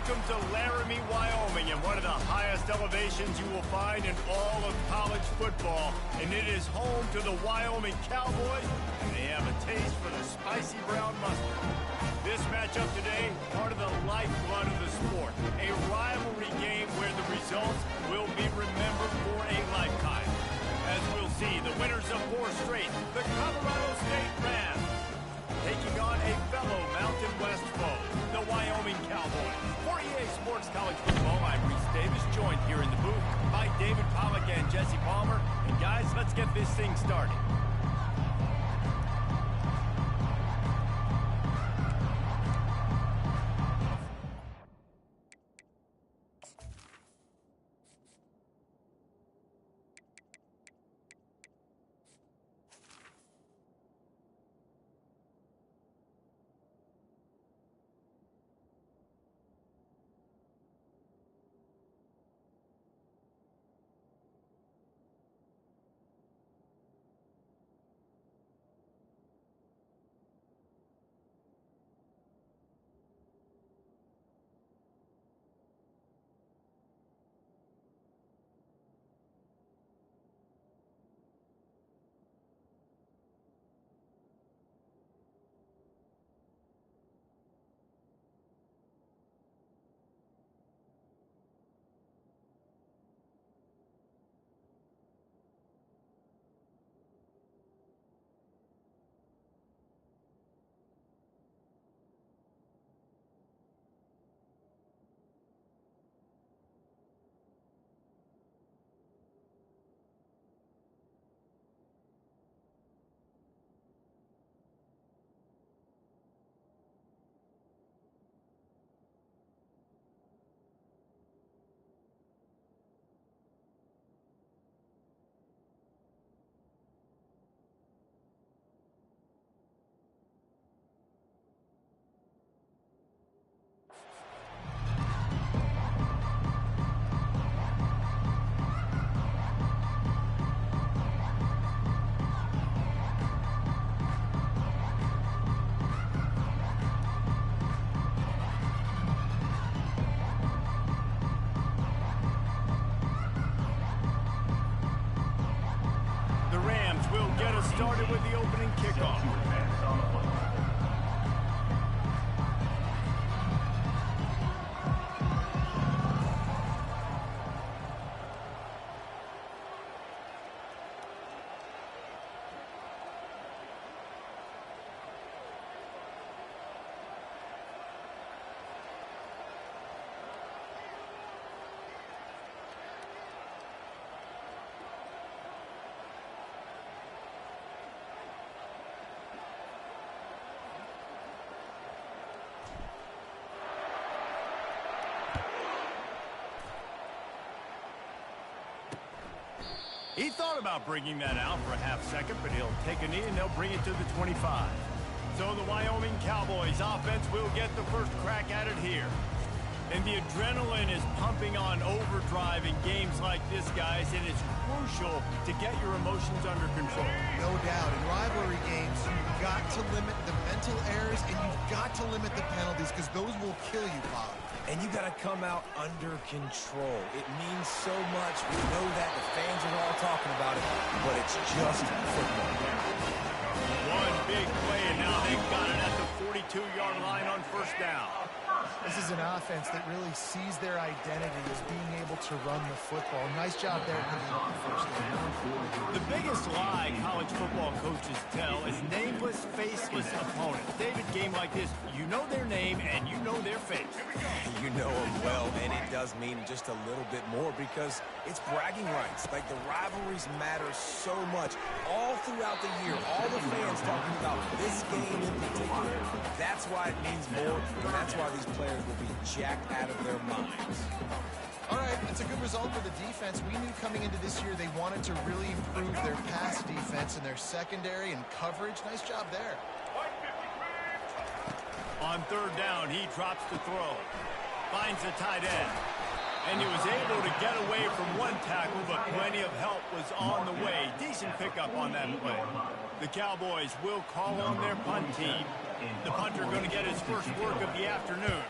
Welcome to Laramie, Wyoming, and one of the highest elevations you will find in all of college football. And it is home to the Wyoming Cowboys, and they have a taste for the spicy brown mustard. This matchup today, part of the lifeblood of the sport. A rivalry game where the results will be remembered for a lifetime. As we'll see, the winners of 4 straight, the Colorado State Rams, taking on a fellow Mountain West foe, the Wyoming Cowboys. For EA Sports College Football, I'm Reese Davis, joined here in the booth by David Pollack and Jesse Palmer. And guys, let's get this thing started. Started with the opening kickoff. He thought about bringing that out for a half second, but he'll take a knee and they'll bring it to the 25. So the Wyoming Cowboys offense will get the first crack at it here. And the adrenaline is pumping on overdrive in games like this, guys, and it's crucial to get your emotions under control. No doubt. In rivalry games, you've got to limit the mental errors and you've got to limit the penalties because those will kill you, Bob. And you got to come out under control. It means so much. We know that. The fans are all talking about it, but it's just football. One big play, and now they've got it at the 42-yard line on first down. This is an offense that really sees their identity as being able to run the football. Nice job there picking up the first down. The biggest lie college football coaches tell is nameless, faceless opponents. David, game like this, you know their name and you know their face. You know them well, and it does mean just a little bit more because it's bragging rights. Like, the rivalries matter so much all throughout the year. All the fans talking about this game in particular. That's why it means more, and that's why these players will be jacked out of their minds. All right, it's a good result for the defense. We knew coming into this year they wanted to really improve their pass defense and their secondary and coverage. Nice job there. On third down, he drops to throw. Finds the tight end. And he was able to get away from one tackle, but plenty of help was on the way. Decent pickup on that play. The Cowboys will call on their punt team. The punter going to get his first work of the afternoon.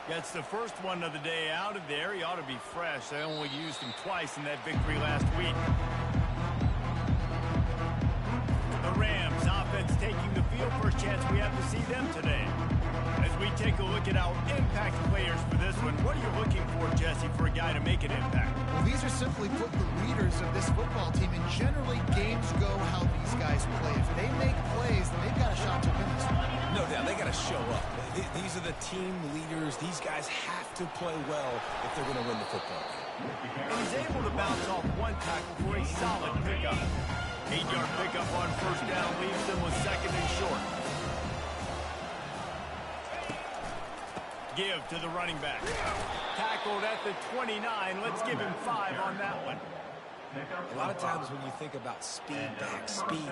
Gets the first one of the day out of there. He ought to be fresh. They only used him twice in that victory last week. The Rams offense taking the field. First chance we have to see them today. As we take a look at our impact players for this one, what are you looking for, Jesse, for a guy to make an impact? Well, these are simply put the leaders of this football team, and generally games go how these guys play. If they make plays, then they've got a shot to win this one. No doubt, they got to show up. These are the team leaders. These guys have to play well if they're going to win the football game. And he's able to bounce off one tackle for a solid pickup. 8-yard pickup on first down leaves them with second and short. Give to the running back. Tackled at the 29. Let's give him 5 on that one. A lot of times when you think about speed back, speed,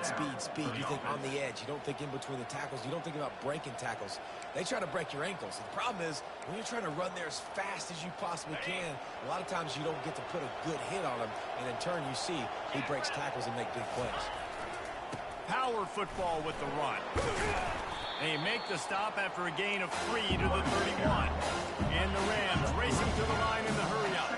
you think on the edge. You don't think in between the tackles. You don't think about breaking tackles. They try to break your ankles. The problem is when you're trying to run there as fast as you possibly can, a lot of times you don't get to put a good hit on him, and in turn you see he breaks tackles and make big plays. Power football with the run. They make the stop after a gain of 3 to the 31. And the Rams racing to the line in the hurry-up.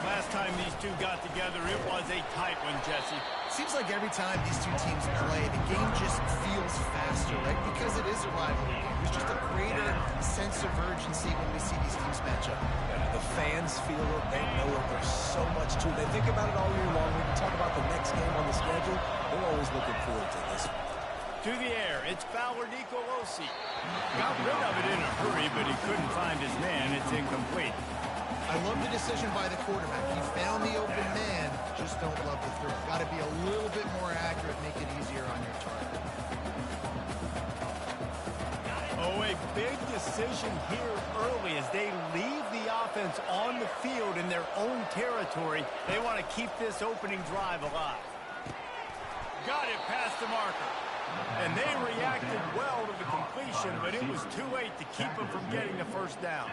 Last time these two got together, it was a tight one, Jesse. Seems like every time these two teams play, the game just feels faster, right? Because it is a rivalry game. There's just a greater sense of urgency when we see these teams match up. The fans feel it. They know it. There's so much to it. They think about it all year long. When you talk about the next game on the schedule, they're always looking forward to this one. To the air, it's Fowler Nicolosi. Got rid of it in a hurry, but he couldn't find his man. It's incomplete. I love the decision by the quarterback. He found the open man, just don't love the throw. Got to be a little bit more accurate, make it easier on your target. Oh, a big decision here early as they leave the offense on the field in their own territory. They want to keep this opening drive alive. Got it past the marker. And they reacted well to the completion, but it was too late to keep them from getting the first down.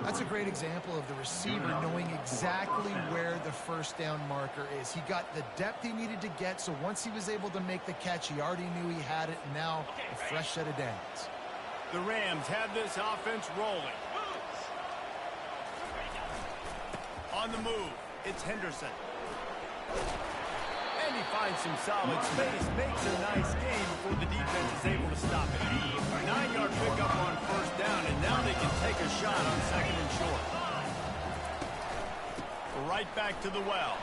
That's a great example of the receiver knowing exactly where the first down marker is. He got the depth he needed to get, so once he was able to make the catch, he already knew he had it, and now a fresh set of downs. The Rams have this offense rolling. On the move, it's Henderson. And he finds some solid space, makes a nice gain before the defense is able to stop it. 9-yard pickup on first down, and now they can take a shot on second and short. Right back to the well.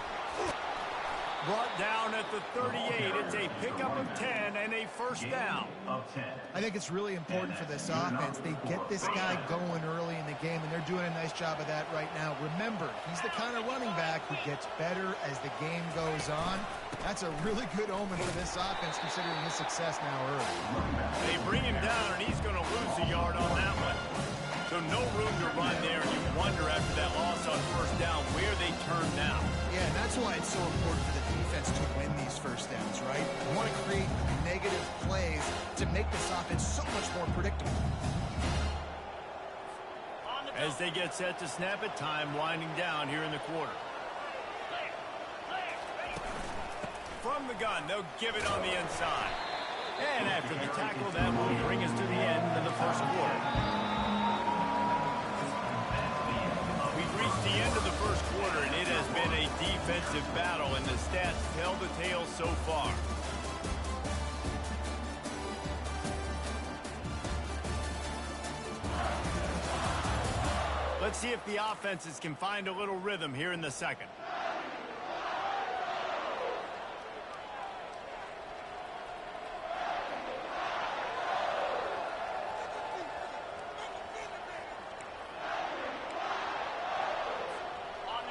Brought down at the 38. It's a pickup of 10 and a first down. I think it's really important for this offense. They get this guy going early in the game, and they're doing a nice job of that right now. Remember, he's the kind of running back who gets better as the game goes on. That's a really good omen for this offense, considering his success now early. They bring him down, and he's going to lose a yard on that one. So no room to run there, and you wonder after that loss on first down where they turn now. Yeah, and that's why it's so important for the defense to win these first downs, right? You want to create negative plays to make this offense so much more predictable. As they get set to snap it, time winding down here in the quarter. From the gun, they'll give it on the inside. And after the tackle, that will bring us to the end of the first quarter. We've reached the end of the first quarter, and it has been a defensive battle, and the stats tell the tale so far. Let's see if the offenses can find a little rhythm here in the second.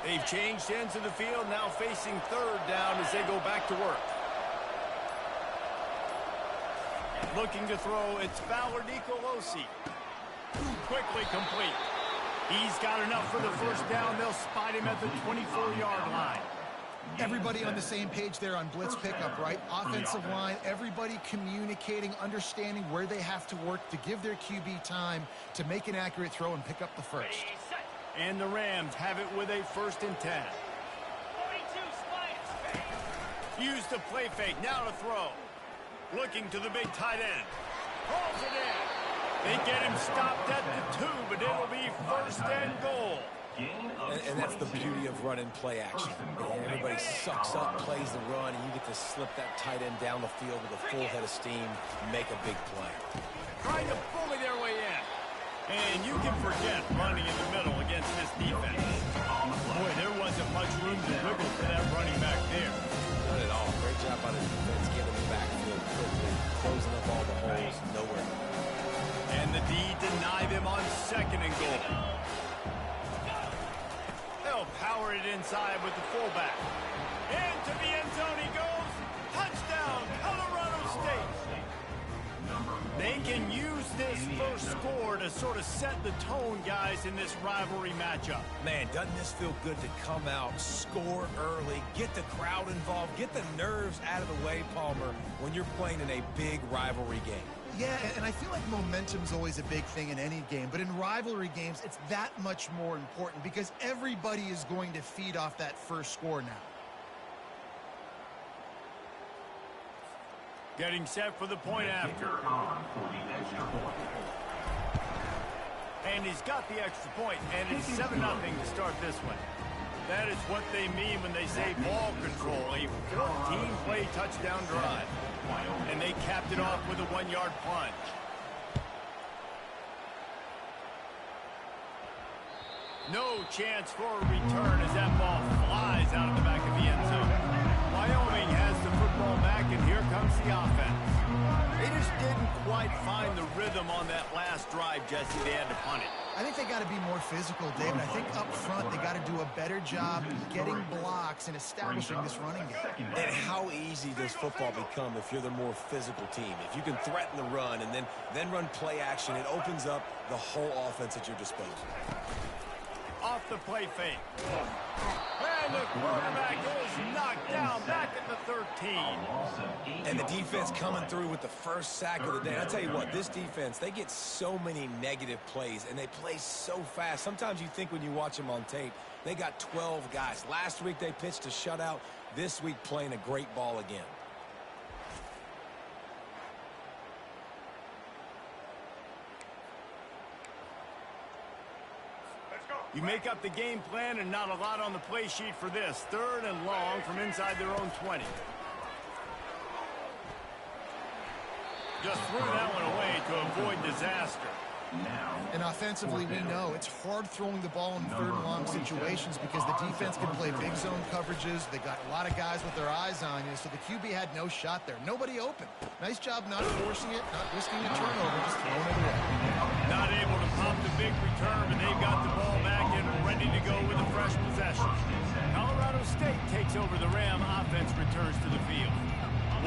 They've changed ends of the field, now facing third down as they go back to work. Looking to throw, it's Fowler Nicolosi. Quickly complete. He's got enough for the first down. They'll spot him at the 24-yard line. Everybody on the same page there on blitz pickup, right? Offensive line, everybody communicating, understanding where they have to work to give their QB time to make an accurate throw and pick up the first. And the Rams have it with a 1st and 10. Use the play fake, now to throw. Looking to the big tight end. Calls it in. They get him stopped at the 2, but it'll be first and goal. And that's the beauty of running play action. Everybody sucks up, plays the run, and you get to slip that tight end down the field with a full head of steam, make a big play. Trying to bully their way in. And you can forget running in the middle against this defense. Boy, there wasn't much room to wiggle for that running back there. Not at all. Great job by the defense getting the backfield quickly, closing up all the holes, nowhere. And the D deny them on second and goal. They'll power it inside with the fullback. Into the end zone he goes. Touchdown, Colorado State. They can use this first score to sort of set the tone, guys, in this rivalry matchup. Man, doesn't this feel good to come out, score early, get the crowd involved, get the nerves out of the way, Palmer, when you're playing in a big rivalry game? Yeah, and I feel like momentum's always a big thing in any game, but in rivalry games, it's that much more important because everybody is going to feed off that first score now. Getting set for the point after. And he's got the extra point, and it's 7-0 to start this one. That is what they mean when they say ball control, a 14-play touchdown drive. And they capped it off with a 1-yard plunge. No chance for a return as that ball flies out of the back of the end zone. Wyoming has the football back, and here comes the offense. They just didn't quite find the rhythm on that last drive, Jesse. They had to punt it. I think they got to be more physical, David. I think up front they got to do a better job getting blocks and establishing this running game. And how easy does football become if you're the more physical team? If you can threaten the run and then run play action, it opens up the whole offense at your disposal. Off the play fake. And the quarterback is knocked down back at the 13. And the defense coming through with the first sack of the day. I'll tell you what, this defense, they get so many negative plays, and they play so fast. Sometimes you think when you watch them on tape, they got 12 guys. Last week they pitched a shutout. This week playing a great ball again. You make up the game plan and not a lot on the play sheet for this. 3rd and long from inside their own 20. Just threw that one away to avoid disaster. And offensively, we know it's hard throwing the ball in 3rd and long situations because the defense can play big zone coverages. They got a lot of guys with their eyes on you, so the QB had no shot there. Nobody open. Nice job not forcing it, not risking a turnover, just throwing it away. Not able to pop the big return, but they've got the ball back and ready to go with a fresh possession. Colorado State takes over the Ram. Offense returns to the field.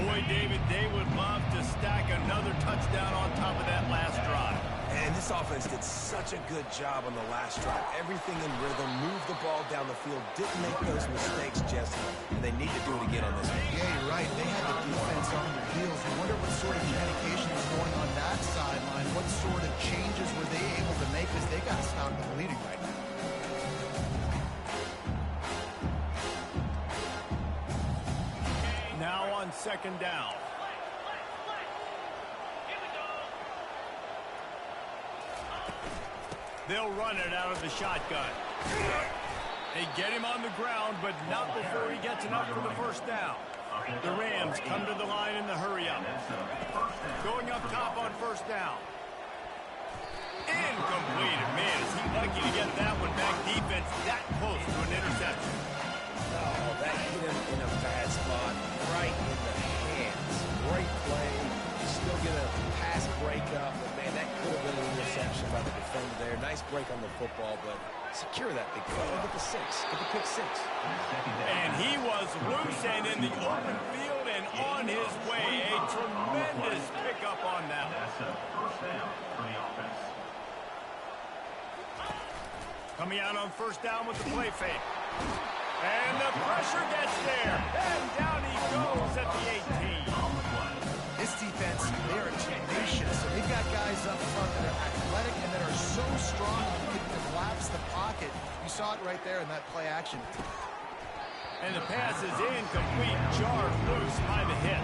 Boy, David, they would love to stack another touchdown on top of that last drive. And this offense did such a good job on the last drive. Everything in rhythm, moved the ball down the field, didn't make those mistakes, Jesse, and they need to do it again on this one. Yeah, you're right. They had the defense on their heels. You wonder what sort of communication is going on that sideline. What sort of changes were they able to make as they got to stop the bleeding right now? Now on 2nd down. They'll run it out of the shotgun. They get him on the ground, but not before he gets enough for the first down. The Rams come to the line in the hurry-up. Going up top on 1st down. Incomplete. Man, is he lucky to get that one back. Defense that close to an interception. Oh, that hit him in a bad spot, right in the hands. Great play. You still get a pass breakup, but man, that could have been an interception by the defender there. Nice break on the football, but secure that big play. Get the 6. Get the pick 6. And he was loose and in the open field and on his way. A tremendous pickup on that one. Coming out on 1st down with the play fake. And the pressure gets there. And down he goes at the 18. This defense, they are tenacious. So they've got guys up front that are athletic and that are so strong that they can collapse the pocket. You saw it right there in that play action. And the pass is incomplete. Jarred loose by the hit.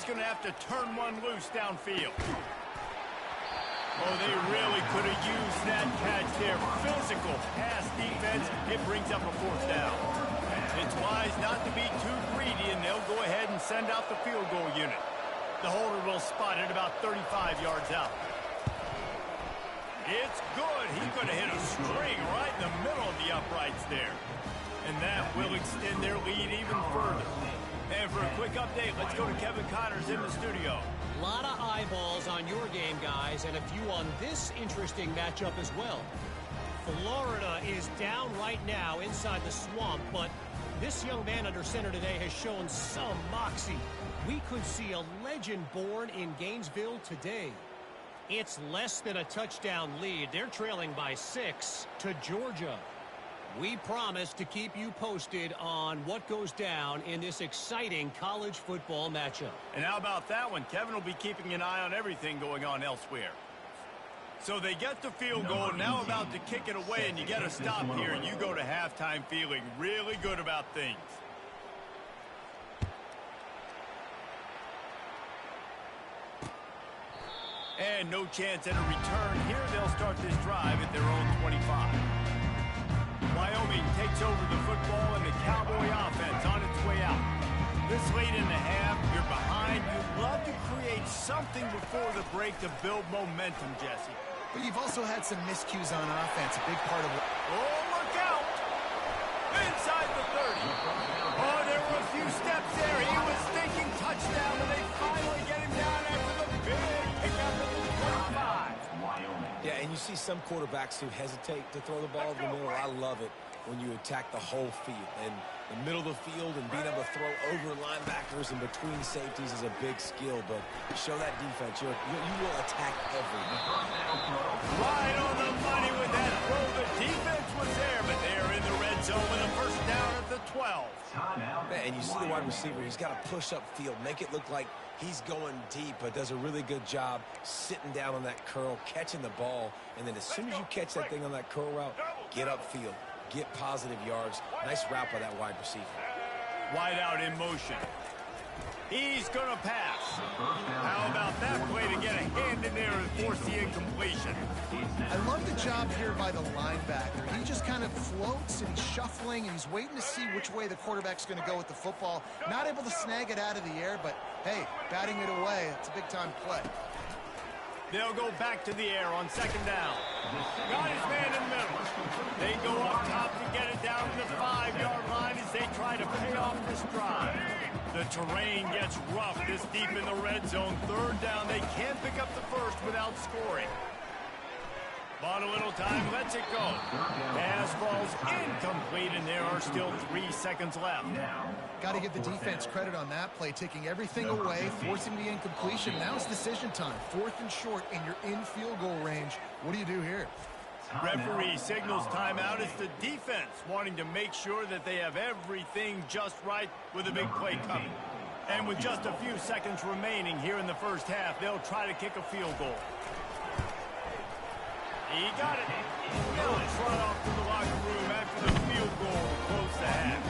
going to have to turn one loose downfield. Oh, they really could have used that catch there. Physical pass defense. It brings up a fourth down. It's wise not to be too greedy, and they'll go ahead and send out the field goal unit. The holder will spot it about 35 yards out. It's good. He's going to hit a string right in the middle of the uprights there. And that will extend their lead even further. And for a quick update, let's go to Kevin Connors in the studio. A lot of eyeballs on your game, guys, and a few on this interesting matchup as well. Florida is down right now inside the swamp, but this young man under center today has shown some moxie. We could see a legend born in Gainesville today. It's less than a touchdown lead. They're trailing by 6 to Georgia. We promise to keep you posted on what goes down in this exciting college football matchup. And how about that one? Kevin will be keeping an eye on everything going on elsewhere. So they get the field goal, now about to kick it away, and you get a stop here, and you go to halftime feeling really good about things. And no chance at a return. Here they'll start this drive at their own 25. Wyoming takes over the football, and the Cowboy offense on its way out. This late in the half, you're behind. You'd love to create something before the break to build momentum, Jesse. But you've also had some miscues on offense, a big part of it. Oh, look out! Inside the 30. Oh, there were a few steps there. He was thinking touchdown, and they finally get him down after the big pickup at the 25. Yeah, and you see some quarterbacks who hesitate to throw the ball in the middle. I love it when you attack the whole field. And the middle of the field and being able to throw over linebackers and between safeties is a big skill. But show that defense. You will attack everything. Right on the money with that throw. The defense was there, but they're in the red zone with a first down at the 12. And you see the wide receiver. He's got to push up field, make it look like he's going deep, but does a really good job sitting down on that curl, catching the ball, and then as soon as you catch that thing on that curl route, get upfield, get positive yards. Nice route by that wide receiver. Wide out in motion. He's going to pass. How about that play to get a hand in there and force the incompletion? I love the job here by the linebacker. He just kind of floats and he's shuffling and he's waiting to see which way the quarterback's going to go with the football. Not able to snag it out of the air, but hey, batting it away, it's a big-time play. They'll go back to the air on second down. Got his man in the middle. They go up top to get it down to the 5-yard line as they try to pay off this drive. The terrain gets rough this deep in the red zone. Third down, they can't pick up the first without scoring. Bought a little time, lets it go. Pass falls incomplete, and there are still 3 seconds left. Got to give the defense credit on that play, taking everything away, forcing the incompletion. Now it's decision time. 4th and short, and you're in field goal range. What do you do here? Referee signals timeout. It's the defense wanting to make sure that they have everything just right with a big play coming. And with just a few seconds remaining here in the first half, they'll try to kick a field goal. He got it. He'll trot off to the locker room after the field goal to close the half.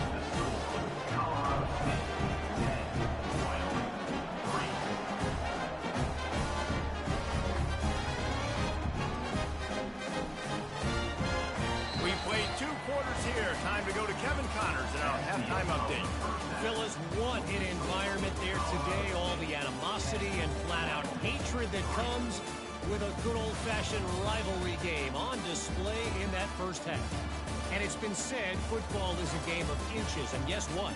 We played 2 quarters here. Time to go to Kevin Connors in our halftime update. Phyllis, what an environment there today. All the animosity and flat-out hatred that comes with a good old-fashioned rivalry game on display in that first half. And it's been said football is a game of inches. And guess what?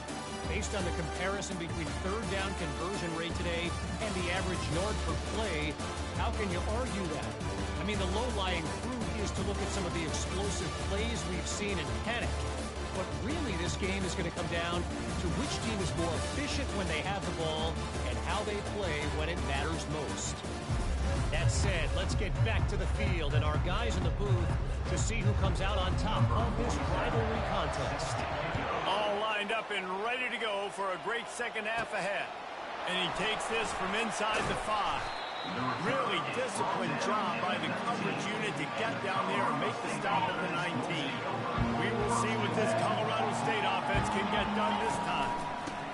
Based on the comparison between third down conversion rate today and the average yard per play, how can you argue that? I mean, the low-lying fruit is to look at some of the explosive plays we've seen in panic. But really, this game is going to come down to which team is more efficient when they have the ball and how they play when it matters most. That said, let's get back to the field and our guys in the booth to see who comes out on top of this rivalry contest. All lined up and ready to go for a great second half ahead. And he takes this from inside the 5. Really disciplined job by the coverage unit to get down there and make the stop at the 19. We will see what this Colorado State offense can get done this time.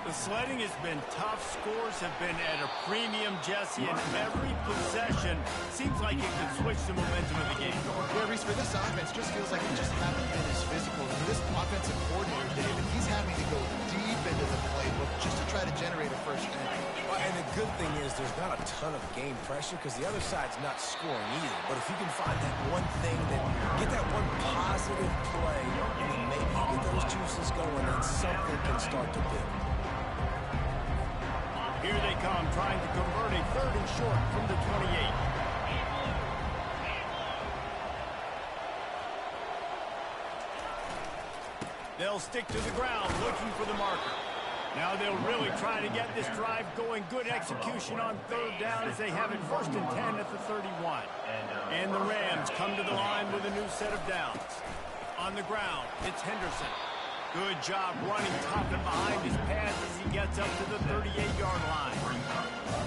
The The sledding has been tough. Scores have been at a premium, Jesse, and every possession seems like it can switch the momentum of the game. Yeah, Reese, for this offense, just feels like it just haven't been as physical. For this offensive coordinator, David, he's having to go deep into the playbook just to try to generate a first down. Well, and the good thing is there's not a ton of game pressure because the other side's not scoring either. But if you can find that one thing, that get that one positive play, and then maybe you get those juices going, and something can start to build. Here they come, trying to convert a 3rd and short from the 28. They'll stick to the ground, looking for the marker. Now they'll really try to get this drive going. Good execution on 3rd down as they have it 1st and 10 at the 31. And the Rams come to the line with a new set of downs. On the ground, it's Henderson. Good job running top and behind his pads as he gets up to the 38-yard line.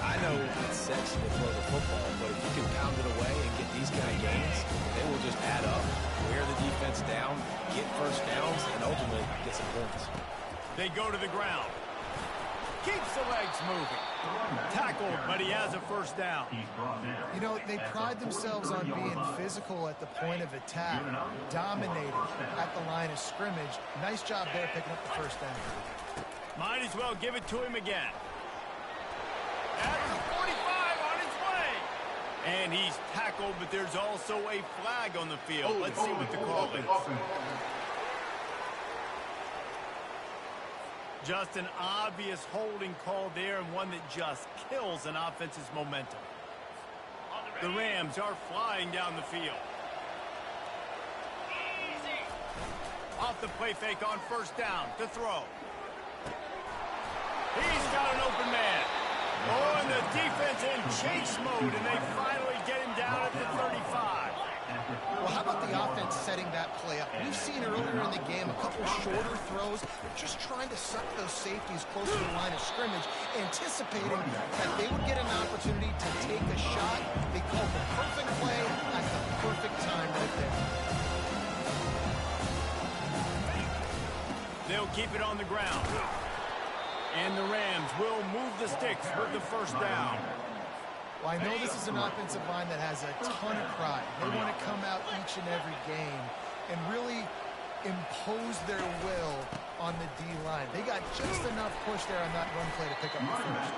I know it's sexy to throw the football, but if you can pound it away and get these kind of gains, they will just add up, wear the defense down, get first downs, and ultimately get some points. They go to the ground. Keeps the legs moving. Tackled, but he has a first down. You know, they pride themselves on being physical at the point of attack, dominating at the line of scrimmage. Nice job there picking up the first down. Might as well give it to him again. At the 45 on his way. And he's tackled, but there's also a flag on the field. Let's see what the call is. Just an obvious holding call there, and one that just kills an offense's momentum. The Rams are flying down the field. Off the play fake on 1st down to throw. He's got an open man. Oh, and the defense in chase mode, and they finally get him down at the 35. Well, how about the offense setting that play up? We've seen earlier in the game a couple shorter throws. They're just trying to suck those safeties close to the line of scrimmage, anticipating that they would get an opportunity to take a shot. They called the perfect play at the perfect time right there. They'll keep it on the ground. And the Rams will move the sticks with the first down. Well, I know this is an offensive line that has a ton of pride. They want to come out each and every game and really impose their will on the D-line. They got just enough push there on that run play to pick up the first.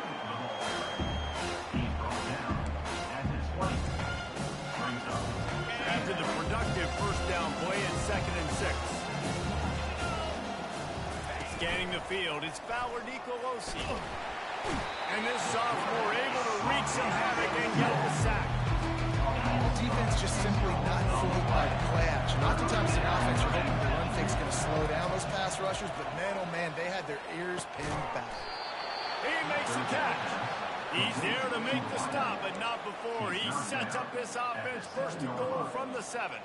After the productive first down play in 2nd and 6. Scanning the field, it's Fowler Nicolosi. And this sophomore able to wreak some havoc and get the sack. Defense just simply not fooled by the play action. Oftentimes in offense, you're hoping the run fake's going to slow down those pass rushers, but man, oh man, they had their ears pinned back. He makes the catch. He's there to make the stop, but not before. He sets up this offense 1st and goal from the 7.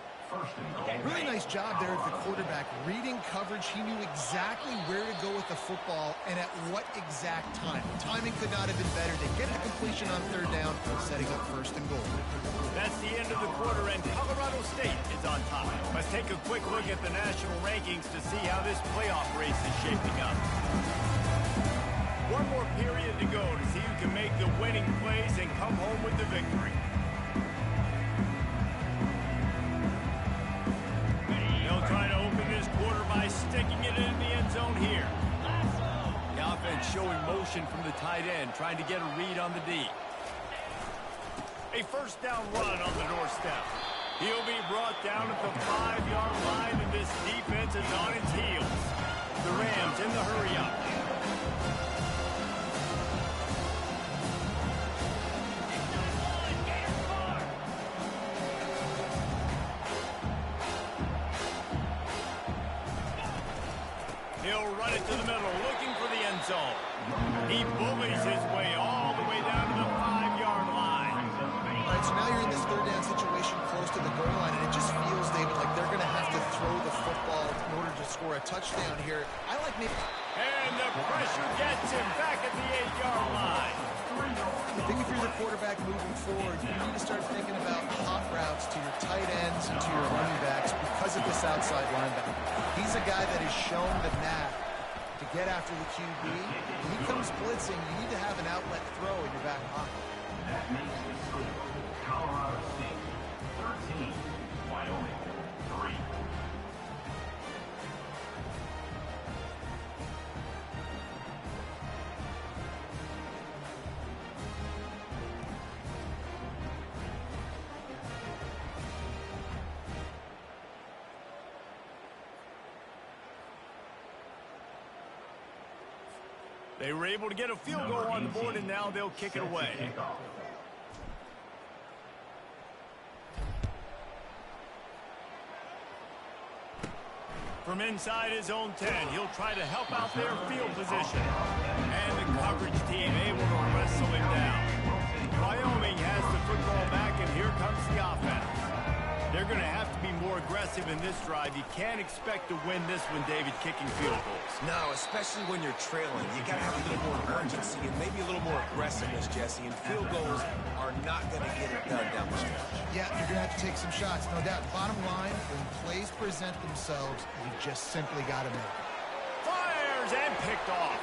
Really nice job there at the quarterback. Reading coverage, he knew exactly where to go with the football and at what exact time. Timing could not have been better. They get the completion on 3rd down, setting up 1st and goal. That's the end of the quarter, and Colorado State is on top. Let's take a quick look at the national rankings to see how this playoff race is shaping up. One more period to go to see who can make the winning plays and come home with the victory. They'll try to open this quarter by sticking it in the end zone here. The offense showing motion from the tight end, trying to get a read on the D. A first down run on the doorstep. He'll be brought down at the 5-yard line, and this defense is on its heels. The Rams in the hurry-up. He'll run it to the middle, looking for the end zone. He bullies his way all the way down to the 5-yard line. All right, so now you're in this 3rd down situation close to the goal line, and it just feels, David, like they're going to have to throw the football in order to score a touchdown here. I like maybe... And the pressure gets him back at the 8-yard line. I think if you're the quarterback moving forward, you need to start thinking about hot routes to your tight ends and to your running backs because of this outside linebacker. He's a guy that has shown the knack to get after the QB. When he comes blitzing, you need to have an outlet throw in your back pocket. That makes the score Colorado State 13, Wyoming 3. They were able to get a field goal on the board, and now they'll kick it away. From inside his own 10, he'll try to help out their field position. And the coverage team able to wrestle him down. Wyoming has the football back, and here comes the offense. They're going to have to be more aggressive in this drive. You can't expect to win this one, David, kicking field goals. No, especially when you're trailing. You got to have a little more urgency and maybe a little more aggressiveness, Jesse. And field goals are not going to get it done down the stretch. Yeah, you're going to have to take some shots, no doubt. Bottom line, when plays present themselves, you just simply got to make it. Fires and picked off.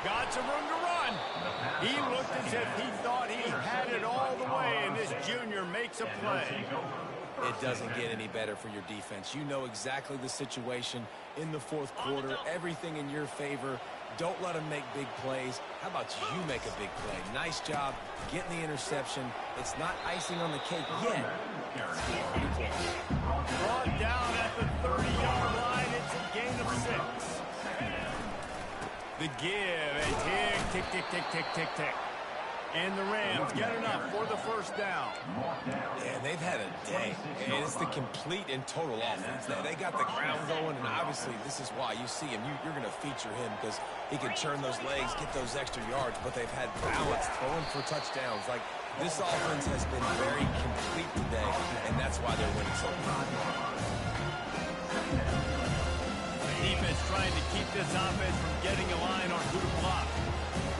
Got some room to run. He looked as if he thought he had it all the way, and this junior makes a play. It doesn't get any better for your defense. You know exactly the situation in the fourth quarter. Everything in your favor. Don't let them make big plays. How about you make a big play? Nice job getting the interception. It's not icing on the cake yet. Brought down at the 30-yard line. It's a gain of 6. The give, a tick, tick, tick, tick, tick, tick, tick. And the Rams get enough for the first down. Yeah, they've had a day. And it's the complete and total offense. They got the ground going, and obviously this is why you see him. You're going to feature him because he can turn those legs, get those extra yards, but they've had balance throwing for touchdowns. Like, this offense has been very complete today, and that's why they're winning so much. Defense trying to keep this offense from getting a line on who to block.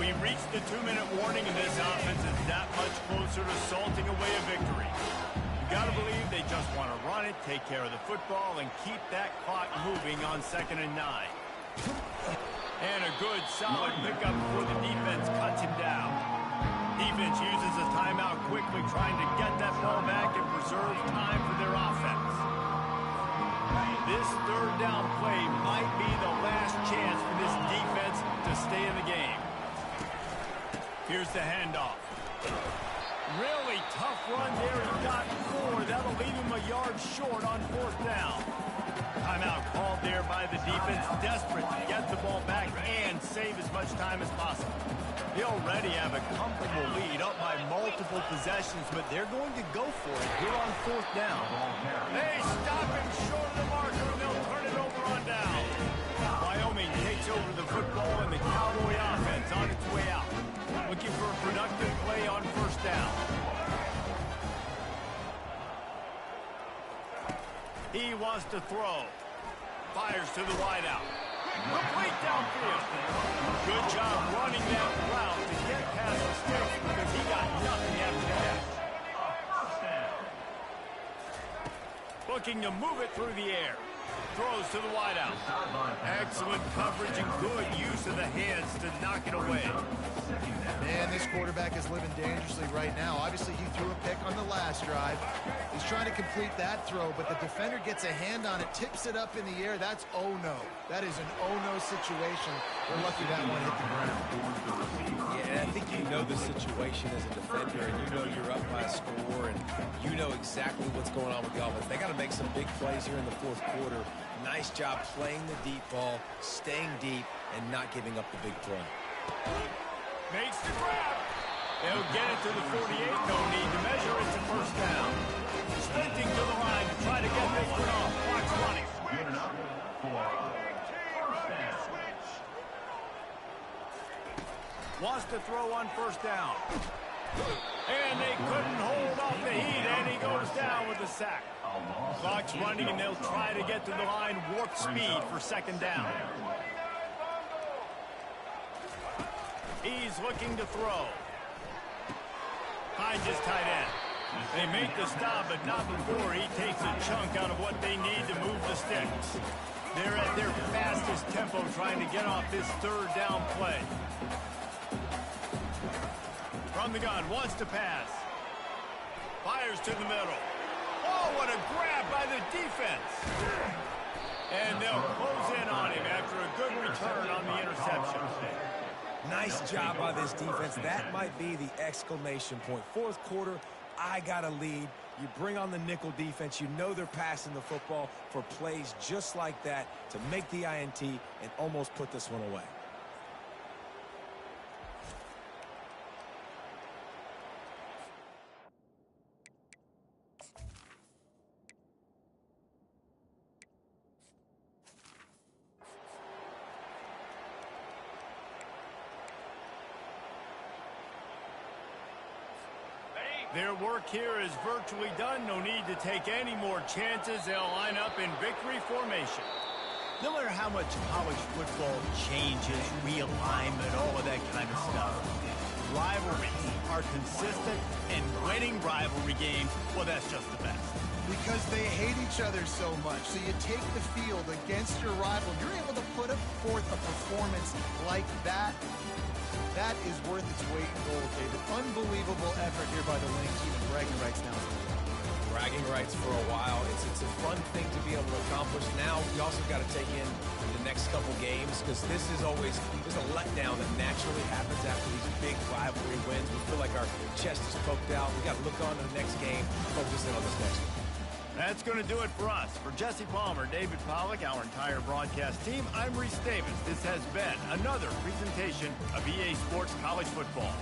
We reached the 2-minute warning, and this offense is that much closer to salting away a victory. You got to believe they just want to run it, take care of the football, and keep that clock moving on 2nd and 9. And a good, solid pickup before the defense cuts him down. Defense uses a timeout quickly, trying to get that ball back and preserve time for their offense. This 3rd down play might be the last chance for this defense to stay in the game. Here's the handoff. Really tough run there. He got 4. That'll leave him a yard short on 4th down. Timeout called there by the defense, desperate to get the ball back and save as much time as possible. They already have a comfortable lead, up by multiple possessions, but they're going to go for it here on 4th down. They stop him short of the marker, and they'll turn it over on down. Wyoming takes over the football, and the Cowboy offense on its way out. Looking for a productive play on 1st down. He wants to throw. Fires to the wideout. Complete downfield. Good job running that route to get past the sticks because he got nothing after that. Looking to move it through the air. Throws to the wideout. Excellent coverage and good use of the hands to knock it away. Man, this quarterback is living dangerously right now. Obviously, he threw a pick on the last drive. He's trying to complete that throw, but the defender gets a hand on it, tips it up in the air. That's oh-no. That is an oh-no situation. We're lucky that one hit the ground. Yeah, and I think you know the situation as a defender, and you know you're up by a score, and you know exactly what's going on with the offense. They got to make some big plays here in the 4th quarter. Nice job playing the deep ball, staying deep, and not giving up the big play. Makes the grab. They'll get it to the 48. No need to measure it to 1st down. Sprinting to the line to try to get this one off. Clock's running. Wants to throw on 1st down. And they couldn't hold off the heat, and he goes down with the sack. Clock's running, and they'll try to get to the line warp speed for 2nd down. He's looking to throw. Finds his tight end. They make the stop, but not before he takes a chunk out of what they need to move the sticks. They're at their fastest tempo trying to get off this third down play. From the gun, wants to pass. Fires to the middle. Oh, what a grab by the defense. And they'll close in on him after a good return on the interception. Nice job by this defense. That might be the exclamation point. Fourth quarter, I got a lead. You bring on the nickel defense. You know they're passing the football for plays just like that to make the INT and almost put this one away. Their work here is virtually done. No need to take any more chances. They'll line up in victory formation. No matter how much college football changes, realignment, all of that kind of stuff, rivalries are consistent, and winning rivalry games, well, that's just the best. Because they hate each other so much. So you take the field against your rival. You're able to put forth a performance like that. That is worth its weight in gold, David. Unbelievable effort here by the Lynx. Even bragging rights now. Bragging rights for a while. It's a fun thing to be able to accomplish. Now we also got to take in the next couple games because this is always there's a letdown that naturally happens after these big rivalry wins. We feel like our chest is poked out. We got to look on to the next game, focus in on this next one. That's going to do it for us. For Jesse Palmer, David Pollack, our entire broadcast team, I'm Reese Davis. This has been another presentation of EA Sports College Football.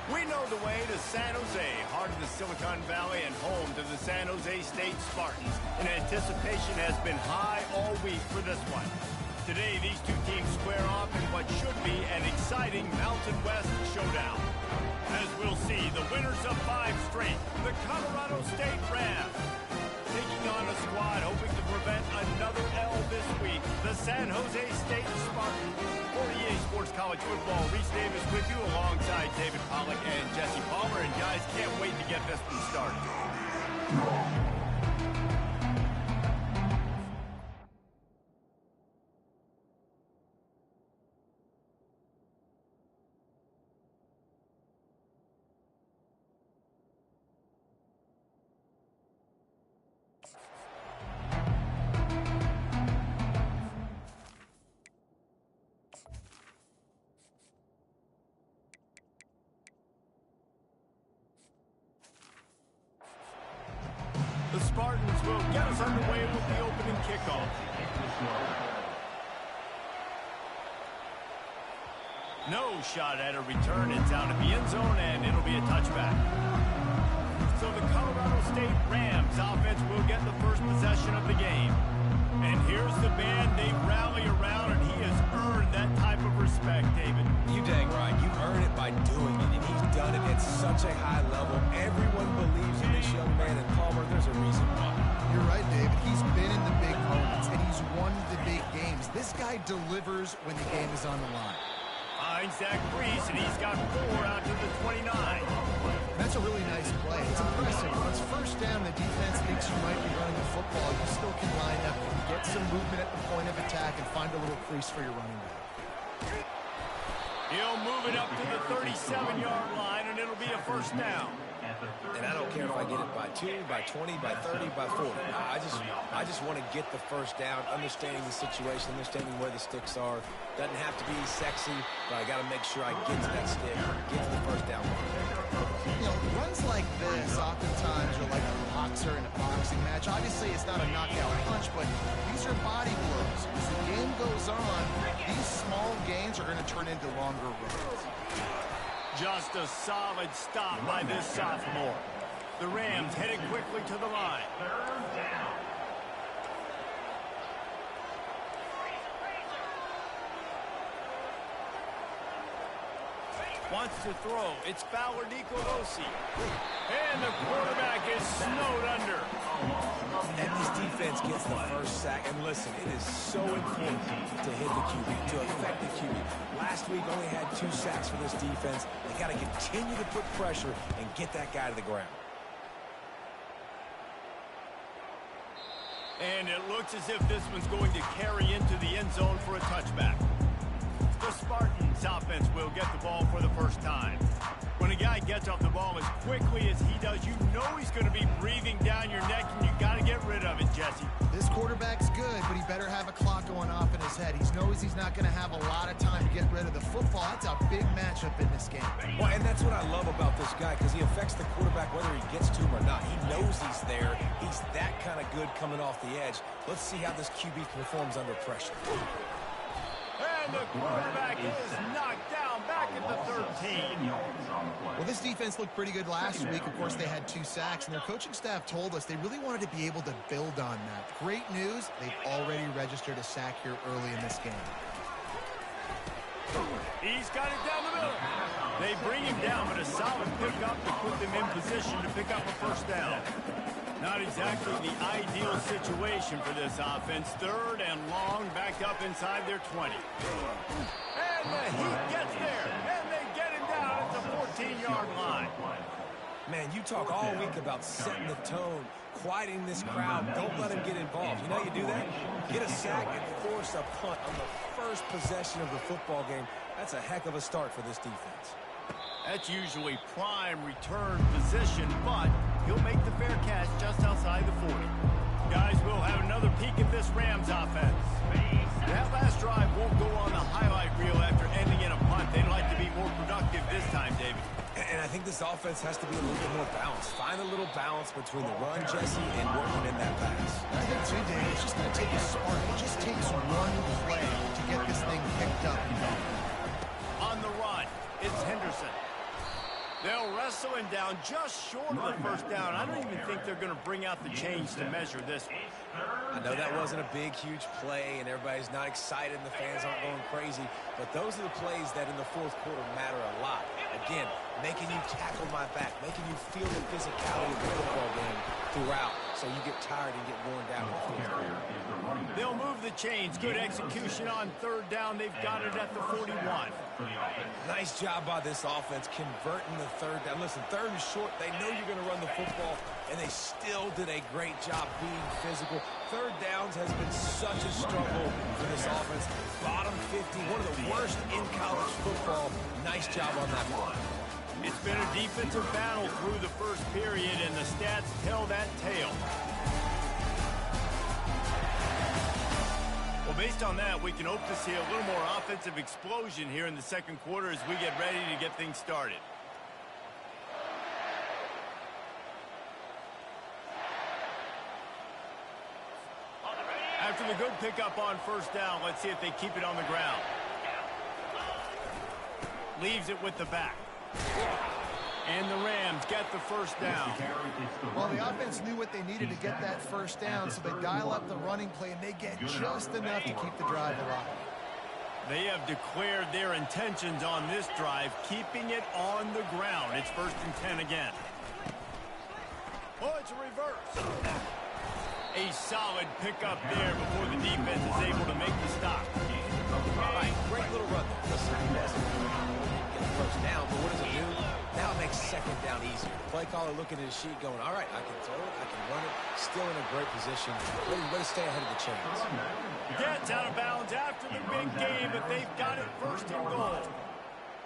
We know the way to San Jose, heart of the Silicon Valley and home to the San Jose State Spartans. And anticipation has been high all week for this one. Today, these two teams square off in what should be an exciting Mountain West showdown. As we'll see, the winners of 5 straight, the Colorado State Rams, taking on a squad hoping to prevent another L this week, the San Jose State Spartans. For EA Sports College Football, Reese Davis with you alongside David Pollack and Jesse Palmer. And guys, can't wait to get this one started. The Spartans will get us underway with the opening kickoff. No shot at a return. It's out of the end zone, and it'll be a touchback. So the Colorado State Rams offense will get the first possession of the game. And here's the man they rally around, and he has earned that type of respect, David. You dang right. You earn it by doing it, and he's done it at such a high level. Everyone believes in this young man, and Palmer, there's a reason why. You're right, David. He's been in the big moments, and he's won the big games. This guy delivers when the game is on the line. Finds that crease, and he's got 4 out to the 29. That's a really nice play. It's impressive. When it's first down, the defense thinks you might be running the football. You still can line up and get some movement at the point of attack and find a little crease for your running back. He'll move it up to the 37-yard line, and it'll be a first down. And I don't care if I get it by 2, by 20, by 30, by 40. I just want to get the first down, understanding the situation, understanding where the sticks are. Doesn't have to be sexy, but I got to make sure I get to that stick, get to the first down line. You know, runs like this oftentimes are like a boxer in a boxing match. Obviously, it's not a knockout punch, but these are body blows. As the game goes on, these small gains are going to turn into longer runs. Just a solid stop by this sophomore. The Rams headed quickly to the line. Wants to throw. It's Fowler Nicolosi. And the quarterback is snowed under. And this defense gets the first sack. And listen, it is so important to hit the QB, to affect the QB. Last week only had 2 sacks for this defense. They got to continue to put pressure and get that guy to the ground. And it looks as if this one's going to carry into the end zone for a touchback. The Spartans offense will get the ball for the first time. When a guy gets off the ball as quickly as he does, you know he's going to be breathing down your neck, and you got to get rid of it, Jesse. This quarterback's good, but he better have a clock going off in his head. He knows he's not going to have a lot of time to get rid of the football. That's a big matchup in this game. Well, and that's what I love about this guy, because he affects the quarterback whether he gets to him or not. He knows he's there. He's that kind of good coming off the edge. Let's see how this QB performs under pressure. And the quarterback is knocked down back at the 13. Well, this defense looked pretty good last week. Of course, they had 2 sacks, and their coaching staff told us they really wanted to be able to build on that. Great news, they've already registered a sack here early in this game. He's got it down the middle. They bring him down, but a solid pickup to put them in position to pick up a first down. Not exactly the ideal situation for this offense. 3rd and long, backed up inside their 20. And the Heat gets there, and they get him down at the 14-yard line. Man, you talk all week about setting the tone, quieting this crowd. Don't let him get involved. You know how you do that? Get a sack and force a punt on the first possession of the football game. That's a heck of a start for this defense. That's usually prime return position, but he'll make the fair catch just outside the 40. Guys, we'll have another peek at this Rams offense. That last drive won't go on the highlight reel after ending in a punt. They'd like to be more productive this time, David. And I think this offense has to be a little bit more balanced. Find a little balance between the run, Jesse, and working in that pass. I think, too, Dave, it's just going to take a spark. It just takes one play to get this thing picked up. On the run, it's Henderson. going down just short of the first down. I don't even think they're going to bring out the chains to measure this one. I know that wasn't a big, huge play, and everybody's not excited, and the fans aren't going crazy, but those are the plays that in the fourth quarter matter a lot. Again, making you tackle my back, making you feel the physicality of the football game throughout, so you get tired and get worn down in the fourth quarter. They'll move the chains. Good execution on third down. They've got it at the 41. Nice job by this offense converting the third down. Listen, third and short, they know you're going to run the football, and they still did a great job being physical. Third downs has been such a struggle for this offense. Bottom 50, one of the worst in college football. Nice job on that one. It's been a defensive battle through the first period, and the stats tell that tale. Well, based on that, we can hope to see a little more offensive explosion here in the second quarter as we get ready to get things started. After the good pickup on first down, let's see if they keep it on the ground. Leaves it with the back. And the Rams get the first down. Well, the offense knew what they needed to get that first down, so they dial up the running play, and they get just enough to keep the drive alive. They have declared their intentions on this drive, keeping it on the ground. It's 1st and 10 again. Oh, it's a reverse. A solid pickup there before the defense is able to make the stop. All right, great little run there. Listen, get the first down, but what does it do? Now it makes second down easier. The play caller looking at his sheet going, all right, I can throw it, I can run it. Still in a great position. Way to stay ahead of the chains. Gets out of bounds after the big game, but they've got it 1st and goal.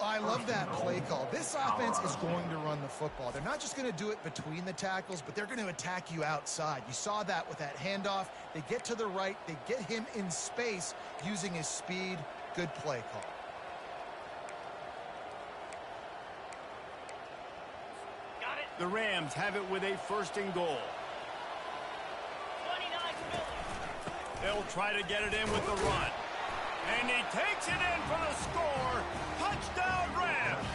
I love that play call. This offense is going to run the football. They're not just going to do it between the tackles, but they're going to attack you outside. You saw that with that handoff. They get to the right. They get him in space using his speed. Good play call. The Rams have it with a 1st and goal. They'll try to get it in with the run. And he takes it in for the score. Touchdown, Rams!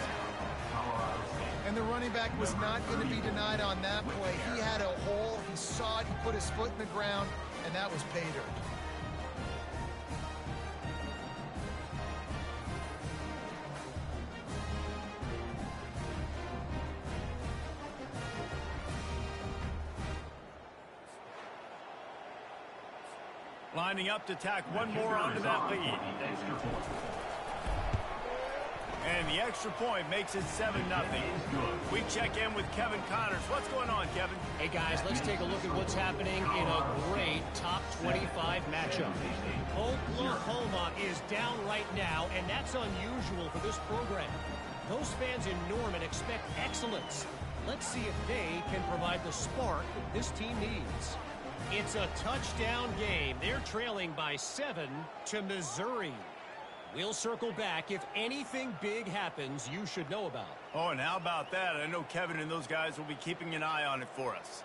And the running back was not going to be denied on that play. He had a hole. He saw it. He put his foot in the ground, and that was pay dirt. Lining up to tack one more onto that lead. And the extra point makes it 7-0. We check in with Kevin Connors. What's going on, Kevin? Hey, guys, let's take a look at what's happening in a great top 25 matchup. Oklahoma is down right now, and that's unusual for this program. Those fans in Norman expect excellence. Let's see if they can provide the spark this team needs. It's a touchdown game. They're trailing by 7 to Missouri. We'll circle back. If anything big happens, you should know about. Oh, and how about that? I know Kevin and those guys will be keeping an eye on it for us.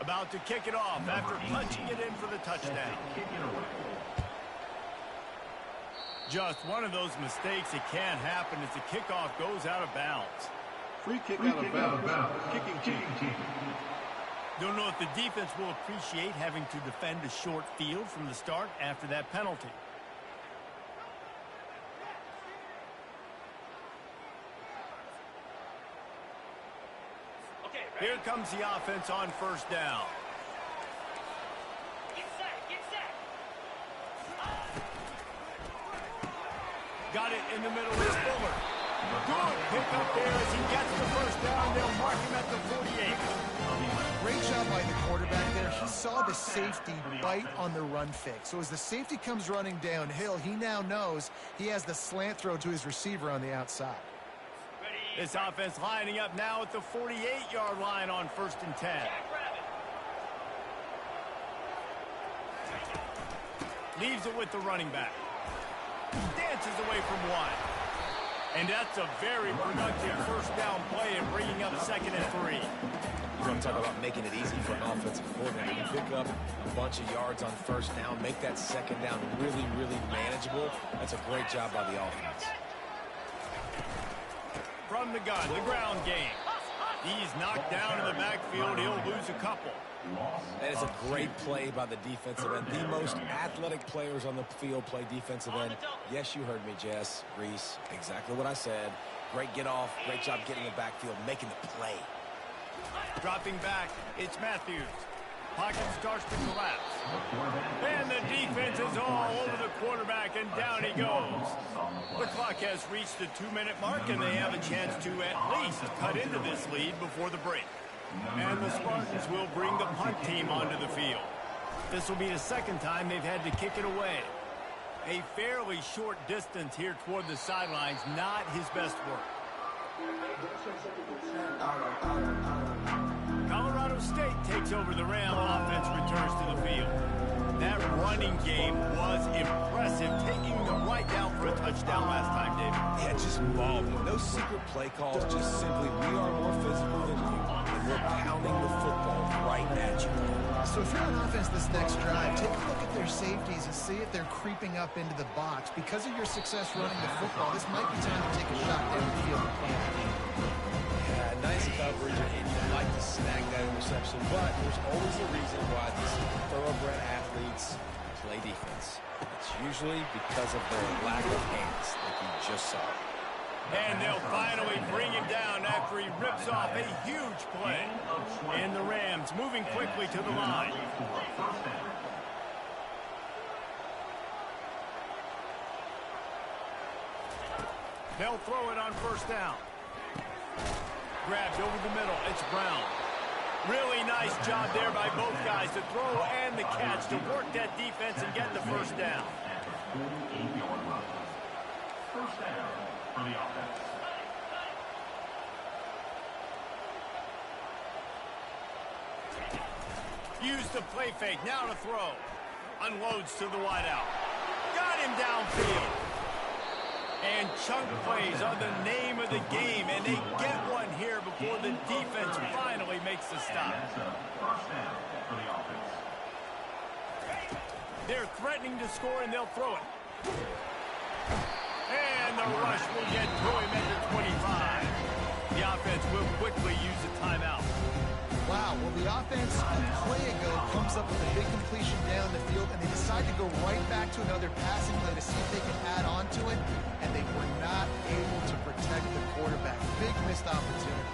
About to kick it off after punching it in for the touchdown. Just one of those mistakes that can happen as the kickoff goes out of bounds. Free kick out of bounds. Kicking team. Don't know if the defense will appreciate having to defend a short field from the start after that penalty. Here comes the offense on first down. Get set. Got it in the middle of Fuller. Good pick up there as he gets the first down. They'll mark him at the 48. Great job by the quarterback there. He saw the safety bite on the run fake. So as the safety comes running downhill, he now knows he has the slant throw to his receiver on the outside. Ready. This offense lining up now at the 48-yard line on 1st and 10. Leaves it with the running back. Dances away from one. And that's a very productive first down play and bringing up 2nd and 3. You want to talk about making it easy for an offensive coordinator. You pick up a bunch of yards on 1st down, make that 2nd down really, really manageable. That's a great job by the offense. From the gun, the ground game. He's knocked down in the backfield. He'll lose a couple. That is a great play by the defensive end. The most athletic players on the field play defensive end. Yes, you heard me, Jess, Reese. Exactly what I said. Great get off. Great job getting in the backfield, making the play. Dropping back, it's Matthews. Pocket starts to collapse. And the defense is all over the quarterback, and down he goes. The clock has reached the 2-minute mark, and they have a chance to at least cut into this lead before the break. And the Spartans will bring the punt team onto the field. This will be the 2nd time they've had to kick it away. A fairly short distance here toward the sidelines, not his best work. Colorado State takes over the Ram. Offense returns to the field. That running game was impressive, taking them right down for a touchdown last time, David. Yeah, just mauled them. No secret play calls, just simply we are more physical than you, and we're pounding the football right at you. So if you're on offense this next drive, take a look at their safeties and see if they're creeping up into the box. Because of your success running the football, this might be time to take a shot down the field. Yeah, nice coverage, and you'd like to snag that interception, but there's always a reason why these thoroughbred athletes play defense. It's usually because of their lack of hands, like you just saw. And they'll finally bring him down after he rips off a huge play. And the Rams moving quickly to the line. They'll throw it on 1st down. Grabbed over the middle. It's Brown. Really nice job there by both guys to throw and the catch to work that defense and get the 1st down. 1st down for the offense. Use the play fake. Now to throw. Unloads to the wideout. Got him downfield. And chunk plays are the name of the game, and they get one here before the defense finally makes the stop. They're threatening to score, and they'll throw it. And the rush will get to him at the 25. The offense will quickly use a timeout. Wow, well, the offense a play ago comes up with a big completion down the field, and they decide to go right back to another passing play to see if they can add on to it, and they were not able to protect the quarterback. Big missed opportunity.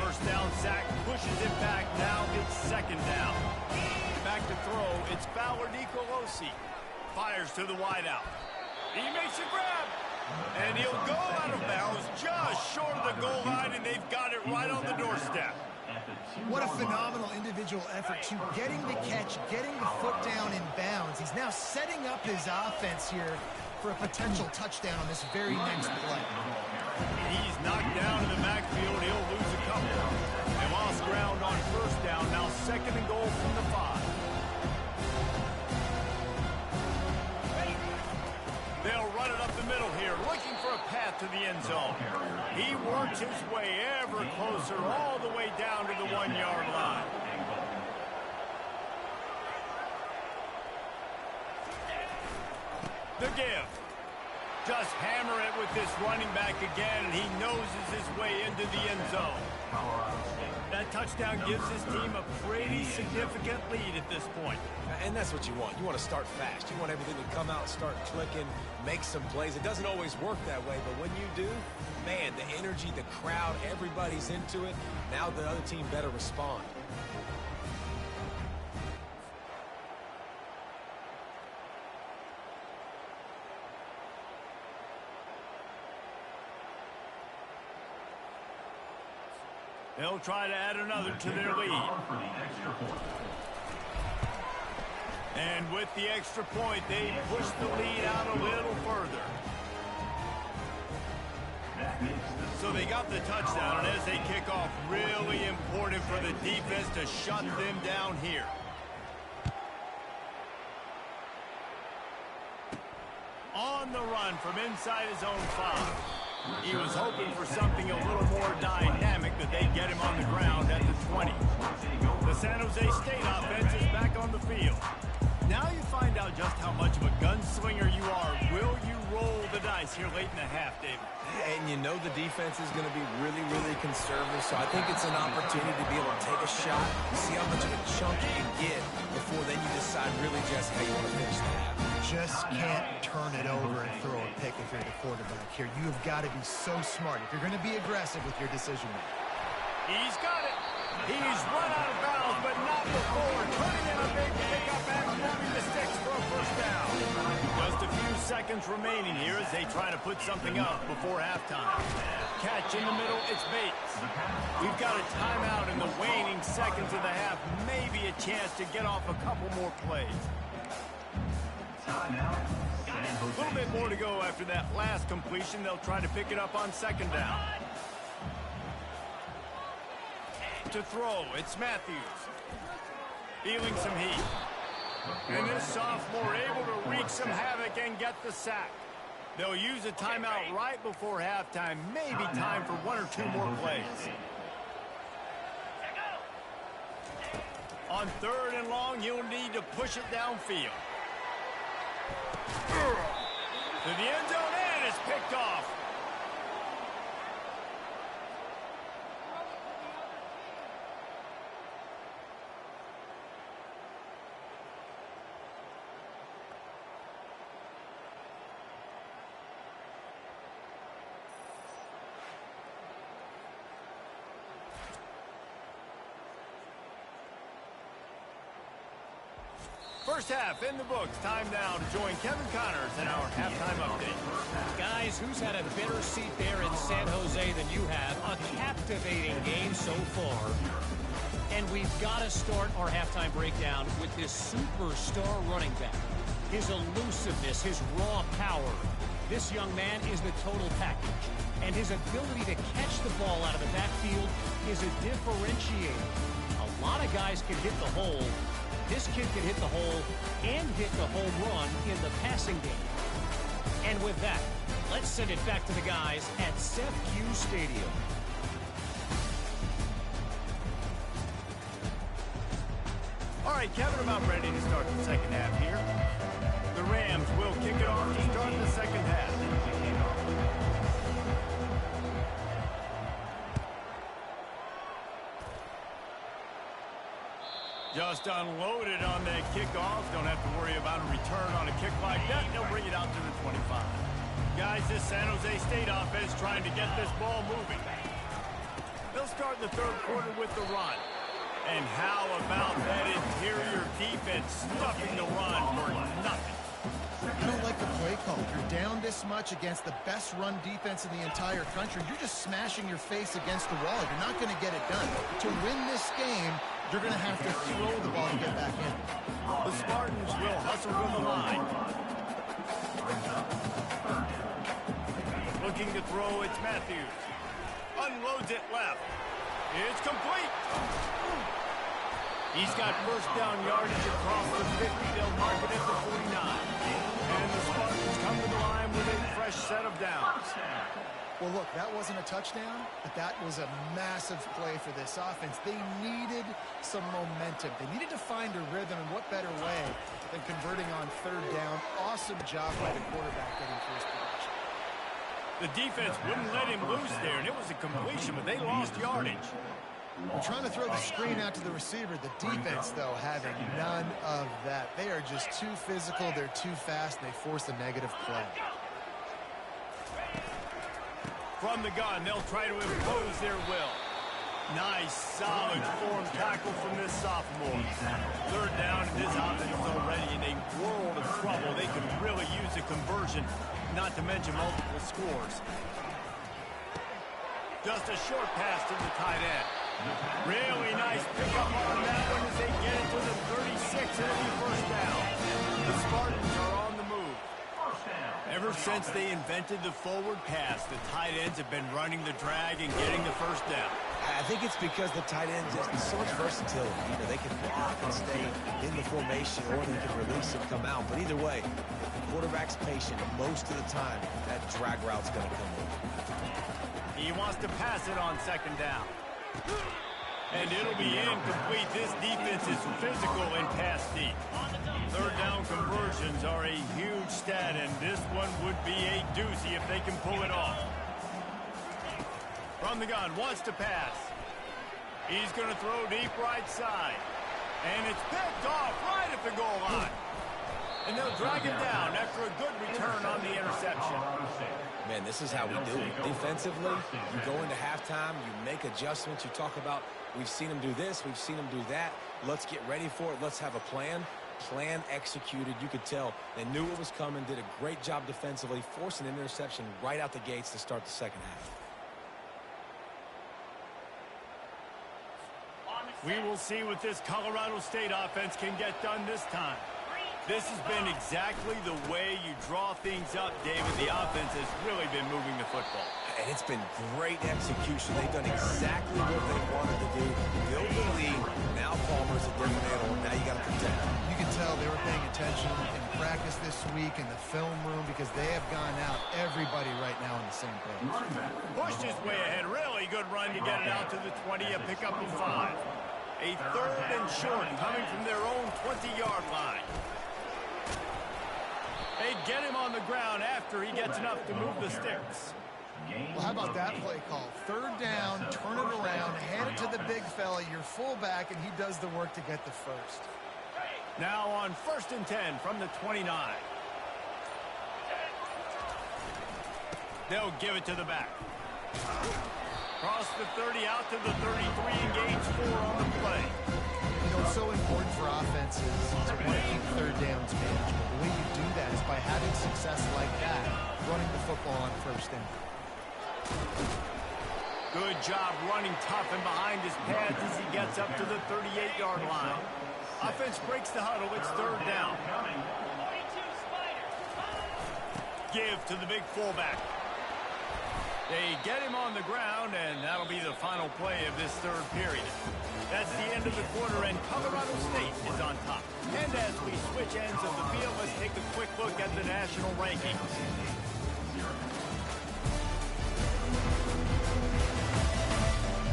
1st down sack, pushes it back. Now it's 2nd down. Back to throw. It's Fowler Nicolosi. Fires to the wideout. He makes a grab. And he'll go out of bounds just short of the goal line, and they've got it right on the doorstep. What a phenomenal individual effort to getting the catch, getting the foot down in bounds. He's now setting up his offense here for a potential touchdown on this very next play. He's knocked down in the backfield. He'll lose a couple. They lost ground on 1st down. Now 2nd and goal from the 5. They'll run it up the middle here, looking for a path to the end zone. He works his way ever closer, all the way down to the 1-yard line. The give. Just hammer it with this running back again, and he noses his way into the end zone. That touchdown gives his team a pretty significant lead at this point. And that's what you want. You want to start fast. You want everything to come out, start clicking, make some plays. It doesn't always work that way, but when you do, man, the energy, the crowd, everybody's into it. Now the other team better respond. They'll try to add another to their lead. And with the extra point, they push the lead out a little further. So they got the touchdown, and as they kick off, really important for the defense to shut them down here. On the run from inside his own 5. He was hoping for something a little more dynamic, that they'd get him on the ground at the 20. The San Jose State offense is back on the field. Now you find out just how much of a gunslinger you are. Will you roll the dice here late in the half, David? And you know the defense is going to be really, really conservative, so I think it's an opportunity to be able to take a shot, see how much of a chunk you can get before then you decide really just how you want to finish the half. Just can't turn it over and throw a pick if you're the quarterback here. You have got to be so smart if you're going to be aggressive with your decision making. He's got it. He's run out of bounds, but not before turning in a big pickup and moving the sticks for a first down. Just a few seconds remaining here as they try to put something up before halftime. Catch in the middle, it's Bates. We've got a timeout in the waning seconds of the half. Maybe a chance to get off a couple more plays. A little bit more to go after that last completion. They'll try to pick it up on second down. To throw, it's Matthews. Feeling some heat. And this sophomore able to wreak some havoc and get the sack. They'll use a timeout right before halftime. Maybe time for 1 or 2 more plays. On 3rd and long, you'll need to push it downfield. To the end zone, and it's picked off. First half in the books. Time now to join Kevin Connors in our halftime update. Guys, who's had a better seat there in San Jose than you have? A captivating game so far. And we've got to start our halftime breakdown with this superstar running back. His elusiveness, his raw power. This young man is the total package. And his ability to catch the ball out of the backfield is a differentiator. A lot of guys can hit the hole. This kid can hit the hole and hit the home run in the passing game. And with that, let's send it back to the guys at CEFCU Stadium. All right, Kevin, about ready to start the second half here. The Rams will kick it off to start the second half. Just unloaded on that kickoff. Don't have to worry about a return on a kick like that. They'll bring it out to the 25. Guys, this San Jose State offense trying to get this ball moving. They'll start the 3rd quarter with the run. And how about that interior defense stuffing the run for nothing? I don't like the play call. You're down this much against the best run defense in the entire country. You're just smashing your face against the wall. You're not going to get it done. To win this game, you're going to have to throw the ball to get back in. The Spartans will hustle from the line. Looking to throw, it's Matthews. Unloads it left. It's complete. He's got first down yardage across the 50. They'll mark it at the 49. And the Spartans come to the line with a fresh set of downs. Well, look, that wasn't a touchdown, but that was a massive play for this offense. They needed some momentum. They needed to find a rhythm, and what better way than converting on 3rd down. Awesome job by the quarterback getting first production. The defense wouldn't let him loose there, and it was a completion, but they lost yardage. We're trying to throw the screen out to the receiver. The defense, though, having none of that. They are just too physical. They're too fast, and they force a negative play. From the gun, they'll try to impose their will. Nice, solid form tackle from this sophomore. 3rd down, and this offense is already in a world of trouble. They could really use a conversion, not to mention multiple scores. Just a short pass to the tight end. Really nice pickup on that one as they get it to the 36. It'll be first down. The Spartans are on the move. Ever since they invented the forward pass, the tight ends have been running the drag and getting the first down. I think it's because the tight ends just so much versatility. You know, they can block and stay in the formation, or they can release and come out. But either way, if the quarterback's patient, most of the time, that drag route's going to come in. He wants to pass it on second down. And it'll be incomplete. This defense is physical and pass deep. Third down conversions are a huge stat, and this one would be a doozy if they can pull it off. From the gun, wants to pass. He's going to throw deep right side. And it's picked off right at the goal line. And they'll drag it down after a good return on the interception. Man, this is how we do it. Defensively, you go into halftime, you make adjustments, you talk about, we've seen them do this, we've seen them do that. Let's get ready for it. Let's have a plan. Plan executed. You could tell they knew what was coming, did a great job defensively, forced an interception right out the gates to start the second half. We will see what this Colorado State offense can get done this time. This has been exactly the way you draw things up, David. The offense has really been moving the football. And it's been great execution. They've done exactly what they wanted to do. Build the lead. Now Palmer's a different animal. Now you got to protect him. You can tell they were paying attention in practice this week in the film room because they have gone out, everybody right now on the same page. Pushed his way ahead. Really good run to get it out to the 20, a pickup of 5. A third and short coming from their own 20-yard line. They get him on the ground after he gets enough to move the sticks. Well, how about that play call? Third down, turn it around, hand it to the big fella, your fullback, and he does the work to get the first. Now on 1st and 10 from the 29. They'll give it to the back. Cross the 30 out to the 33, engage 4 on the play. You know, it's so important for offenses to want to keep third downs manageable. The way you do that is by having success like that, running the football on first down. Good job running tough and behind his pads as he gets up to the 38-yard line. Offense breaks the huddle. It's third down. Give to the big fullback. They get him on the ground, and that'll be the final play of this third period. That's the end of the quarter, and Colorado State is on top. And as we switch ends of the field, let's take a quick look at the national rankings.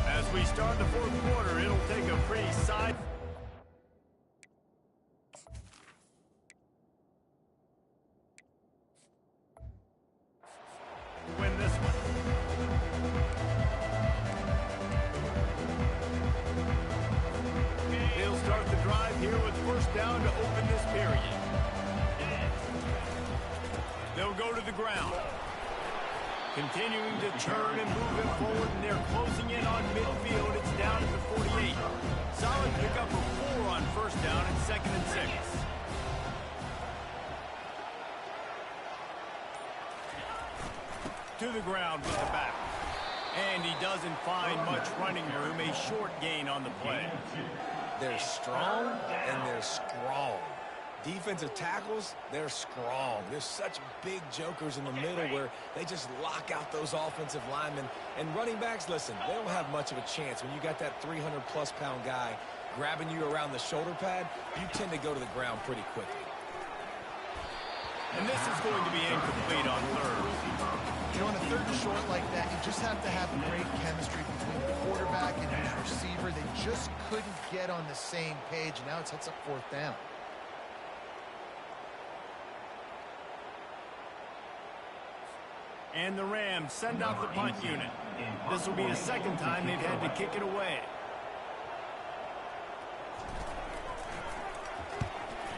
As we start the fourth quarter, it'll take a pretty side... win this one. They'll start the drive here with first down to open this period. They'll go to the ground. Continuing to turn and move it forward, and they're closing in on midfield. It's down at the 48. Solid pickup of 4 on first down and 2nd and 6. To the ground with the back. And he doesn't find much running room. A short gain on the play. They're strong and they're strong. Defensive tackles, they're strong. There's such big jokers in the middle where they just lock out those offensive linemen. And running backs, listen, they don't have much of a chance. When you got that 300-plus-pound guy grabbing you around the shoulder pad, you tend to go to the ground pretty quickly. And this is going to be incomplete on third. You know, on a third and short like that, you just have to have great chemistry between the quarterback and his receiver. They just couldn't get on the same page. Now it sets up fourth down. And the Rams send out the punt unit. This will be the second time they've had to kick it away.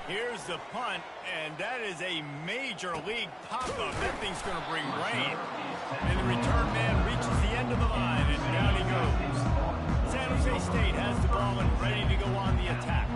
Here's the punt, and that is a major league pop-up. That thing's going to bring rain. And the return man reaches the end of the line, and down he goes. San Jose State has the ball and ready to go on the attack.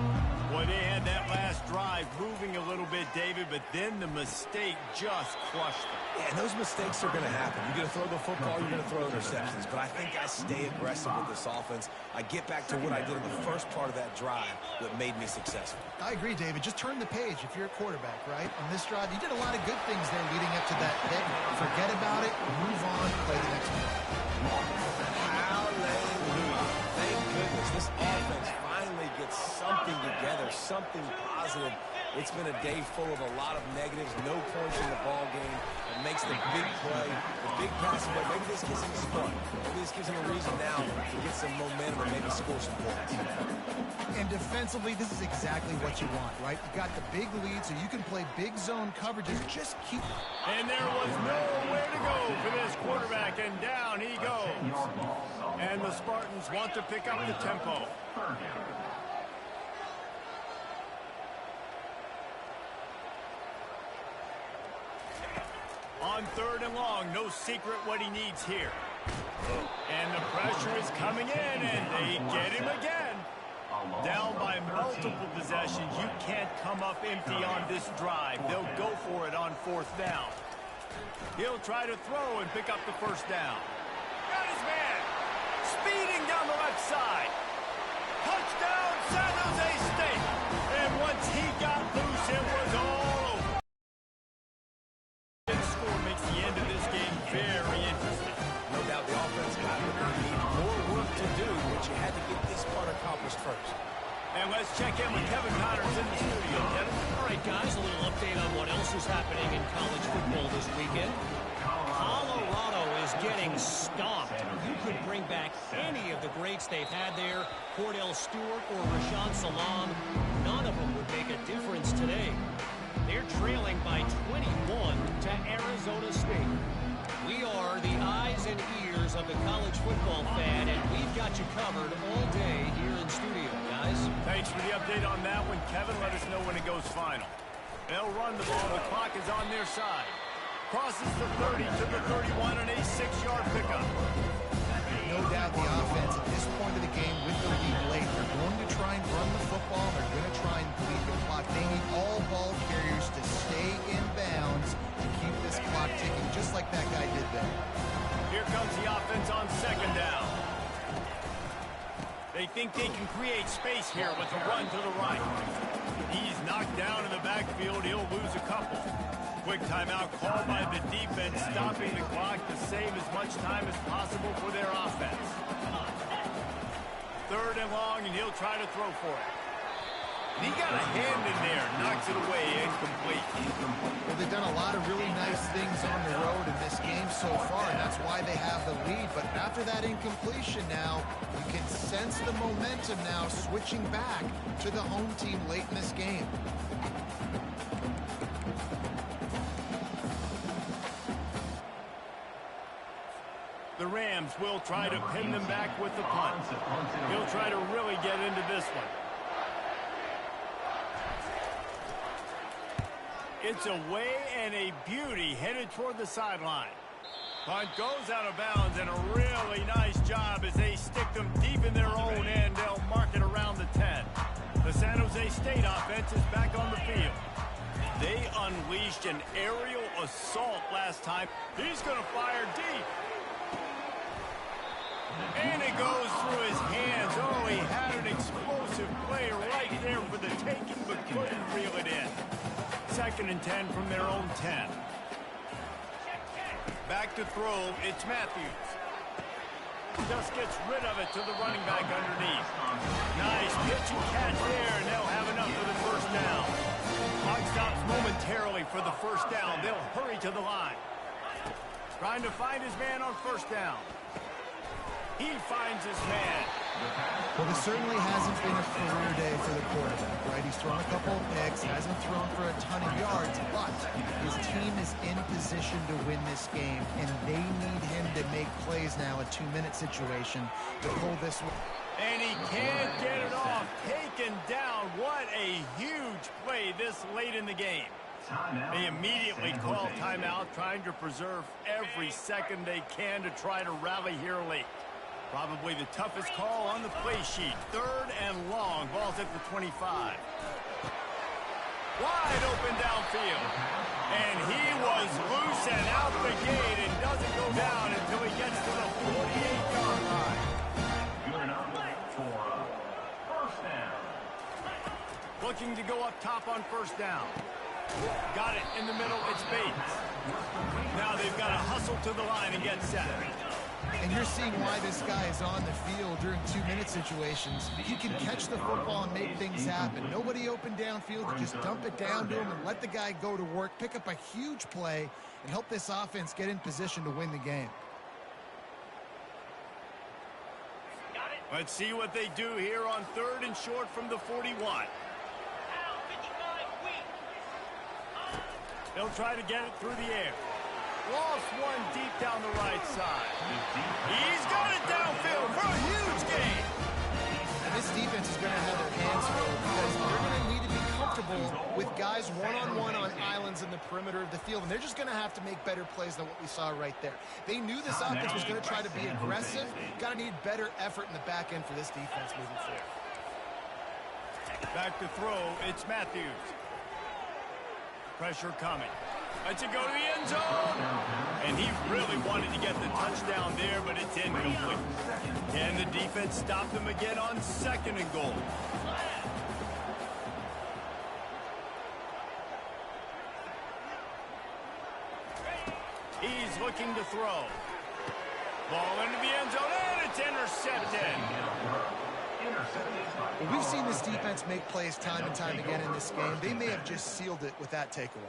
Boy, they had that last drive moving a little bit, David, but then the mistake just crushed them. Yeah, and those mistakes are going to happen. You're going to throw the football, you're going to throw interceptions. But I think I stay aggressive with this offense. I get back to what I did in the first part of that drive that made me successful. I agree, David. Just turn the page if you're a quarterback, right? On this drive, you did a lot of good things there leading up to that pick. Forget about it, move on, play the next one. Hallelujah. Thank goodness this offense finally gets something together, something positive. It's been a day full of a lot of negatives, no points in the ball game. It makes the big play, the big passing play. Maybe this gives him some fun. Maybe this gives him a reason now to get some momentum and maybe score some points. And defensively, this is exactly what you want, right? You got the big lead, so you can play big zone coverages. Just keep... And there was nowhere to go for this quarterback, and down he goes. And the Spartans want to pick up the tempo. On 3rd and long, no secret what he needs here. And the pressure is coming in, and they get him again. Down by multiple possessions, you can't come up empty on this drive. They'll go for it on 4th down. He'll try to throw and pick up the 1st down. Got his man. Speeding down the left side. Touchdown, San Jose State. And once he got loose, it was all over. The score makes the end of this game very interesting. No doubt the offense got need more work to do, but you had to get this part accomplished first. And let's check in with Kevin Connors in the studio. Kevin? All right, guys, a little update on what else is happening in college football this weekend. Colorado is getting stomped. You could bring back any of the greats they've had there, Cordell Stewart or Rashaan Salam. None of them would make a difference today. They're trailing by 21 to Arizona State. We are the eyes and ears of the college football fan, and we've got you covered all day here in studio, guys. Thanks for the update on that one, Kevin. Let us know when it goes final. They'll run the ball. The clock is on their side. Crosses the 30 to the 31 on a 6-yard pickup. No doubt the offense at this point of the game with the lead late, they're going to try and run the football. They're going to try and bleed the clock. They need all ball carriers to stay in bounds to keep this clock ticking, just like that guy did there. Here comes the offense on 2nd down. They think they can create space here with a run to the right. He's knocked down in the backfield. He'll lose a couple. Quick timeout called by the defense, stopping the clock to save as much time as possible for their offense. 3rd and long, and he'll try to throw for it. And he got a hand in there, knocks it away, incomplete. Well, they've done a lot of really nice things on the road in this game so far, and that's why they have the lead. But after that incompletion now, you can sense the momentum now switching back to the home team late in this game. The Rams will try to pin them back with the punt. He'll try to really get into this one. It's away and a beauty headed toward the sideline. Punt goes out of bounds, and a really nice job as they stick them deep in their own end. They'll mark it around the 10. The San Jose State offense is back on the field. They unleashed an aerial assault last time. He's going to fire deep. And it goes through his hands. Oh, he had an explosive play right there for the taking, but couldn't reel it in. 2nd and 10 from their own 10. Back to throw, it's Matthews. Just gets rid of it to the running back underneath. Nice pitch and catch there, and they'll have enough for the 1st down. Clock stops momentarily for the 1st down. They'll hurry to the line. Trying to find his man on 1st down. He finds his man. Well, this certainly hasn't been a career day for the quarterback, right? He's thrown a couple of picks, hasn't thrown for a ton of yards, but his team is in position to win this game, and they need him to make plays now, a 2-minute situation, to pull this one. And he can't get it off. Taken down. What a huge play this late in the game. They immediately call timeout, trying to preserve every second they can to try to rally here late. Probably the toughest call on the play sheet. 3rd and long. Ball's at the 25. Wide open downfield. And he was loose and out the gate and doesn't go down until he gets to the 48-yard line. Good enough for first down. Looking to go up top on first down. Got it in the middle. It's Bates. Now they've got to hustle to the line and get set. And you're seeing why this guy is on the field during 2-minute situations. He can catch the football and make things happen. Nobody open downfield. You just dump it down to him and let the guy go to work, pick up a huge play, and help this offense get in position to win the game. Let's see what they do here on 3rd and short from the 41. They'll try to get it through the air. Lost one deep down the right side. He's got it downfield for a huge gain. And this defense is going to have their hands full because they're going to need to be comfortable with guys one-on-one on islands in the perimeter of the field. And they're just going to have to make better plays than what we saw right there. They knew this offense was going to try to be aggressive. Got to need better effort in the back end for this defense moving forward. Back to throw, it's Matthews. Pressure coming. Lets it go to the end zone. And he really wanted to get the touchdown there, but it's incomplete. And the defense stopped him again on 2nd and goal. He's looking to throw. Ball into the end zone, and it's intercepted. Well, we've seen this defense make plays time and time again in this game. They may have just sealed it with that takeaway.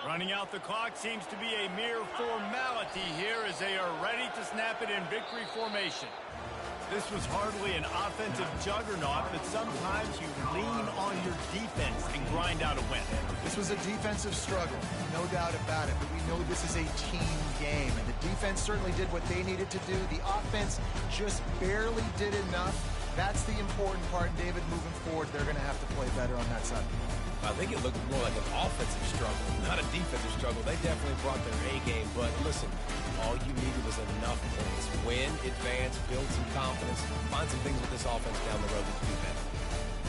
Running out the clock seems to be a mere formality here as they are ready to snap it in victory formation. This was hardly an offensive juggernaut, but sometimes you lean on your defense and grind out a win. This was a defensive struggle, no doubt about it, but we know this is a team game, and the defense certainly did what they needed to do. The offense just barely did enough. That's the important part, and David, moving forward, they're going to have to play better on that side. I think it looked more like an offensive struggle, not a defensive struggle. They definitely brought their A game, but listen, all you needed was enough points. Win, advance, build some confidence, find some things with this offense down the road that can do better.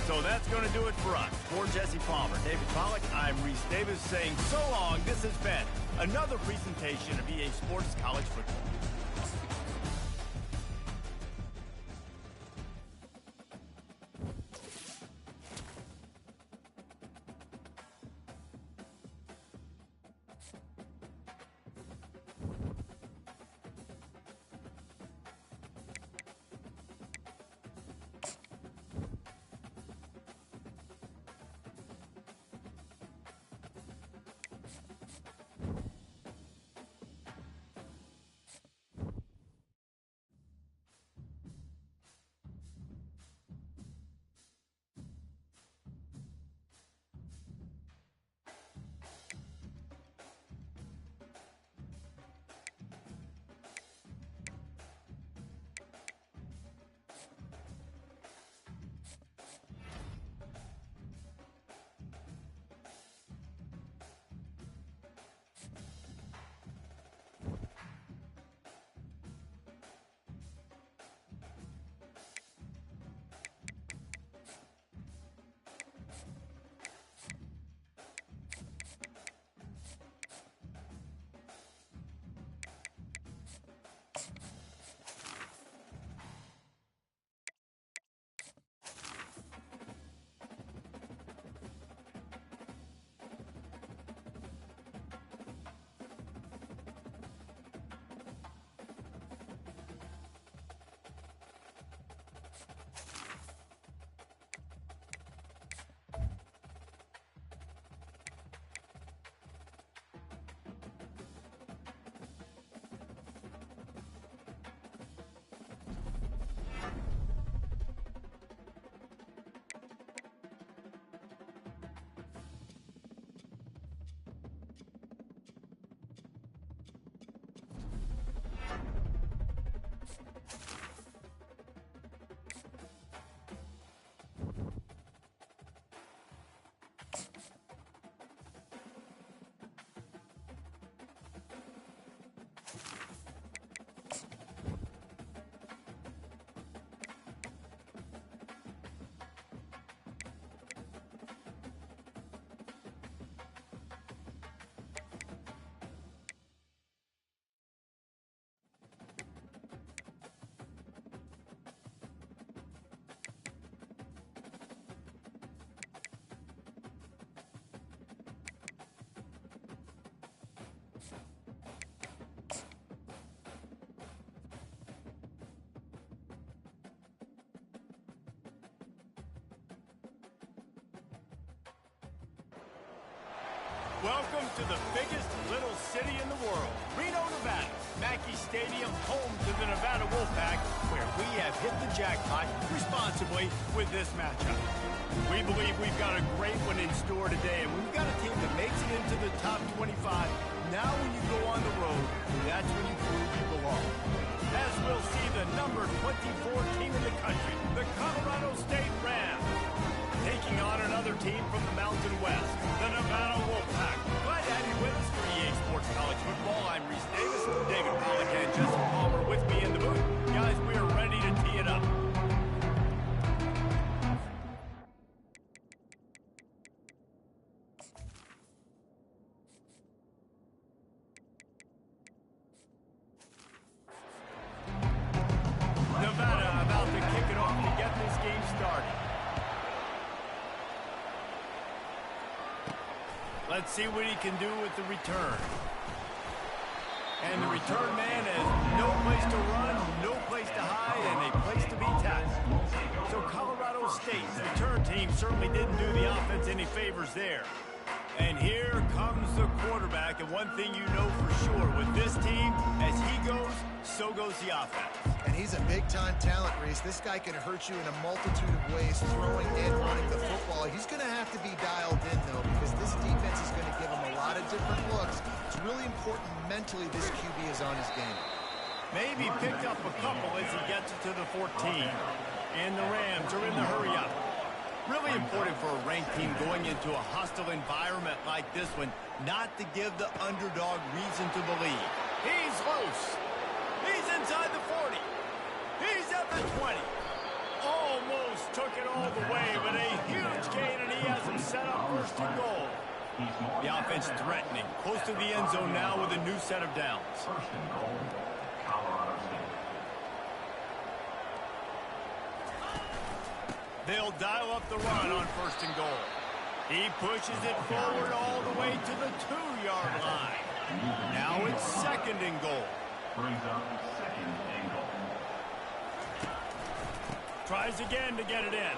So that's going to do it for us. For Jesse Palmer, David Pollack, I'm Reese Davis saying so long. This has been another presentation of EA Sports College Football. Welcome to the biggest little city in the world, Reno, Nevada. Mackey Stadium, home to the Nevada Wolfpack, where we have hit the jackpot responsibly with this matchup. We believe we've got a great one in store today, and we've got a team that makes it into the top 25. Now when you go on the road, that's when you prove you belong. As we'll see the number 24 team in the country, the Colorado State Rams, taking on another team from the Mountain West, the Nevada Wolfpack. Glad to have you with us for EA Sports College Football. I'm Reese Davis, David Pollack, and Justin Palmer with me in the booth. Guys, we are ready to tee it up. Nevada about to kick it off to get this game started. Let's see what he can do with the return. And the return man has no place to run, no place to hide, and a place to be tackled. So Colorado State's return team certainly didn't do the offense any favors there. And here comes the quarterback, and one thing you know for sure, with this team, as he goes, so goes the offense. And he's a big-time talent, Reese. This guy can hurt you in a multitude of ways, throwing and running the football. He's going to have to be dialed in, though, because this defense is going to give him a lot of different looks. It's really important mentally this QB is on his game. Maybe pick up a couple as he gets it to the 14. And the Rams are in the hurry-up. Really important for a ranked team going into a hostile environment like this one, not to give the underdog reason to believe. He's loose. He's inside the 40. He's at the 20. Almost took it all the way, but a huge gain, and he has him set up first and goal. The offense threatening, close to the end zone now with a new set of downs. First and goal, Colorado State. They'll dial up the run on first and goal. He pushes it forward all the way to the 2-yard line. Now it's second and goal. Brings up second and goal. Tries again to get it in.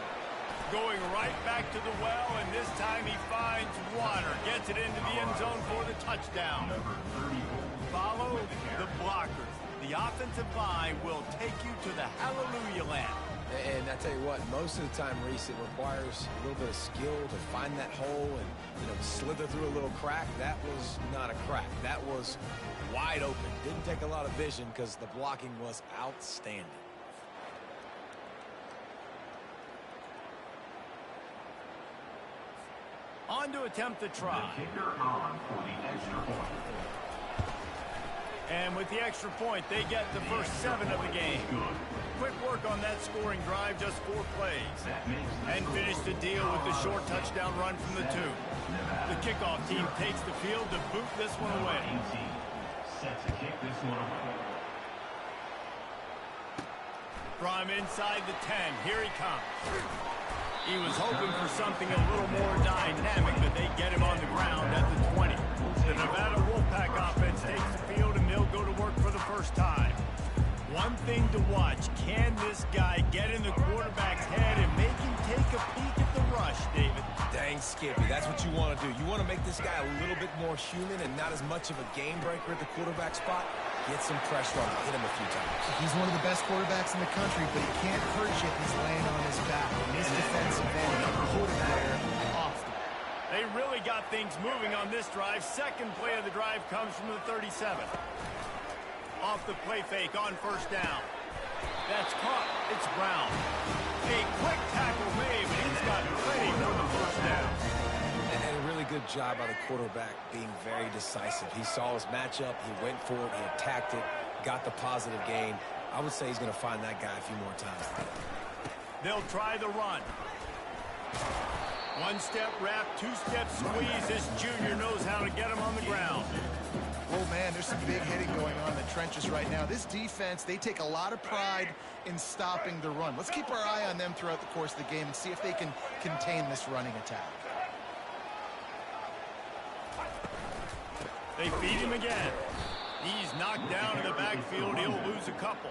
Going right back to the well, and this time he finds water. Gets it into the end zone for the touchdown. Number 34. Follow the blockers. The offensive line will take you to the hallelujah land. And I tell you what, most of the time, Reese, it requires a little bit of skill to find that hole and, slither through a little crack. That was not a crack. That was wide open. Didn't take a lot of vision because the blocking was outstanding. On to attempt the try. The kicker on for the extra point. And with the extra point, they get the first 7 of the game. Quick work on that scoring drive, just 4 plays. And finish the deal with the short touchdown run from the 2. The kickoff team takes the field to boot this one away. Set to kick this one away. From inside the 10, here he comes. He was hoping for something a little more dynamic, but they get him on the ground at the 20. The Nevada Wolfpack offense takes the field, and they'll go to work for the first time. One thing to watch, can this guy get in the quarterback's head and make him take a peek at the rush, David? Dang, Skippy, that's what you want to do. You want to make this guy a little bit more human and not as much of a game breaker at the quarterback spot. Get some pressure on him, hit him a few times. He's one of the best quarterbacks in the country, but he can't hurt you if he's laying on his back. And this defensive end can put him there often. They really got things moving on this drive. Second play of the drive comes from the 37. Off the play fake on first down. That's caught. It's Brown. A quick tackle made, but he's got plenty for the first down. And a really good job by the quarterback being very decisive. He saw his matchup, he went for it, he attacked it, got the positive gain. I would say he's going to find that guy a few more times today. They'll try the run. One-step wrap, two-step squeeze. This junior knows how to get him on the ground. Oh, man, there's some big hitting going on in the trenches right now. This defense, they take a lot of pride in stopping the run. Let's keep our eye on them throughout the course of the game and see if they can contain this running attack. They feed him again. He's knocked down in the backfield. He'll lose a couple.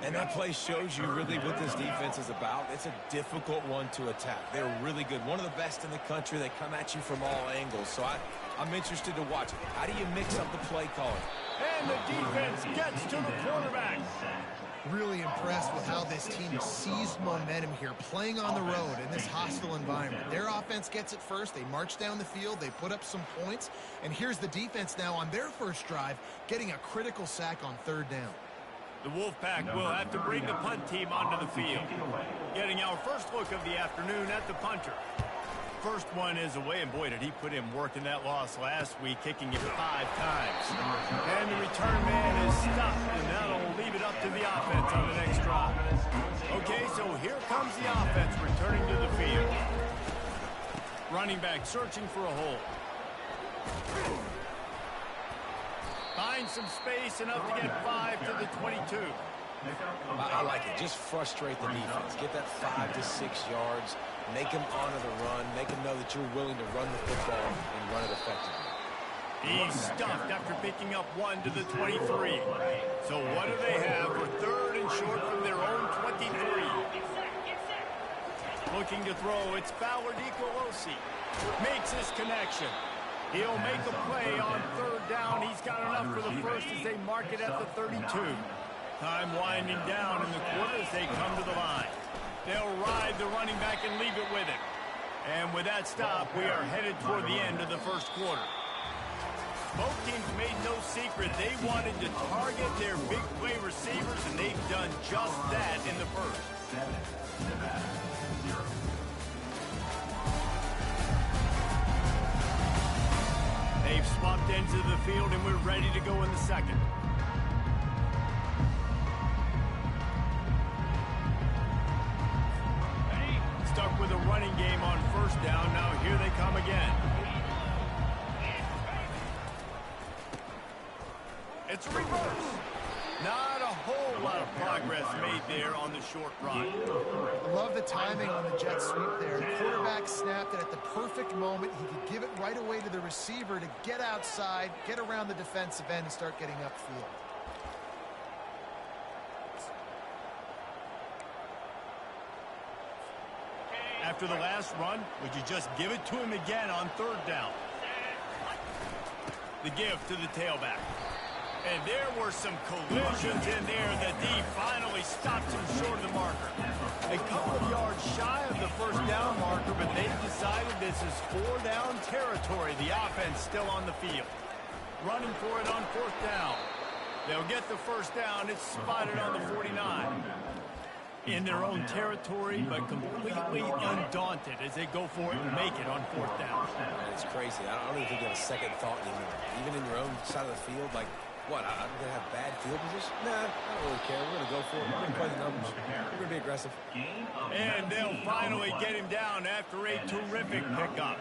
And that play shows you really what this defense is about. It's a difficult one to attack. They're really good. One of the best in the country. They come at you from all angles. So I'm interested to watch it. How do you mix up the play calling? And the defense gets to the quarterback. Really impressed with how this team seized momentum here, playing on the road in this hostile environment. Their offense gets it first. They march down the field. They put up some points. And here's the defense now on their first drive, getting a critical sack on third down. The Wolfpack will have to bring the punt team onto the field. Getting our first look of the afternoon at the punter. First one is away, and boy, did he put in work in that loss last week, kicking it 5 times. And the return man is stopped, and that'll leave it up to the offense on the next drive. Okay, so here comes the offense returning to the field. Running back searching for a hole. Finds some space, enough to get 5 to the 22. I like it. Just frustrate the defense. Get that 5 to 6 yards. Make them honor the run. Make them know that you're willing to run the football and run it effectively. He's stuffed after picking up 1 to the 23. So what do they have for third and short from their own 23? Looking to throw, it's Ballard Nicolosi. Makes his connection. He'll make a play on third down. He's got enough for the first as they mark it at the 32. Time winding down in the quarter as they come to the line. They'll ride the running back and leave it with him. And with that stop, we are headed toward the end of the first quarter. Both teams made no secret. They wanted to target their big play receivers, and they've done just that in the first. They've swapped ends of the field, and we're ready to go in the second. Stuck with a running game on first down. Now here they come again. It's a reverse. Not a whole lot of progress made there on the short run. I love the timing on the jet sweep there. The quarterback snapped it at the perfect moment. He could give it right away to the receiver to get outside, get around the defensive end, and start getting upfield. After the last run, would you just give it to him again on third down? The give to the tailback. And there were some collisions in there. The D finally stops him short of the marker. A couple of yards shy of the first down marker, but they've decided this is 4-down territory. The offense still on the field. Running for it on fourth down. They'll get the first down. It's spotted on the 49. In their own territory, but completely undaunted as they go for it and make it on fourth down. It's crazy. I don't even think you have a second thought anymore. Even in your own side of the field, like, what, I'm going to have bad field position? Nah, I don't really care. We're going to go for it. We're going to play the numbers. We're going to be aggressive. And they'll finally get him down after a terrific pickup.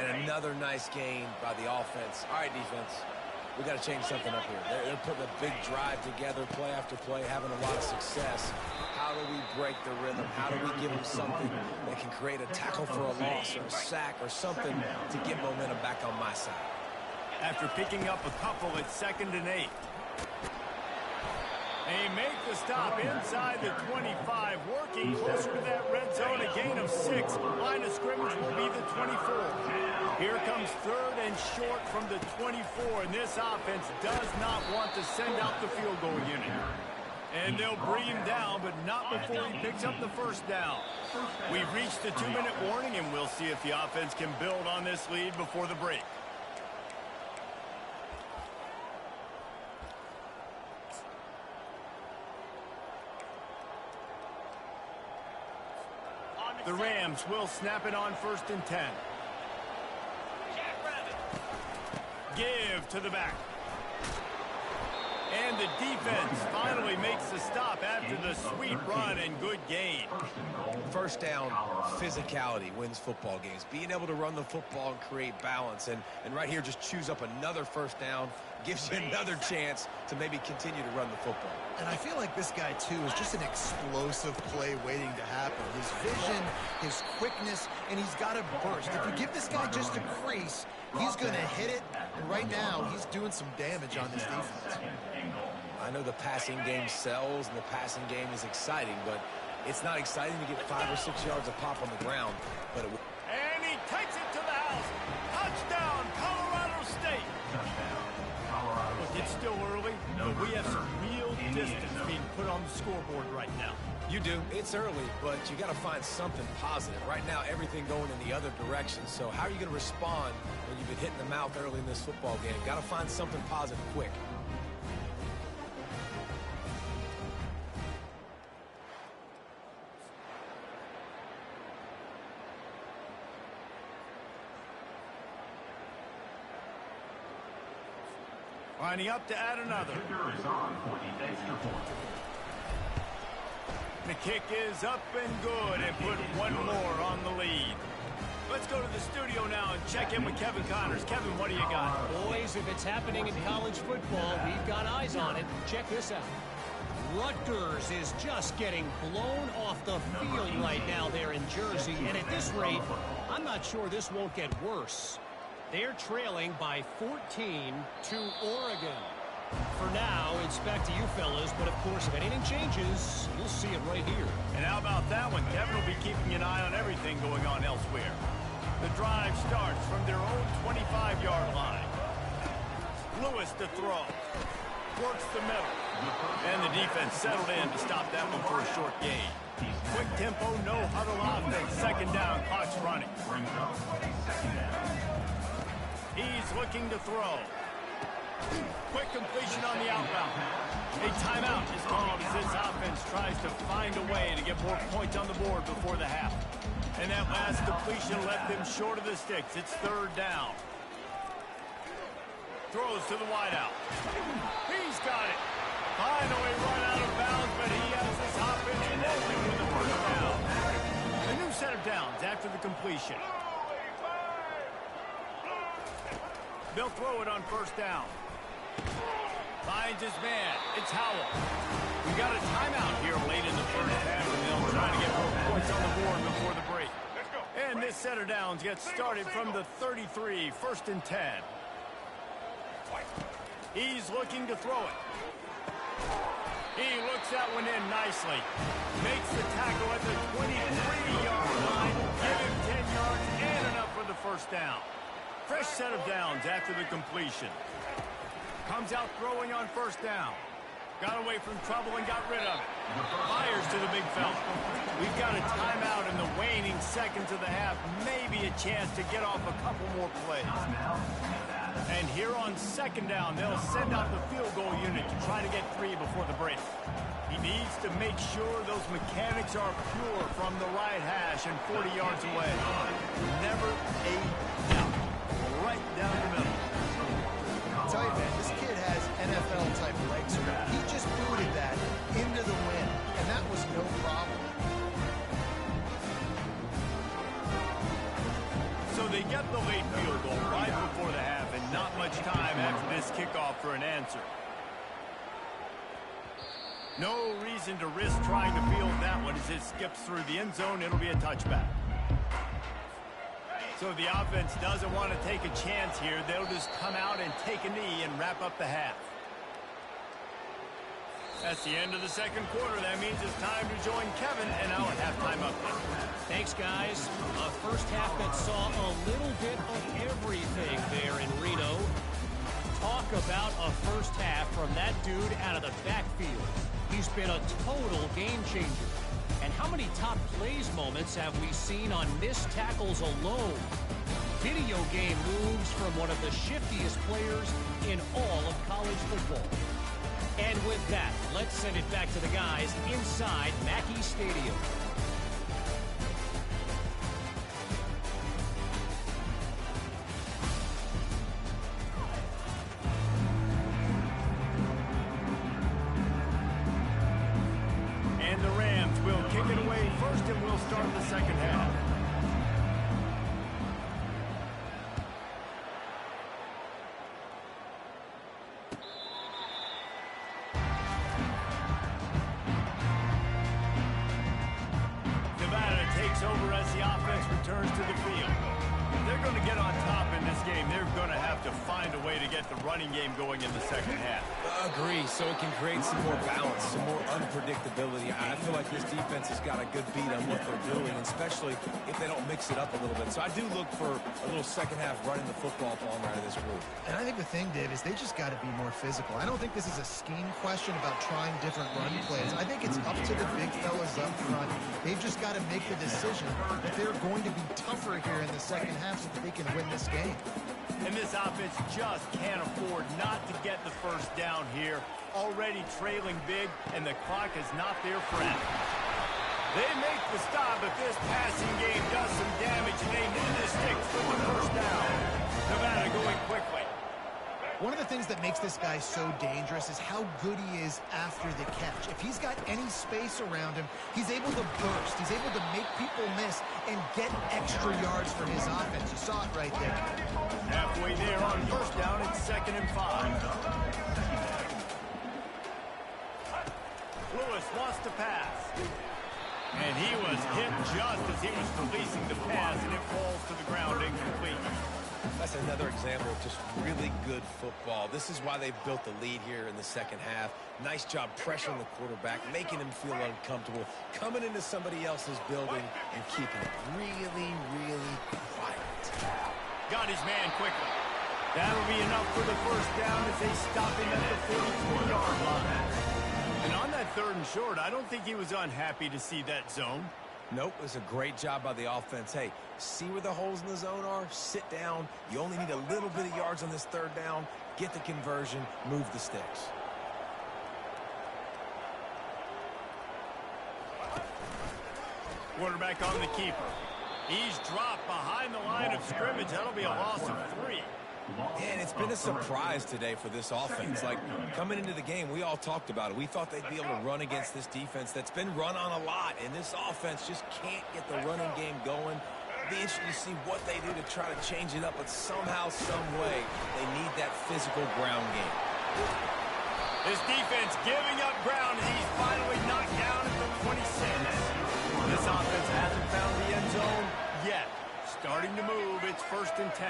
And another nice gain by the offense. All right, defense. We got to change something up here. They're putting a big drive together, play after play, having a lot of success. How do we break the rhythm? How do we give them something that can create a tackle for a loss or a sack or something to get momentum back on my side? After picking up a couple, it's 2nd and 8. They make the stop inside the 25, working closer to that red zone, a gain of 6. Line of scrimmage will be the 24. Here comes third and short from the 24, and this offense does not want to send out the field goal unit. And they'll bring him down, but not before he picks up the first down. We've reached the 2-minute warning, and we'll see if the offense can build on this lead before the break. The Rams will snap it on 1st and 10. Give to the back. And the defense finally makes the stop after the sweet run and good gain. First down, physicality wins football games. Being able to run the football and create balance. And right here, just choose up another first down, gives you another chance to maybe continue to run the football. And I feel like this guy, too, is just an explosive play waiting to happen. His vision, his quickness, and he's got a burst. If you give this guy just a crease, he's going to hit it. And right now, he's doing some damage on this defense. I know the passing game sells and the passing game is exciting, but it's not exciting to get 5 or 6 yards of pop on the ground. But And he takes it to the house. Touchdown, Colorado State. Look, it's still early, but we have some real distance being put on the scoreboard right now. You do. It's early, but you got to find something positive. Right now, everything going in the other direction. So how are you going to respond when you've been hit in the mouth early in this football game? Got to find something positive quick. Lining up to add another. Kicker is on for the extra point. The kick is up and good and put one more on the lead. Let's go to the studio now and check in with Kevin Connors. Kevin, what do you got? Boys, if it's happening in college football, we've got eyes on it. Check this out. Rutgers is just getting blown off the field right now there in Jersey. And at this rate, I'm not sure this won't get worse. They're trailing by 14 to Oregon. For now, it's back to you fellas, but of course, if anything changes, you'll see it right here. And how about that one? Kevin will be keeping an eye on everything going on elsewhere. The drive starts from their own 25-yard line. Lewis to throw. Works the middle. And the defense settled in to stop that one for a short gain. Quick tempo, no huddle offense. Second down, clock's running. He's looking to throw. Quick completion on the outroute. A timeout is called as this offense tries to find a way to get more points on the board before the half. And that last completion left them short of the sticks. It's third down. Throws to the wideout. He's got it. Finally run out of bounds, but he has this offense rolling with the first down. A new set of downs after the completion. They'll throw it on first down. Finds his man. It's Howell. We got a timeout here late in the first half, and they'll try to get more points on the board before the break. And this set of downs gets started from the 33, first and 10. He's looking to throw it. He looks that one in nicely. Makes the tackle at the 23-yard line. Give him 10 yards and enough for the first down. Fresh set of downs after the completion. Comes out throwing on first down. Got away from trouble and got rid of it. Fires to the big fella. We've got a timeout in the waning seconds of the half. Maybe a chance to get off a couple more plays. And here on second down, they'll send out the field goal unit to try to get 3 before the break. He needs to make sure those mechanics are pure from the right hash and 40 yards away. Never a doubt. Right down the middle. I'll tell you, man, this kid has NFL-type legs. He just booted that into the wind, and that was no problem. So they get the late field goal right before the half, and not much time after this kickoff for an answer. No reason to risk trying to field that one as it skips through the end zone. It'll be a touchback. So the offense doesn't want to take a chance here. They'll just come out and take a knee and wrap up the half. That's the end of the second quarter. That means it's time to join Kevin and our halftime update. Thanks, guys. A first half that saw a little bit of everything there in Reno. Talk about a first half from that dude out of the backfield. He's been a total game changer. And how many top plays moments have we seen on missed tackles alone? Video game moves from one of the shiftiest players in all of college football. And with that, let's send it back to the guys inside Mackey Stadium. first, and we'll start the second half. Nevada takes over as the offense returns to the field. If they're going to get on top in this game, they're going to have to find a way to get the running game going in the second half. Agree, so it can create some more balance, some more unpredictability. I feel like this defense has got a good beat on what they're doing, especially if they don't mix it up a little bit. So I do look for a little second half running the football falling out of this group. And I think the thing, Dave, is they just got to be more physical. I don't think this is a scheme question about trying different run plays. I think it's up to the big fellas up front. They've just got to make the decision that they're going to be tougher here in the second half so that they can win this game. And this offense just can't afford not to get the first down here. Already trailing big, and the clock is not their friend. They make the stop, but this passing game does some damage, and they need to stick with the first down. Nevada going quickly. One of the things that makes this guy so dangerous is how good he is after the catch. If he's got any space around him, he's able to burst. He's able to make people miss and get extra yards for his offense. You saw it right there. Halfway there on first down, it's 2nd and 5. Lewis wants to pass. And he was hit just as he was releasing the pass, and it falls to the ground incomplete. That's another example of just really good football. This is why they've built the lead here in the second half. Nice job pressuring the quarterback, making him feel uncomfortable, coming into somebody else's building and keeping it really, really quiet. Got his man quickly. That'll be enough for the first down as they stop him at the 43-yard line. And on that 3rd and short, I don't think he was unhappy to see that zone. Nope, it was a great job by the offense. Hey, see where the holes in the zone are? Sit down. You only need a little bit of yards on this 3rd down. Get the conversion. Move the sticks. Quarterback on the keeper. He's dropped behind the line of scrimmage. That'll be a loss of 3. And it's been a surprise today for this offense. Like, coming into the game, we all talked about it. We thought they'd be able to run against this defense that's been run on a lot, and this offense just can't get the running game going. It'll be interesting to see what they do to try to change it up, but somehow, some way, they need that physical ground game. This defense giving up ground, and he's finally knocked down at the 26. This offense hasn't found the end zone yet. Starting to move, it's 1st and 10.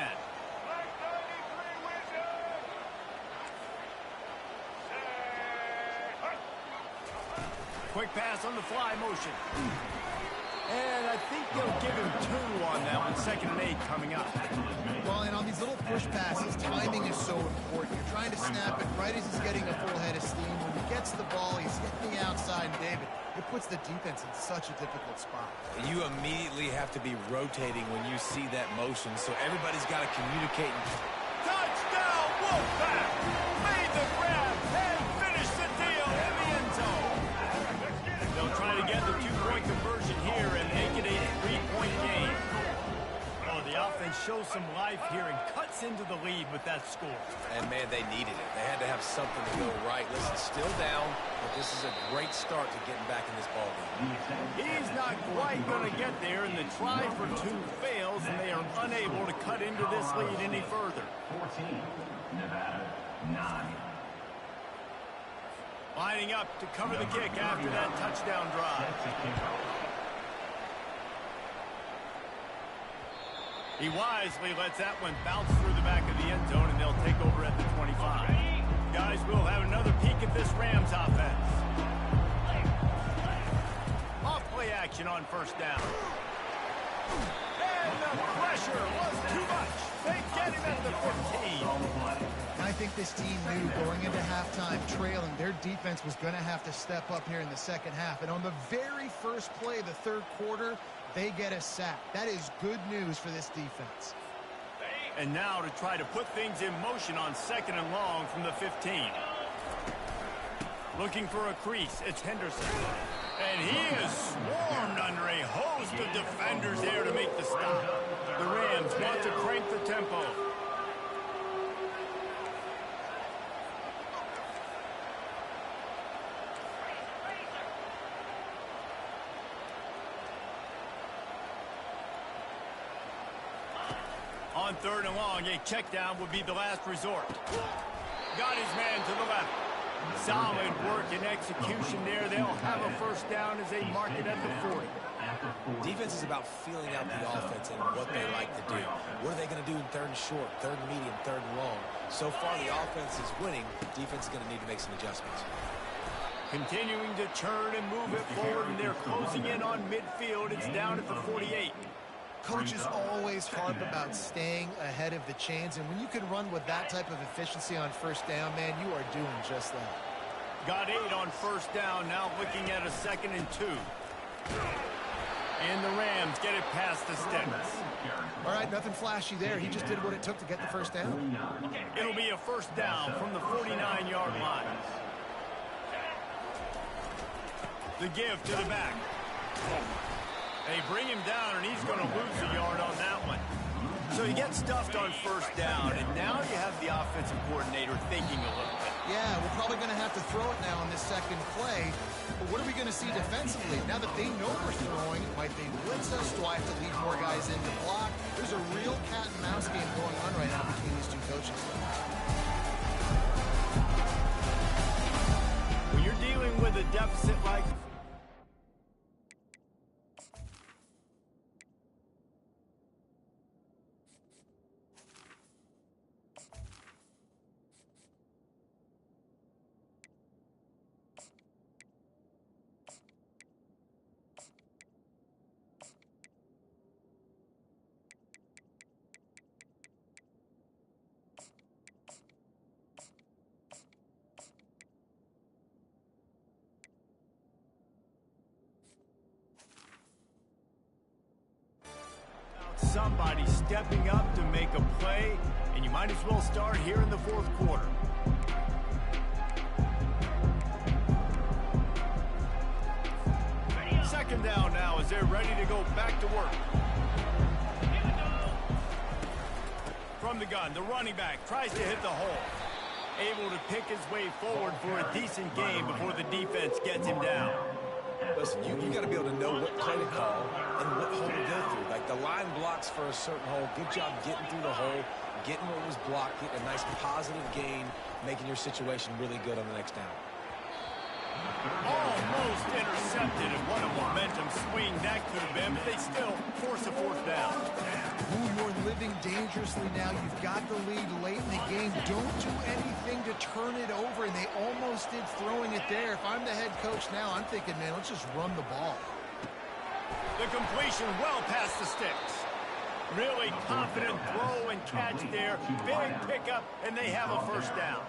Quick pass on the fly motion. And I think they'll give him 2 on that one. 2nd and 8 coming up. Well, and on these little push passes, timing is so important. You're trying to snap it right as he's getting a full head of steam. When he gets the ball, he's hitting the outside, and David, it puts the defense in such a difficult spot. You immediately have to be rotating when you see that motion, so everybody's got to communicate. Touchdown, Wolfpack! Made the grab and finished the deal in the end zone. They'll try to get the 2-point conversion here and make it a 3-point game. Oh, the offense shows some life here and cuts into the lead with that score. And, man, they needed it. They had to have something to go right. Listen, still down, but this is a great start to getting back in this ballgame. He's not quite going to get there, and the try for 2 fails, and they are unable to cut into this lead any further. 14, Nevada, 9. Lining up to cover the kick after that touchdown drive. He wisely lets that one bounce through the back of the end zone, and they'll take over at the 25. Guys, we'll have another peek at this Rams offense. Off-play action on first down. And the pressure was too much. They get him at the 15. I think this team knew going into halftime trailing, their defense was going to have to step up here in the second half. And on the very first play of the 3rd quarter, they get a sack. That is good news for this defense. And now to try to put things in motion on 2nd and long from the 15. Looking for a crease, it's Henderson. And he is swarmed under a host of defenders there to make the stop. The Rams want to crank the tempo. On 3rd and long, a check down would be the last resort. Got his man to the left. Solid work and execution there. They'll have a first down as they mark it at the 40. Defense is about feeling out the offense and what they like to do. What are they going to do in 3rd and short, 3rd and medium, 3rd and long? So far, the offense is winning. Defense is going to need to make some adjustments. Continuing to turn and move it forward, and they're closing in on midfield. It's down at the 48. Coaches always harp about staying ahead of the chains, and when you can run with that type of efficiency on first down, man, you are doing just that. Got 8 on first down, now looking at a 2nd and 2. And the Rams get it past the sticks. All right, nothing flashy there. He just did what it took to get the first down. It'll be a first down from the 49-yard line. The give to the back. They bring him down, and he's going to lose a yard on that one. So you get stuffed on first down, and now you have the offensive coordinator thinking a little bit. Yeah, we're probably going to have to throw it now on this second play. But what are we going to see defensively? Now that they know we're throwing, might they blitz us? Do I have to leave more guys in to block? There's a real cat and mouse game going on right now between these two coaching staffs. When you're dealing with a deficit like... Somebody stepping up to make a play, and you might as well start here in the 4th quarter. Second down now as they're ready to go back to work. From the gun, the running back tries to hit the hole. Able to pick his way forward for a decent game before the defense gets him down. Listen, you got to be able to know what play to call and what hole to go through. Like the line blocks for a certain hole. Good job getting through the hole, getting what was blocked, getting a nice positive gain, making your situation really good on the next down. Almost intercepted, and what a momentum swing that could have been, but they still force a 4th down. Ooh, you're living dangerously now. You've got the lead late in the game. Don't do anything to turn it over, and they almost did throwing it there. If I'm the head coach now, I'm thinking, man, let's just run the ball. The completion well past the sticks. Really confident throw and catch there. Big pickup, and they have a first down.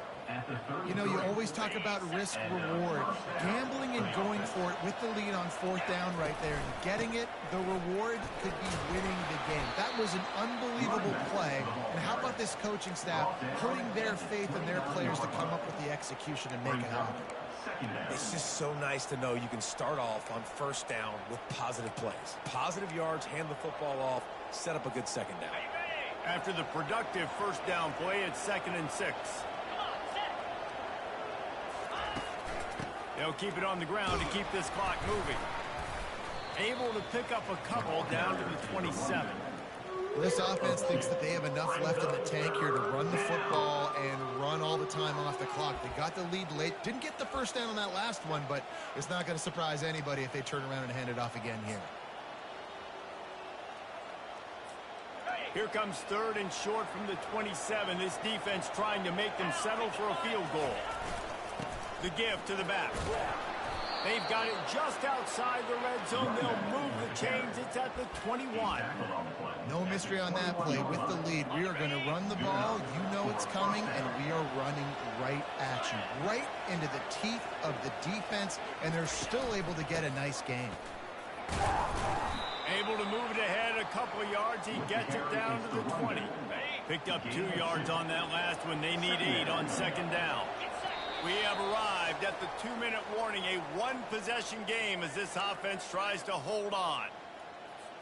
You know, you always talk about risk-reward. Gambling and going for it with the lead on 4th down right there and getting it, the reward could be winning the game. That was an unbelievable play. And how about this coaching staff putting their faith in their players to come up with the execution and make it happen? It's just so nice to know you can start off on first down with positive plays. Positive yards, hand the football off, set up a good second down. After the productive first down play, it's 2nd and 6. They'll keep it on the ground to keep this clock moving. Able to pick up a couple down to the 27. This offense thinks that they have enough left in the tank here to run the football and run all the time off the clock. They got the lead late. Didn't get the first down on that last one, but it's not going to surprise anybody if they turn around and hand it off again here. Here comes 3rd and short from the 27. This defense trying to make them settle for a field goal. The give to the back. They've got it just outside the red zone. They'll move the chains. It's at the 21. No mystery on that play. With the lead, we are going to run the ball. You know it's coming, and we are running right at you. Right into the teeth of the defense, and they're still able to get a nice game. Able to move it ahead a couple of yards. He gets it down to the 20. Picked up 2 yards on that last one. They need 8 on second down. We have arrived at the 2-minute warning, a one-possession game as this offense tries to hold on.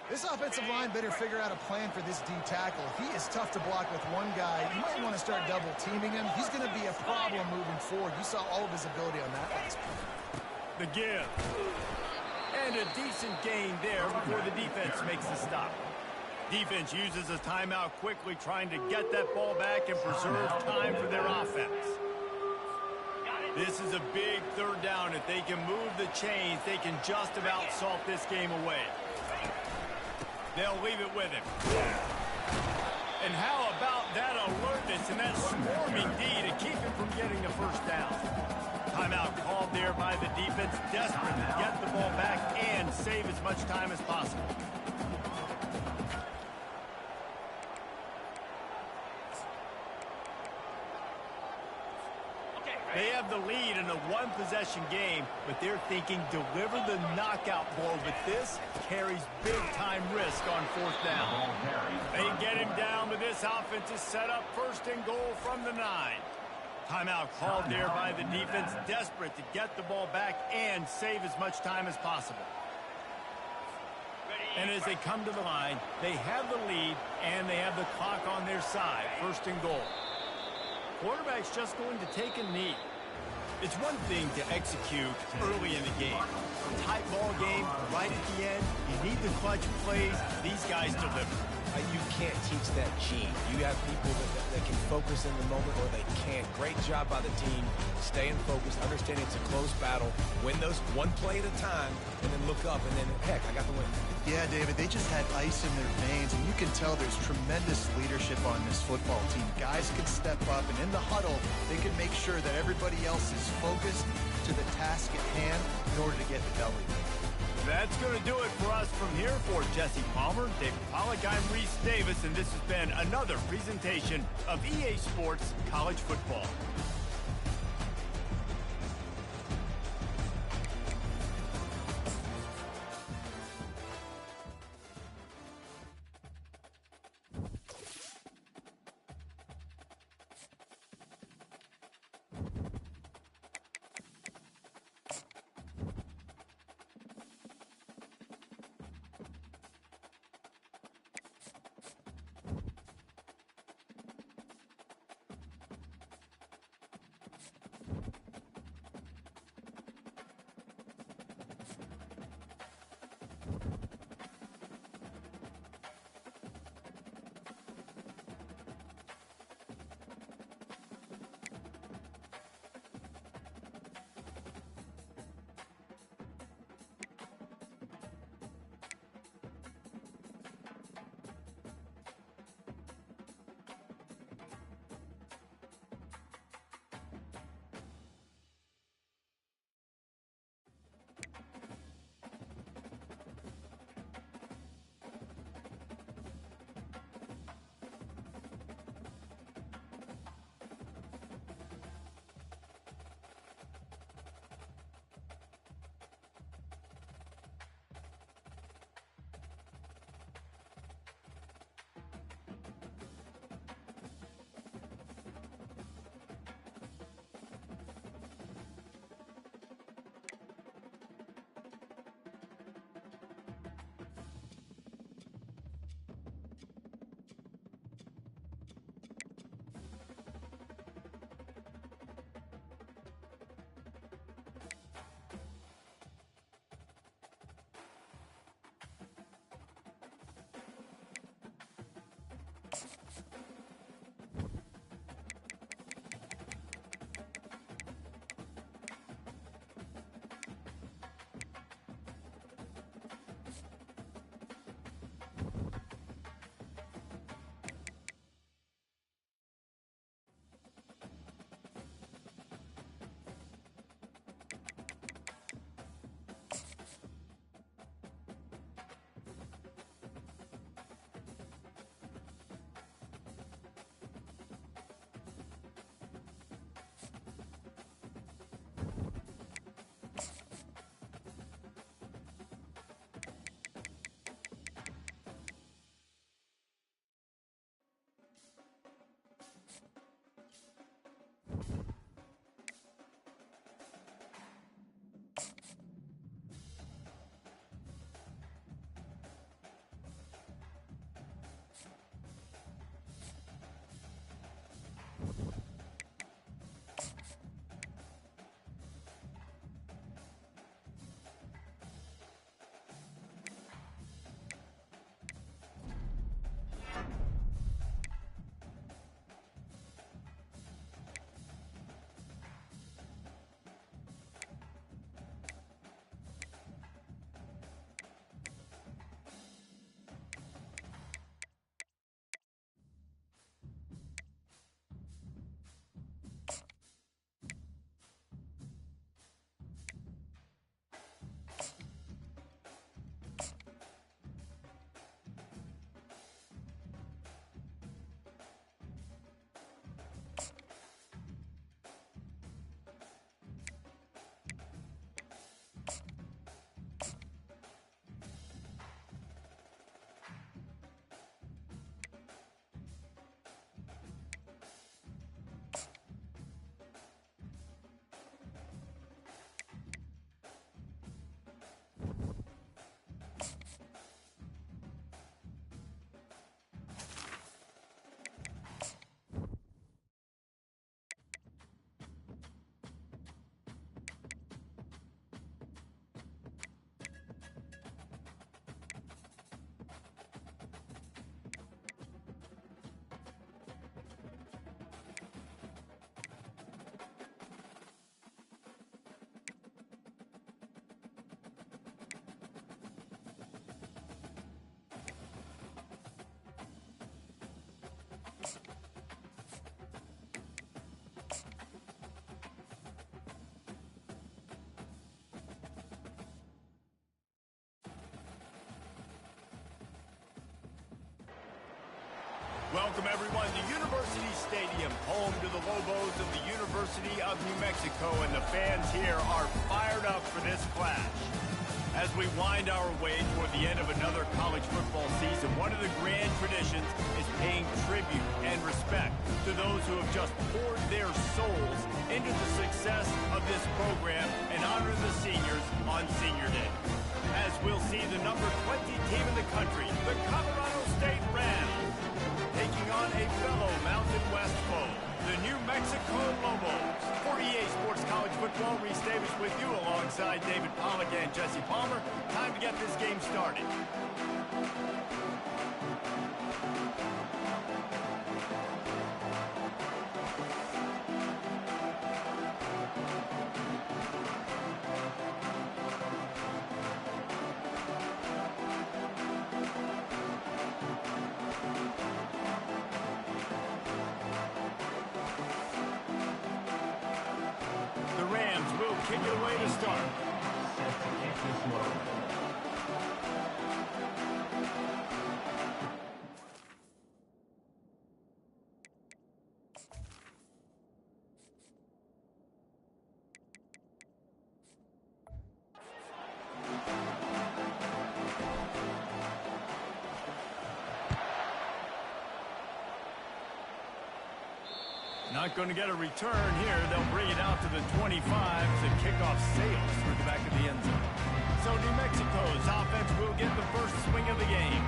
This offensive line better figure out a plan for this D tackle. He is tough to block with one guy. You might want to start double-teaming him. He's going to be a problem moving forward. You saw all of his ability on that last play. The give. And a decent gain there before the defense makes the stop. Defense uses a timeout quickly, trying to get that ball back and preserve time for their offense. This is a big third down. If they can move the chains, they can just about salt this game away. They'll leave it with him. And how about that alertness and that swarming D to keep him from getting the first down? Timeout called there by the defense, desperate to get the ball back and save as much time as possible. They have the lead in a one-possession game, but they're thinking deliver the knockout blow, but this carries big-time risk on fourth down. They get him down, but this offense is set up first and goal from the 9. Timeout called there by the defense, desperate to get the ball back and save as much time as possible. And as they come to the line, they have the lead, and they have the clock on their side, first and goal. Quarterback's just going to take a knee. It's one thing to execute early in the game. Tight ball game, right at the end, you need the clutch plays. These guys deliver. You can't teach that gene. You have people that can focus in the moment or they can't. Great job by the team, staying focused, understanding it's a close battle, win those one play at a time, and then look up, and then, heck, I got the win. Yeah, David, they just had ice in their veins, and you can tell there's tremendous leadership on this football team. Guys can step up, and in the huddle, they can make sure that everybody else is focused to the task at hand in order to get the W. That's going to do it for us from here. For Jesse Palmer, David Pollack, I'm Reese Davis, and this has been another presentation of EA Sports College Football. Welcome, everyone, to University Stadium, home to the Lobos of the University of New Mexico, and the fans here are fired up for this clash. As we wind our way toward the end of another college football season, one of the grand traditions is paying tribute and respect to those who have just poured their souls into the success of this program and honor the seniors on Senior Day. As we'll see the number 20 team in the country, the Colorado State Rams, taking on a fellow Mountain West foe, the New Mexico Lobos. For EA Sports College Football, Reese Davis with you alongside David Pollack and Jesse Palmer. Time to get this game started. Kick it away to start. Not going to get a return here. They'll bring it out to the 25 as the kickoff sails through the back of the end zone. So New Mexico's offense will get the first swing of the game.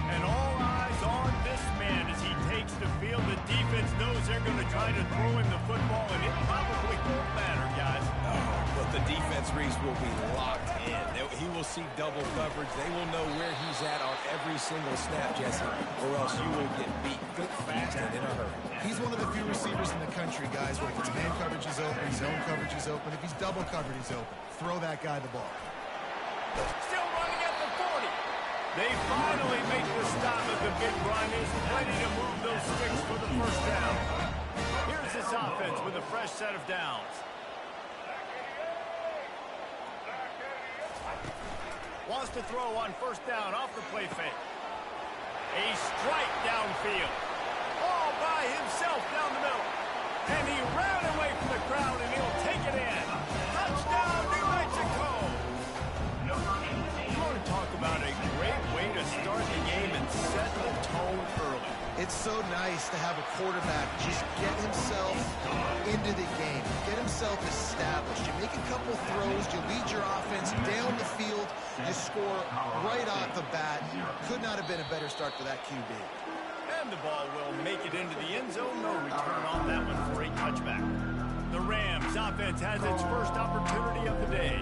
And all eyes on this man as he takes the field. The defense knows they're going to try to throw him the football, and it probably won't matter, guys. Oh, but the defense, Reese, will be locked in. He will see double coverage. They will know where he's at on every single snap, Jesse, or else you will get beat fast and in a hurry. He's one of the few receivers in the country, guys, where if his man coverage is open, zone coverage is open. If he's double covered, he's open. Throw that guy the ball. Still running at the 40. They finally make the stop at the big run. Is ready to move those sticks for the first down. Here's this offense with a fresh set of downs. Wants to throw on first down off the play fake. A strike downfield. All by himself down the middle. And he ran away from the crowd, and he'll take it in. Touchdown, New Mexico! You want to talk about a great way to start the game and set the tone early. It's so nice to have a quarterback just get himself into the game, get himself established. You make a couple throws, you lead your offense down the field, you score right off the bat. Could not have been a better start for that QB. And the ball will make it into the end zone. No return on that one for a touchback. The Rams offense has its first opportunity of the day.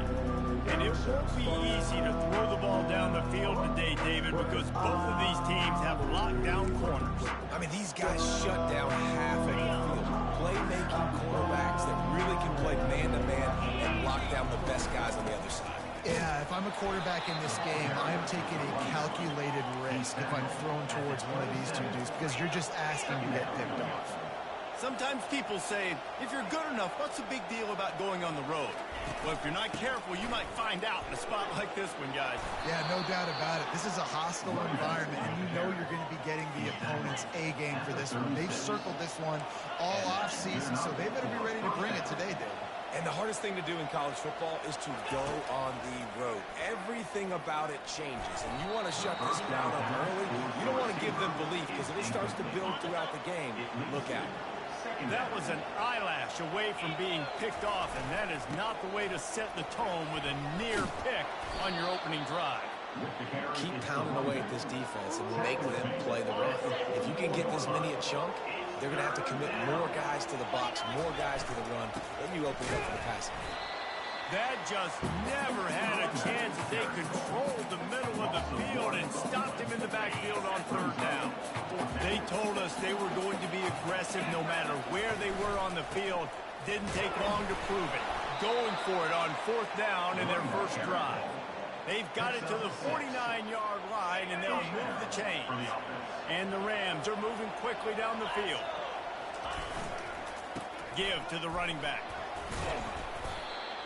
And it won't be easy to throw the ball down the field today, David, because both of these teams have locked down corners. I mean, these guys shut down half of the field. Playmaking quarterbacks that really can play man-to-man and lock down the best guys on the other side. Yeah, if I'm a quarterback in this game, I am taking a calculated risk if I'm thrown towards one of these two dudes because you're just asking to get picked off. Sometimes people say, if you're good enough, what's the big deal about going on the road? Well, if you're not careful, you might find out in a spot like this one, guys. Yeah, no doubt about it. This is a hostile environment, and you know you're going to be getting the opponent's A game for this one. They've circled this one all offseason, so they better be ready to bring it today, Dave. And the hardest thing to do in college football is to go on the road. Everything about it changes, and you want to shut this crowd up early. You don't want to give them belief, because if it starts to build throughout the game, look out. That was an eyelash away from being picked off, and that is not the way to set the tone with a near pick on your opening drive. Keep pounding away at this defense and make them play the run. If you can get this many a chunk, they're going to have to commit more guys to the box, more guys to the run, then you open it up for the passing. That just never had a chance as they controlled the middle of the field and stopped him in the backfield on third down. They told us they were going to be aggressive no matter where they were on the field. Didn't take long to prove it. Going for it on fourth down in their first drive. They've got it to the 49-yard line, and they'll move the chains. And the Rams are moving quickly down the field. Give to the running back.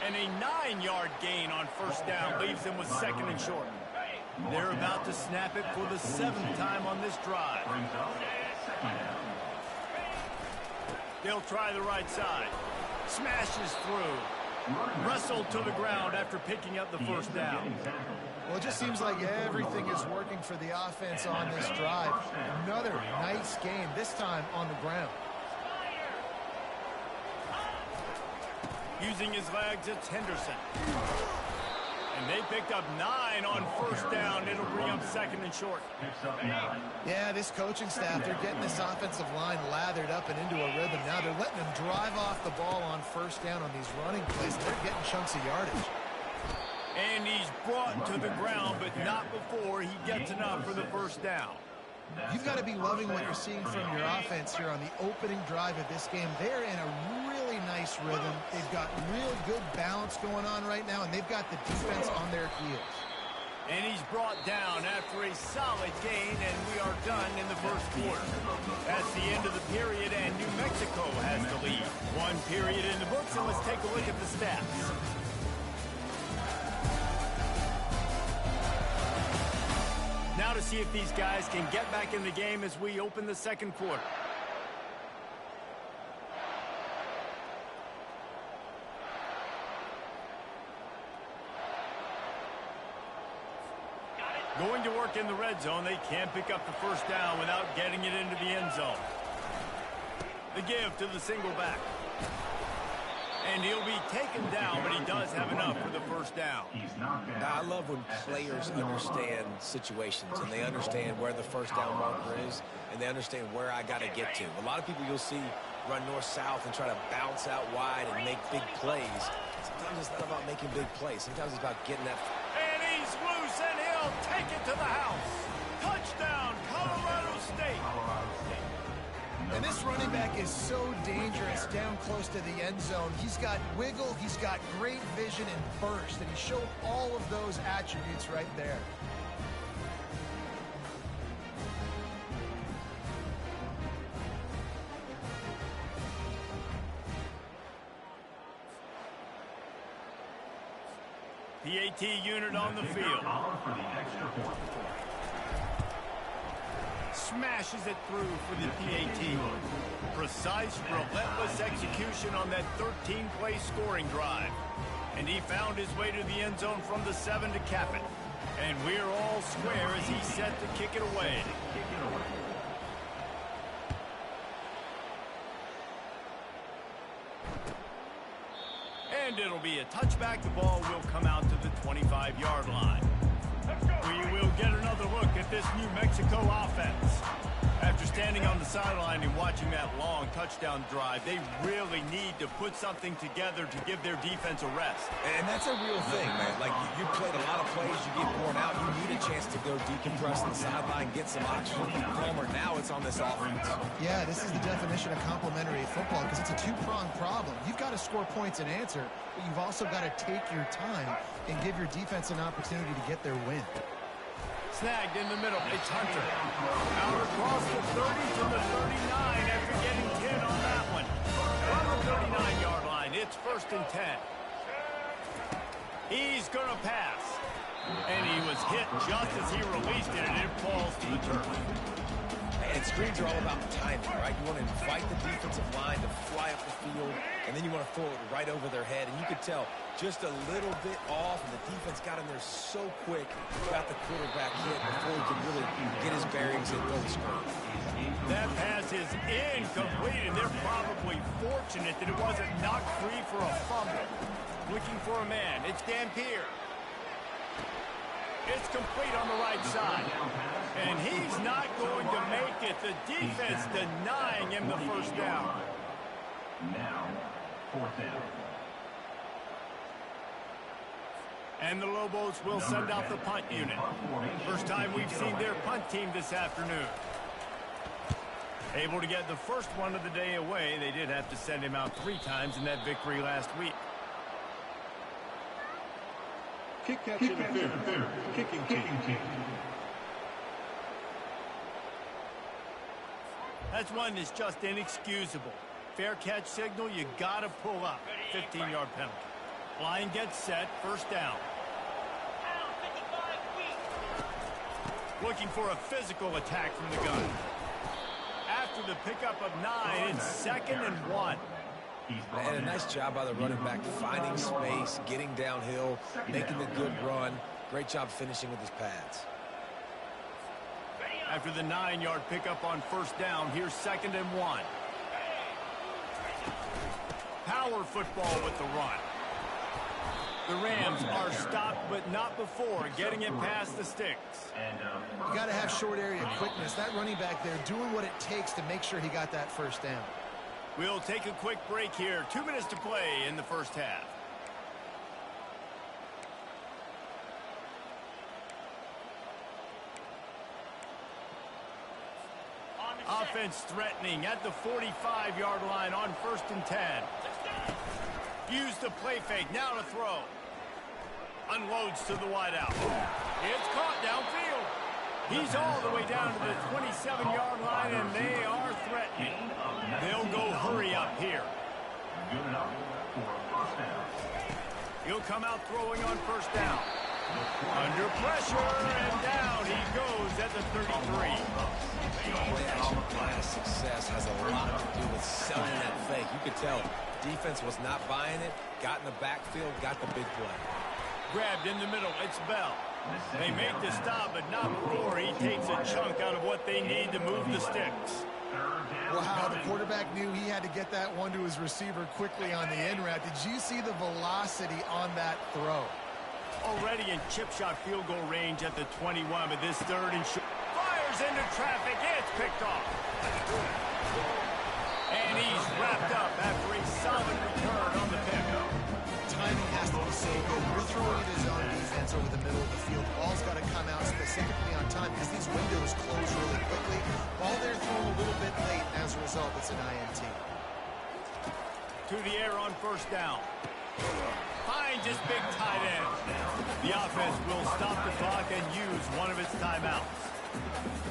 And a 9-yard gain on first down leaves them with second and short. They're about to snap it for the 7th time on this drive. They'll try the right side. Smashes through. Wrestled to the ground after picking up the first down. Well, it just seems like everything is working for the offense on this drive. Another nice game, this time on the ground. Using his legs, it's Henderson. And they picked up 9 on first down. It'll bring up 2nd and short. Yeah, this coaching staff, they're getting this offensive line lathered up and into a rhythm. Now they're letting them drive off the ball on first down on these running plays. They're getting chunks of yardage. And he's brought to the ground, but not before he gets enough for the first down. You've got to be loving what you're seeing from your offense here on the opening drive of this game. They're in a really nice rhythm. They've got real good balance going on right now, and they've got the defense on their heels. And he's brought down after a solid gain, and we are done in the first quarter. That's the end of the period, and New Mexico has the lead. 1 period in the books, and let's take a look at the stats. Now to see if these guys can get back in the game as we open the second quarter. Going to work in the red zone. They can't pick up the first down without getting it into the end zone. The give to the single back. And he'll be taken down, but he does have enough for the first down. Now, I love when players understand situations and they understand where the first down marker is and they understand where I got to get to. A lot of people you'll see run north-south and try to bounce out wide and make big plays. Sometimes it's not about making big plays. Sometimes it's about getting that. And he's loose, and he'll take it to the house. Touchdown, Colorado State. And this running back is so dangerous down close to the end zone. He's got wiggle, he's got great vision and burst, and he showed all of those attributes right there. PAT unit on the field. Smashes it through for the PAT. Precise, relentless execution on that 13-play scoring drive. And he found his way to the end zone from the 7 to cap it. And we're all square as he's set to kick it away. And it'll be a touchback. The ball will come out to the 25-yard line. We will get another look at this New Mexico offense. After standing on the sideline and watching that long touchdown drive, they really need to put something together to give their defense a rest. And that's a real thing, man. Like, you played a lot of plays, you get worn out, you need a chance to go decompress on the sideline, get some oxygen from Palmer. Now it's on this offense. Yeah, this is the definition of complementary football because it's a two-pronged problem. You've got to score points and answer, but you've also got to take your time and give your defense an opportunity to get their win. Snagged in the middle. It's Hunter. Out across the 30 to the 39 after getting 10 on that one. From the 39-yard line, it's 1st and 10. He's going to pass. And he was hit just as he released it, and it falls to the turf. And screens are all about timing, right? You want to invite the defensive line to fly up the field, and then you want to throw it right over their head. And you could tell just a little bit off, and the defense got in there so quick, got the quarterback hit before he could really get his bearings and throw the screen. That pass is incomplete, and they're probably fortunate that it wasn't knocked free for a fumble. Looking for a man. It's Dampier. It's complete on the right side. And he's not going to make it. The defense denying him the first down. Now, 4th down. And the Lobos will send out the punt unit. First time we've seen their punt team this afternoon. Able to get the first one of the day away. They did have to send him out 3 times in that victory last week. Kick catch interference. Kicking team. That's one that's just inexcusable. Fair catch signal, you gotta pull up. 15-yard penalty. Line gets set, 1st down. Looking for a physical attack from the gun. after the pickup of 9, it's 2nd and 1. And a nice job by the running back, finding space, getting downhill, making a good run. Great job finishing with his pads. After the 9-yard pickup on 1st down, here's 2nd and 1. Power football with the run. The Rams are stopped, but not before getting it past the sticks. You got to have short area quickness. That running back there doing what it takes to make sure he got that 1st down. We'll take a quick break here. 2 minutes to play in the 1st half. Offense threatening at the 45-yard line on 1st and 10. Use the play fake. Now to throw. Unloads to the wideout. It's caught downfield. He's all the way down to the 27-yard line, and they are threatening. They'll go hurry up here. He'll come out throwing on 1st down. Under pressure, and down he goes at the 33. Play action pass success has a lot to do with selling that fake. You could tell defense was not buying it, got in the backfield, got the big play. Grabbed in the middle, it's Bell. They make the stop, but not before he takes a chunk out of what they need to move the sticks. Wow, the quarterback knew he had to get that one to his receiver quickly on the in route. Did you see the velocity on that throw? Already in chip shot field goal range at the 21, but this 3rd and short. Fires into traffic, it's picked off. And he's wrapped up after a solid return on the pick. Timing has to be so good. We're throwing it as zone defense over the middle of the field. The ball's got to come out specifically on time because these windows close really quickly. Ball there thrown a little bit late. As a result, it's an INT. To the air on 1st down. Finds his big tight end. The offense will stop the clock and use one of its timeouts.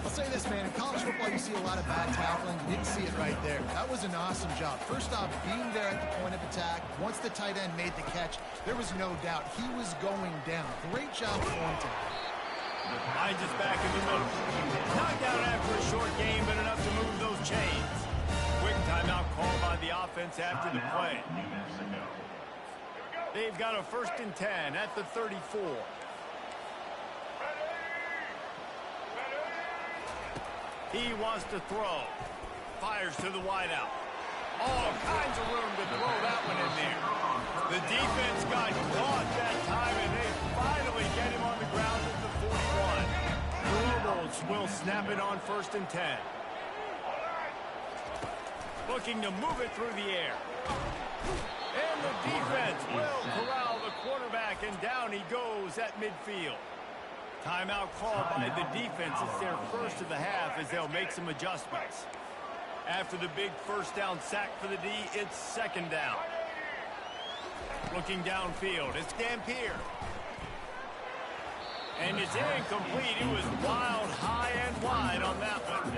I'll say this, man. In college football, you see a lot of bad tackling. You didn't see it right there. That was an awesome job. First off, being there at the point of attack. Once the tight end made the catch, there was no doubt he was going down. Great job pointing. Finds us back in the middle. Knocked down after a short game, but enough to move those chains. Quick timeout call by the offense after the play. They've got a 1st and 10 at the 34. He wants to throw. Fires to the wideout. All kinds of room to throw that one in there. The defense got caught that time, and they finally get him on the ground at the 41. The Lobos will snap it on 1st and 10. Looking to move it through the air. And the defense will corral the quarterback, and down he goes at midfield. Timeout called by the defense. It's their 1st of the half as they'll make some adjustments. After the big 1st down sack for the D, it's 2nd down. Looking downfield, it's Dampier. And it's incomplete. It was wild, high and wide on that one.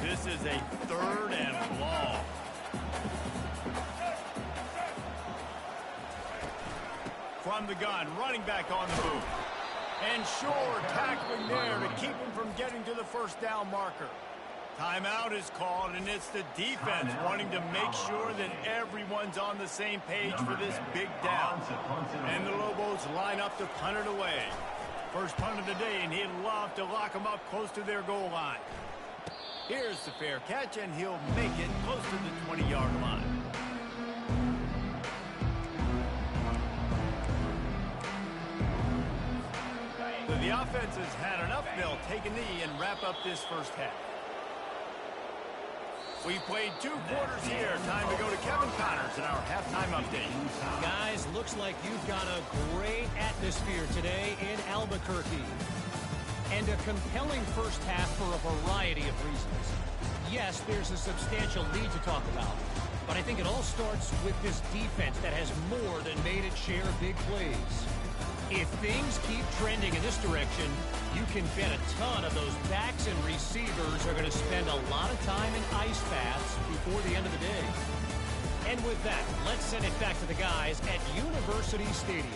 This is a 3rd and long. From the gun, running back on the move. And Shore tackling there to keep him from getting to the 1st down marker. Timeout is called, and it's the defense wanting to make sure that everyone's on the same page for this big down. And the Lobos line up to punt it away. First punt of the day, and he'd love to lock them up close to their goal line. Here's the fair catch, and he'll make it close to the 20-yard line. So the offense has had enough. They'll take a knee and wrap up this 1st half. We played 2 quarters here. Time to go to Kevin Connors in our halftime update. Guys, looks like you've got a great atmosphere today in Albuquerque. And a compelling 1st half for a variety of reasons. Yes, there's a substantial lead to talk about. But I think it all starts with this defense that has more than made its share of big plays. If things keep trending in this direction, you can bet a ton of those backs and receivers are going to spend a lot of time in ice baths before the end of the day. And with that, let's send it back to the guys at University Stadium.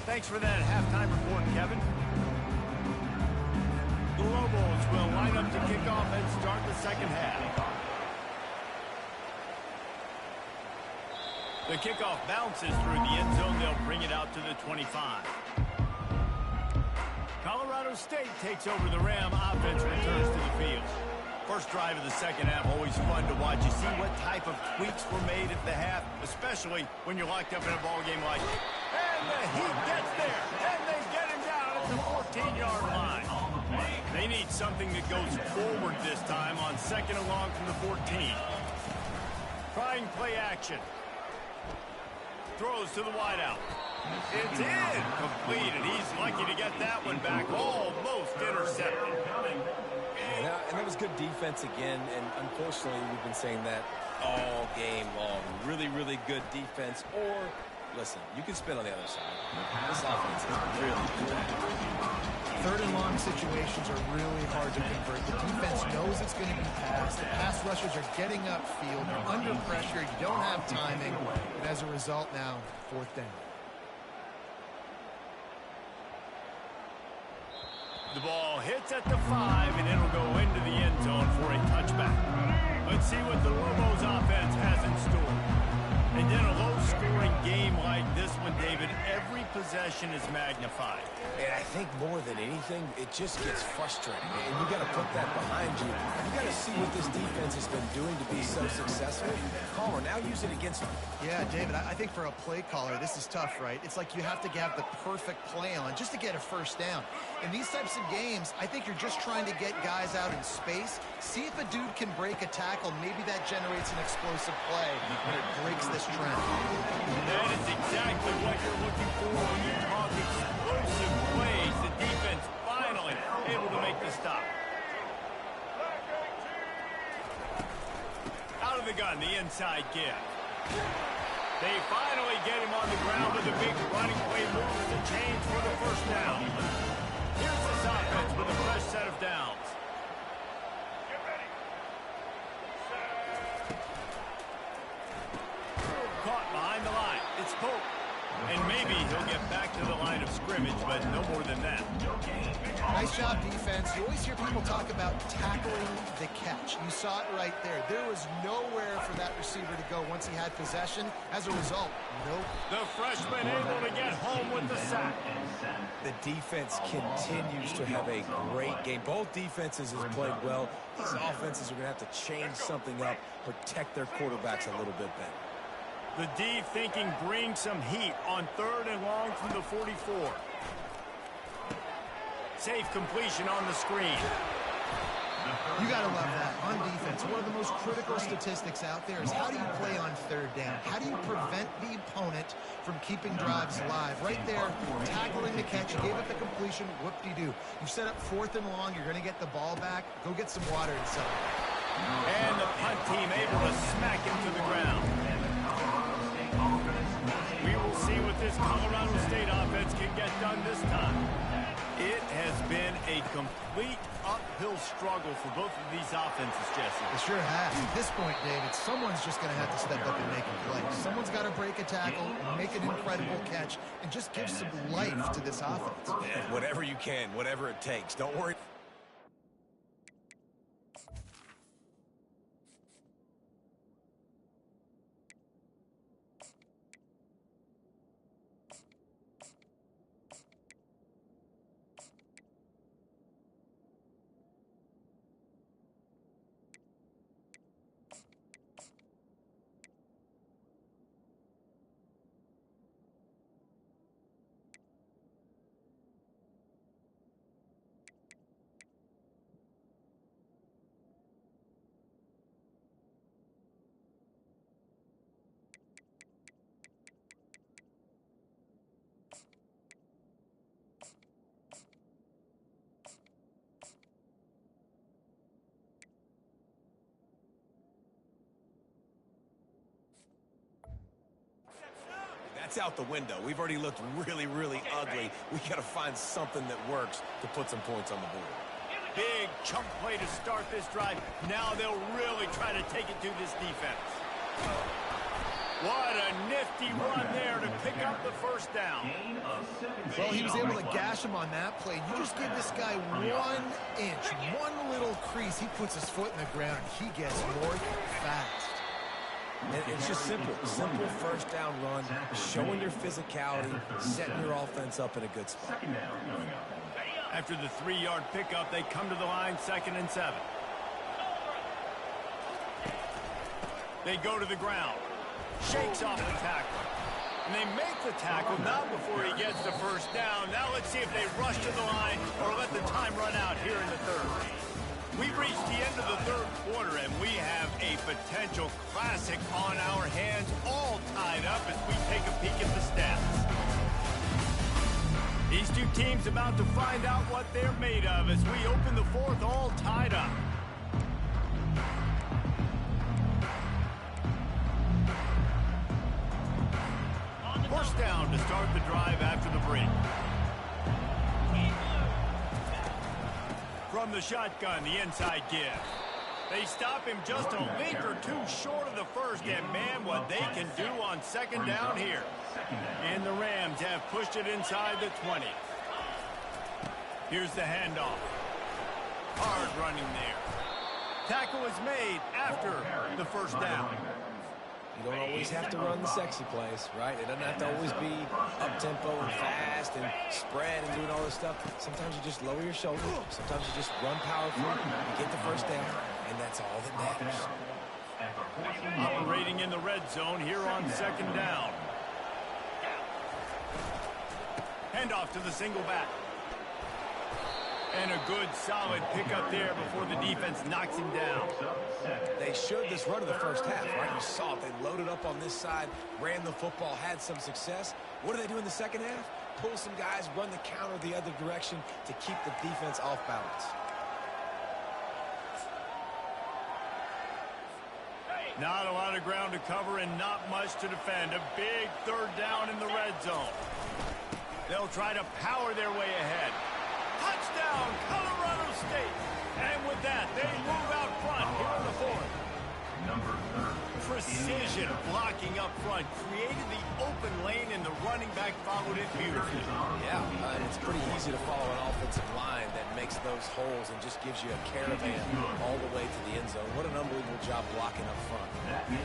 Thanks for that halftime report, Kevin. Lobos will line up to kick off and start the second half. The kickoff bounces through the end zone. They'll bring it out to the 25. Colorado State takes over the Ram. Offense returns to the field. First drive of the second half, always fun to watch. You see what type of tweaks were made at the half, especially when you're locked up in a ball game like this. And the Heat gets there, and they get him down at the 14-yard line. They need something that goes forward this time on second and long from the 14. Trying play action. Throws to the wideout. It's in. Complete, and he's lucky to get that one back. Almost intercepted. And that was good defense again, and unfortunately, we've been saying that all game long. Really, really good defense. Or, listen, you can spin on the other side. This offense is really good. Third and long situations are really hard to convert. The defense knows it's going to be passed. The pass rushers are getting upfield. They're under pressure. You don't have timing. And as a result now, fourth down. The ball hits at the 5, and it'll go into the end zone for a touchback. Let's see what the Lobos offense has in store. And in a low-scoring game like this one, David, every possession is magnified. And I think more than anything, it just gets frustrating. And you got to put that behind you. You got to see what this defense has been doing to be so successful. Caller, now use it against them. Yeah, David, I think for a play caller, this is tough, right? It's like you have to have the perfect play on just to get a first down. In these types of games, I think you're just trying to get guys out in space, see if a dude can break a tackle. Maybe that generates an explosive play, and it breaks this trend. That is exactly what you're looking for when you talk explosive plays. The defense finally able to make the stop. Out of the gun, the inside give. They finally get him on the ground with a big running play move as a change for the first down. Here's this offense with a fresh set of downs. Caught behind the line. It's Pope. And maybe he'll get back to the line of scrimmage, but no more than that. Nice job, defense. You always hear people talk about tackling the catch. You saw it right there. There was nowhere for that receiver to go once he had possession. As a result, nope. The freshman able to get home with the sack. The defense continues to have a great game. Both defenses have played well. These offenses are going to have to change something up, protect their quarterbacks a little bit better. The D thinking bring some heat on third and long from the 44. Safe completion on the screen. You got to love that. On defense, one of the most critical statistics out there is how do you play on third down? How do you prevent the opponent from keeping drives alive? Right there, tackling the catch, you gave it the completion, whoop-de-doo. You set up fourth and long, you're going to get the ball back, go get some water inside. And the punt team able to smack him to the ground. We will see what this Colorado State offense can get done this time. It has been a complete uphill struggle for both of these offenses, Jesse. It sure has. At this point, David, someone's just going to have to step up and make a play. Someone's got to break a tackle, make an incredible catch, and just give some life to this offense. Yeah, whatever you can, whatever it takes. Don't worry. That's out the window. We've already looked really, really ugly. We got to find something that works to put some points on the board. Big chunk play to start this drive. Now they'll really try to take it to this defense. What a nifty run there to pick up the first down. Well, he was able to gash him on that play. You just give this guy 1 inch, one little crease. He puts his foot in the ground. He gets north fast. And it's just simple. Simple first down run, showing your physicality, setting your offense up in a good spot. After the 3-yard pickup, they come to the line 2nd and 7. They go to the ground. Shakes off the tackle. And they make the tackle, not before he gets the first down. Now let's see if they rush to the line or let the time run out here in the third. We've reached the end of the third quarter, and we have a potential classic on our hands, all tied up as we take a peek at the stats. These two teams about to find out what they're made of as we open the fourth, all tied up. First down to start the drive after the break. From the shotgun, the inside give. They stop him just a link or two short of the first, and man, what they can do on 2nd down here. And the Rams have pushed it inside the 20. Here's the handoff. Hard running there. Tackle is made after the first down. You don't always have to run the sexy plays, right? It doesn't have to always be up-tempo and fast and spread and doing all this stuff. Sometimes you just lower your shoulder. Sometimes you just run powerful, you get the first down, and that's all that matters. Operating in the red zone here on 2nd down. Handoff to the single back. And a good, solid pickup there before the defense knocks him down. They showed this run in the first half, right? You saw it. They loaded up on this side, ran the football, had some success. What do they do in the second half? Pull some guys, run the counter the other direction to keep the defense off balance. Not a lot of ground to cover and not much to defend. A big 3rd down in the red zone. They'll try to power their way ahead. Touchdown, Colorado State. And with that, they move out front here in the 4th. Precision blocking up front created the open lane, and the running back followed it beautifully. Yeah, it's pretty easy to follow an offensive line that makes those holes and just gives you a caravan all the way to the end zone. What an unbelievable job blocking up front.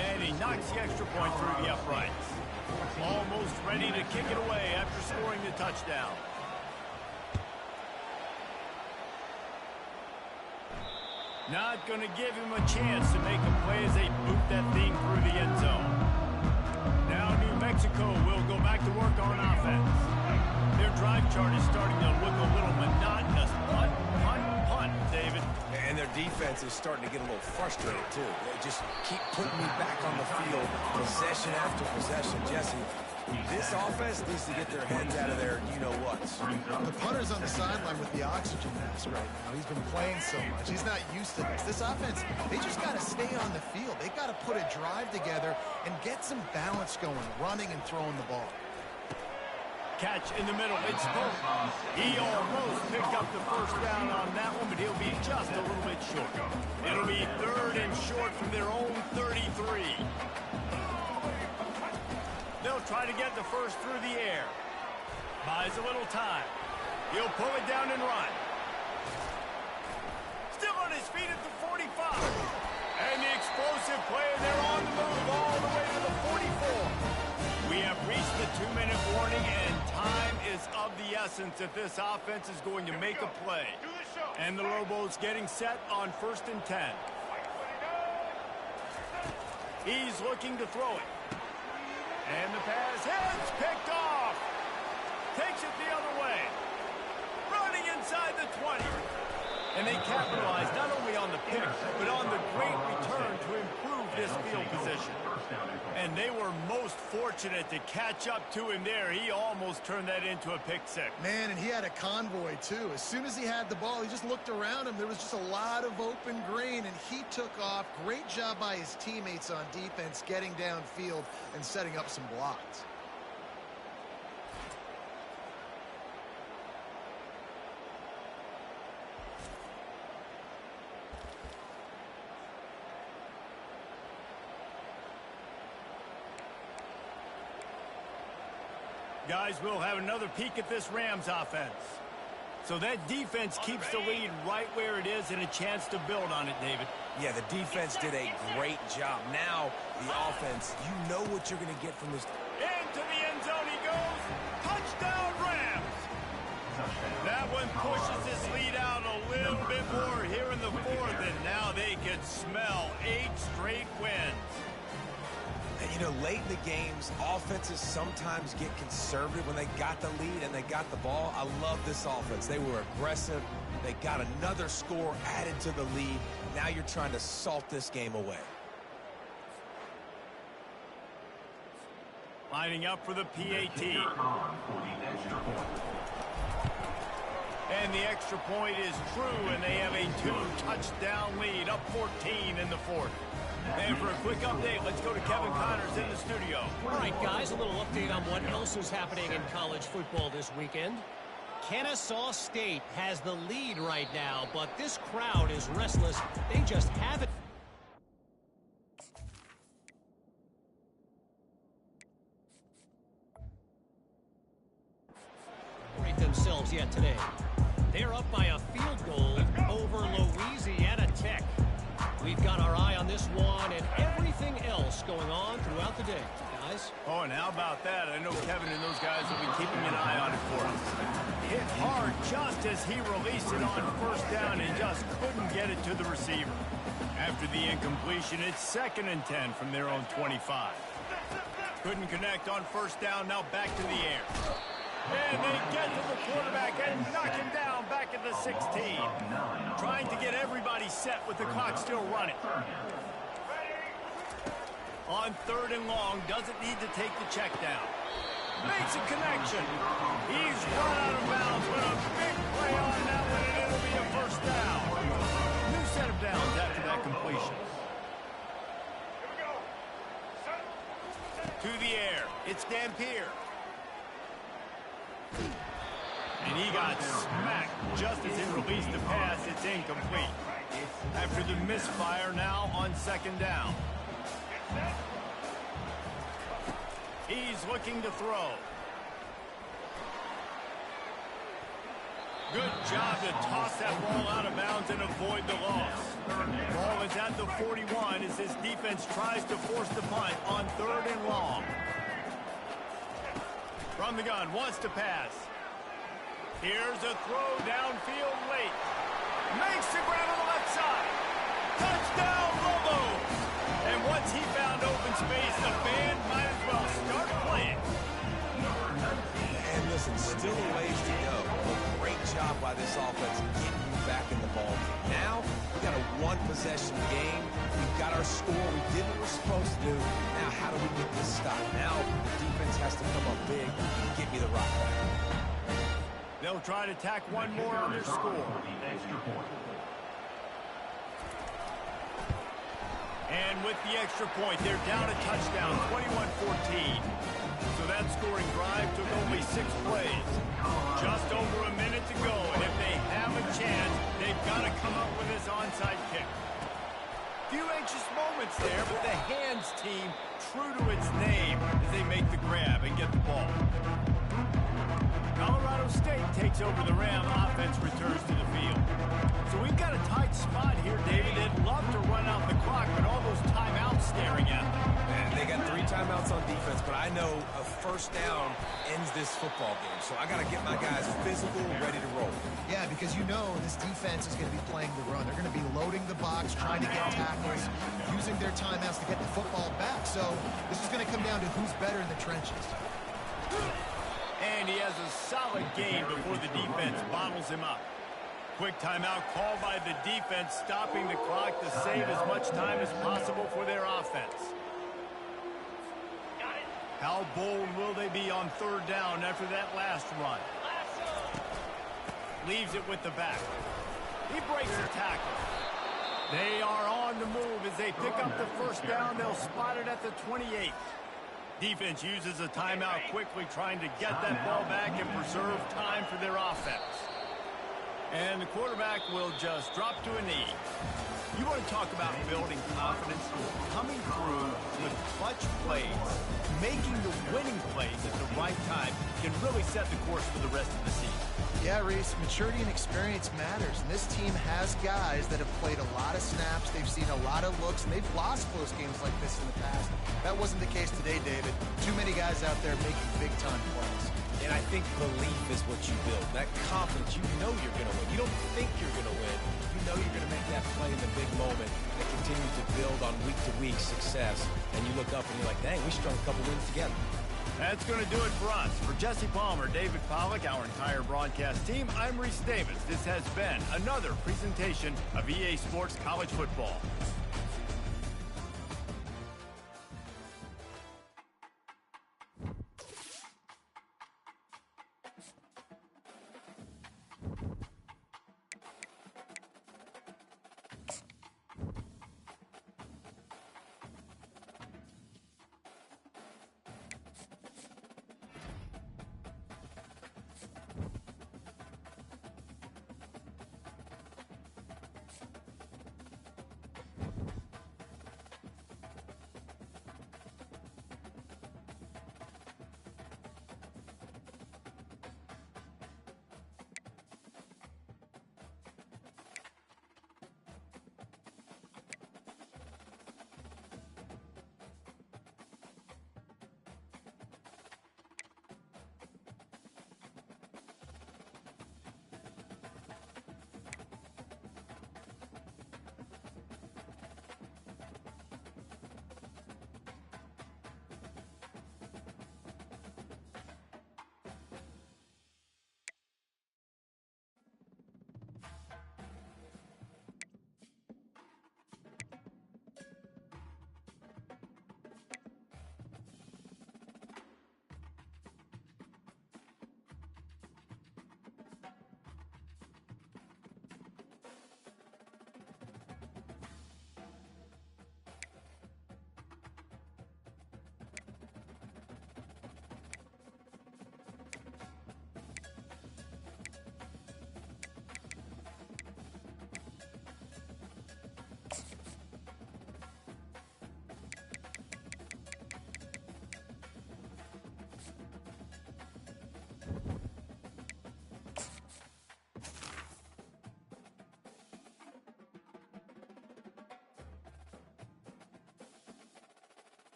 And he knocks the extra point through the uprights. Almost ready to kick it away after scoring the touchdown. Not going to give him a chance to make a play as they boot that thing through the end zone. Now New Mexico will go back to work on offense. Their drive chart is starting to look a little monotonous. Punt, punt, punt, David. And their defense is starting to get a little frustrated, too. They just keep putting me back on the field, possession after possession. Jesse, this offense needs to get their heads out of their you-know-whats. The punter's on the sideline with the oxygen mask right now. He's been playing so much. He's not used to this. This offense, they just got to stay on the field. They got to put a drive together and get some balance going, running and throwing the ball. Catch in the middle. It's Pope. He almost picked up the first down on that one, but he'll be just a little bit short. It'll be 3rd and short from their own 33. They'll try to get the first through the air. Buys a little time. He'll pull it down and run. Still on his feet at the 45. And the explosive play, and they're on the move all the way to the 44. We have reached the 2-minute warning, and time is of the essence if this offense is going to make a play. And the Lobos getting set on 1st and 10. He's looking to throw it. And the pass hits, picked off. Takes it the other way. Running inside the 20. And they capitalize not only on the pick, but on the great return to improve this field position. And they were most fortunate to catch up to him there. He almost turned that into a pick six. Man, and he had a convoy, too. As soon as he had the ball, he just looked around him. There was just a lot of open green, and he took off. Great job by his teammates on defense, getting downfield and setting up some blocks. Guys, we'll have another peek at this Rams offense. So that defense keeps the lead right where it is and a chance to build on it, David. Yeah, the defense did a great job. Now, the offense, you know what you're going to get from this. Into the end zone he goes. Touchdown, Rams. That one pushes this lead out a little bit more here in the fourth, and now they can smell 8 straight wins. And, you know, late in the games, offenses sometimes get conservative when they got the lead and they got the ball. I love this offense. They were aggressive. They got another score added to the lead. Now you're trying to salt this game away. Lining up for the PAT. And the extra point is true, and they have a 2-touchdown lead, up 14 in the fourth. And for a quick update, let's go to Kevin Connors in the studio. All right, guys, a little update on what else is happening in college football this weekend. Kennesaw State has the lead right now, but this crowd is restless. They just haven't themselves yet today. They're up by a field goal over Louisiana Tech. We've got our eye on this one and everything else going on throughout the day, guys. Oh, and how about that? I know Kevin and those guys will be keeping an eye on it for us. Hit hard just as he released it on first down and just couldn't get it to the receiver. After the incompletion, it's 2nd and 10 from their own 25. Couldn't connect on first down, now back to the air. And they get to the quarterback and knock him down back at the 16. Trying to get everybody set with the clock still running. On 3rd and long, doesn't need to take the check down. Makes a connection. He's run out of bounds with a big play on that one, and it'll be a first down. New set of downs after that completion. To the air. It's Dampier. And he got smacked just as he released the pass. It's incomplete. After the misfire, now on 2nd down. He's looking to throw. Good job to toss that ball out of bounds and avoid the loss. Ball is at the 41 as this defense tries to force the punt on 3rd and long. From the gun, wants to pass. Here's a throw downfield late. Makes the grab on the left side. Touchdown, Lobos! And once he found open space, the band might as well start playing. And listen, still a ways to go. Great job by this offense getting you back in the ball game. Now, we got a 1-possession game. We've got our score. We did what we're supposed to do. Now, how do we get this stop? Now, the defense has to come up big and get me the rock back. They'll try to tack one more on their score. And with the extra point, they're down a touchdown, 21-14. So that scoring drive took only 6 plays. Just over a minute to go, and if they have a chance, they've got to come up with this onside kick. Few anxious moments there, but the hands team true to its name as they make the grab and get the ball. Colorado State takes over the Ram. Offense returns to the field. So we've got a tight spot here, David. They'd love to run out the clock, but all those timeouts staring at them. And they got 3 timeouts on defense, but I know a first down ends this football game. So I got to get my guys physical, ready to roll. Yeah, because you know this defense is going to be playing the run. They're going to be loading the box, trying to get tackles, using their timeouts to get the football back. So this is going to come down to who's better in the trenches. And he has a solid gain before the defense bottles him up. Quick timeout called by the defense, stopping the clock to save as much time as possible for their offense. How bold will they be on 3rd down after that last run? Leaves it with the back. He breaks the tackle. They are on the move as they pick up the first down. They'll spot it at the 28. Defense uses a timeout quickly, trying to get that ball back and preserve time for their offense. And the quarterback will just drop to a knee. You want to talk about building confidence? Coming through with clutch plays, making the winning plays at the right time can really set the course for the rest of the season. Yeah, Reese, maturity and experience matters. And this team has guys that have played a lot of snaps. They've seen a lot of looks, and they've lost close games like this in the past. That wasn't the case today, David. Too many guys out there making big-time plays. And I think belief is what you build. That confidence, you know you're going to win. You don't think you're going to win. You know you're going to make that play in the big moment that continues to build on week-to-week success. And you look up and you're like, dang, we strung a couple wins together. That's going to do it for us. For Jesse Palmer, David Pollack, our entire broadcast team, I'm Reese Davis. This has been another presentation of EA Sports College Football.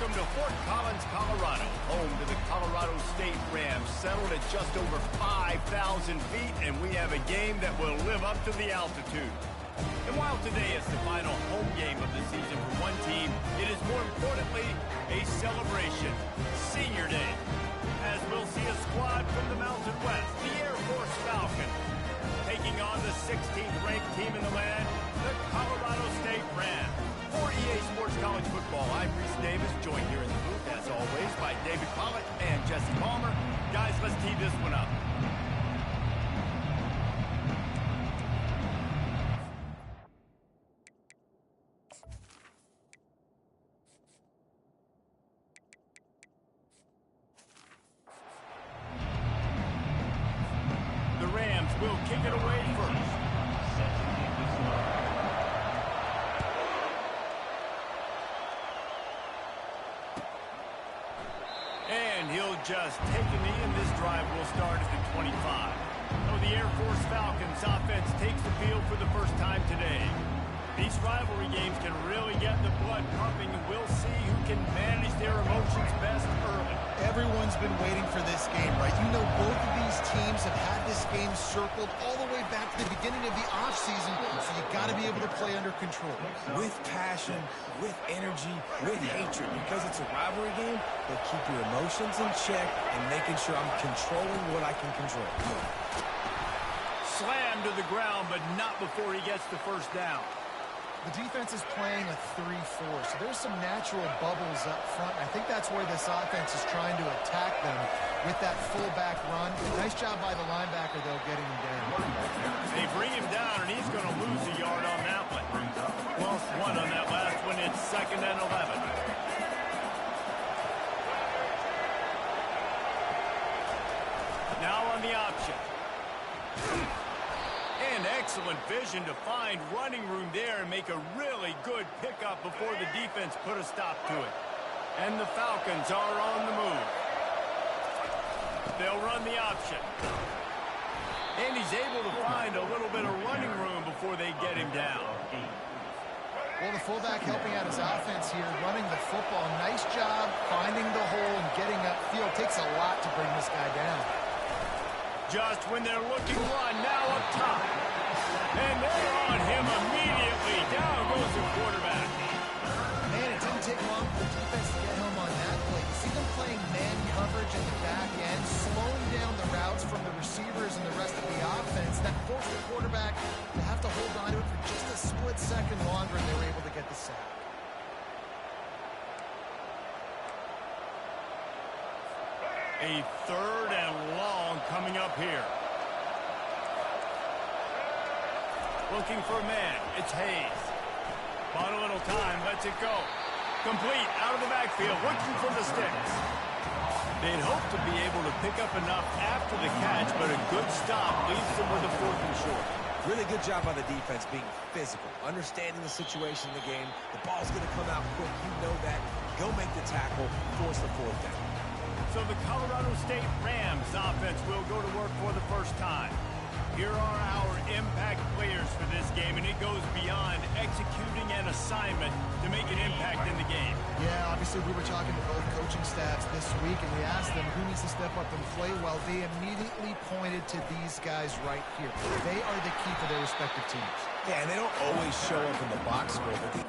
Welcome to Fort Collins, Colorado, home to the Colorado State Rams, settled at just over 5,000 feet, and we have a game that will live up to the altitude. And while today is the final home game of the season for one team, it is more importantly a celebration, Senior Day, as we'll see a squad from the Mountain West, the Air Force Falcons, taking on the 16th ranked team in the land, the Colorado State Rams. For EA Sports College Football, I'm Reese Davis, joined here in the booth, as always, by David Pollitt and Jesse Palmer. Guys, let's tee this one up. The Rams will kick it away first. And he'll just take a knee, and this drive will start at the 25. So the Air Force Falcons offense takes the field for the first time today. These rivalry games can really get the blood pumping, and we'll see who can manage their emotions best early. Everyone's been waiting for this game, right? You know, both of these teams have had this game circled all the way back to the beginning of the offseason, so you got to be able to play under control. With passion, with energy, with hatred, because it's a rivalry game, but keep your emotions in check and making sure I'm controlling what I can control. Slammed to the ground, but not before he gets the first down. The defense is playing a 3-4, so there's some natural bubbles up front. I think that's where this offense is trying to attack them with that fullback run. Nice job by the linebacker, though, getting him down. They bring him down, and he's going to lose a yard on that one. Lost one on that last one. It's 2nd and 11. Now on the option. And excellent vision to find running room there and make a really good pickup before the defense put a stop to it. And the Falcons are on the move. They'll run the option. And he's able to find a little bit of running room before they get him down. Well, the fullback helping out his offense here, running the football. Nice job finding the hole and getting upfield. Takes a lot to bring this guy down. Just when they're looking one, now up top. And they're on him immediately. Down goes the quarterback. Man, it didn't take long for the defense to get home on that play. You see them playing man coverage in the back end, slowing down the routes from the receivers and the rest of the offense. That forced the quarterback to have to hold on to it for just a split second longer, and they were able to get the sack. A 3rd and long coming up here. Looking for a man. It's Hayes. Bought a little time. Lets it go. Complete. Out of the backfield. Looking for the sticks. They'd hope to be able to pick up enough after the catch, but a good stop leaves them with a 4th and short. Really good job by the defense being physical, understanding the situation in the game. The ball's going to come out quick. You know that. Go make the tackle. Force the 4th down. So the Colorado State Rams offense will go to work for the first time. Here are our impact players for this game, and it goes beyond executing an assignment to make an impact in the game. Yeah, obviously we were talking to both coaching staffs this week, and we asked them who needs to step up and play well. They immediately pointed to these guys right here. They are the key for their respective teams. Yeah, and they don't always show up in the box score, but they...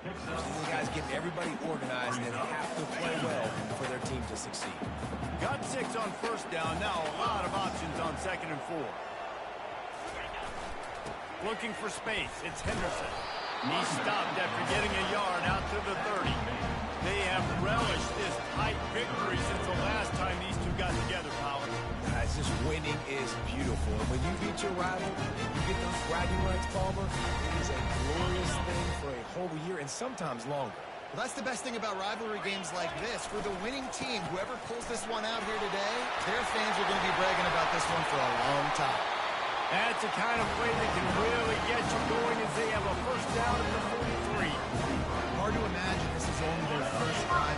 These guys get everybody organized and have to play well for their team to succeed. Got 6 on 1st down. Now a lot of options on 2nd and 4. Looking for space. It's Henderson. He stopped after getting a yard out to the 30. They have relished this tight victory since the last time these two got together, Pollard. Guys, just winning is beautiful. And when you beat your rival, you get those bragging rights, Palmer. It is a glorious thing for a whole year and sometimes longer. Well, that's the best thing about rivalry games like this. For the winning team, whoever pulls this one out here today, their fans are going to be bragging about this one for a long time. That's the kind of play that can really get you going as they have a 1st down at the 43. Hard to imagine this is only their 1st first drive,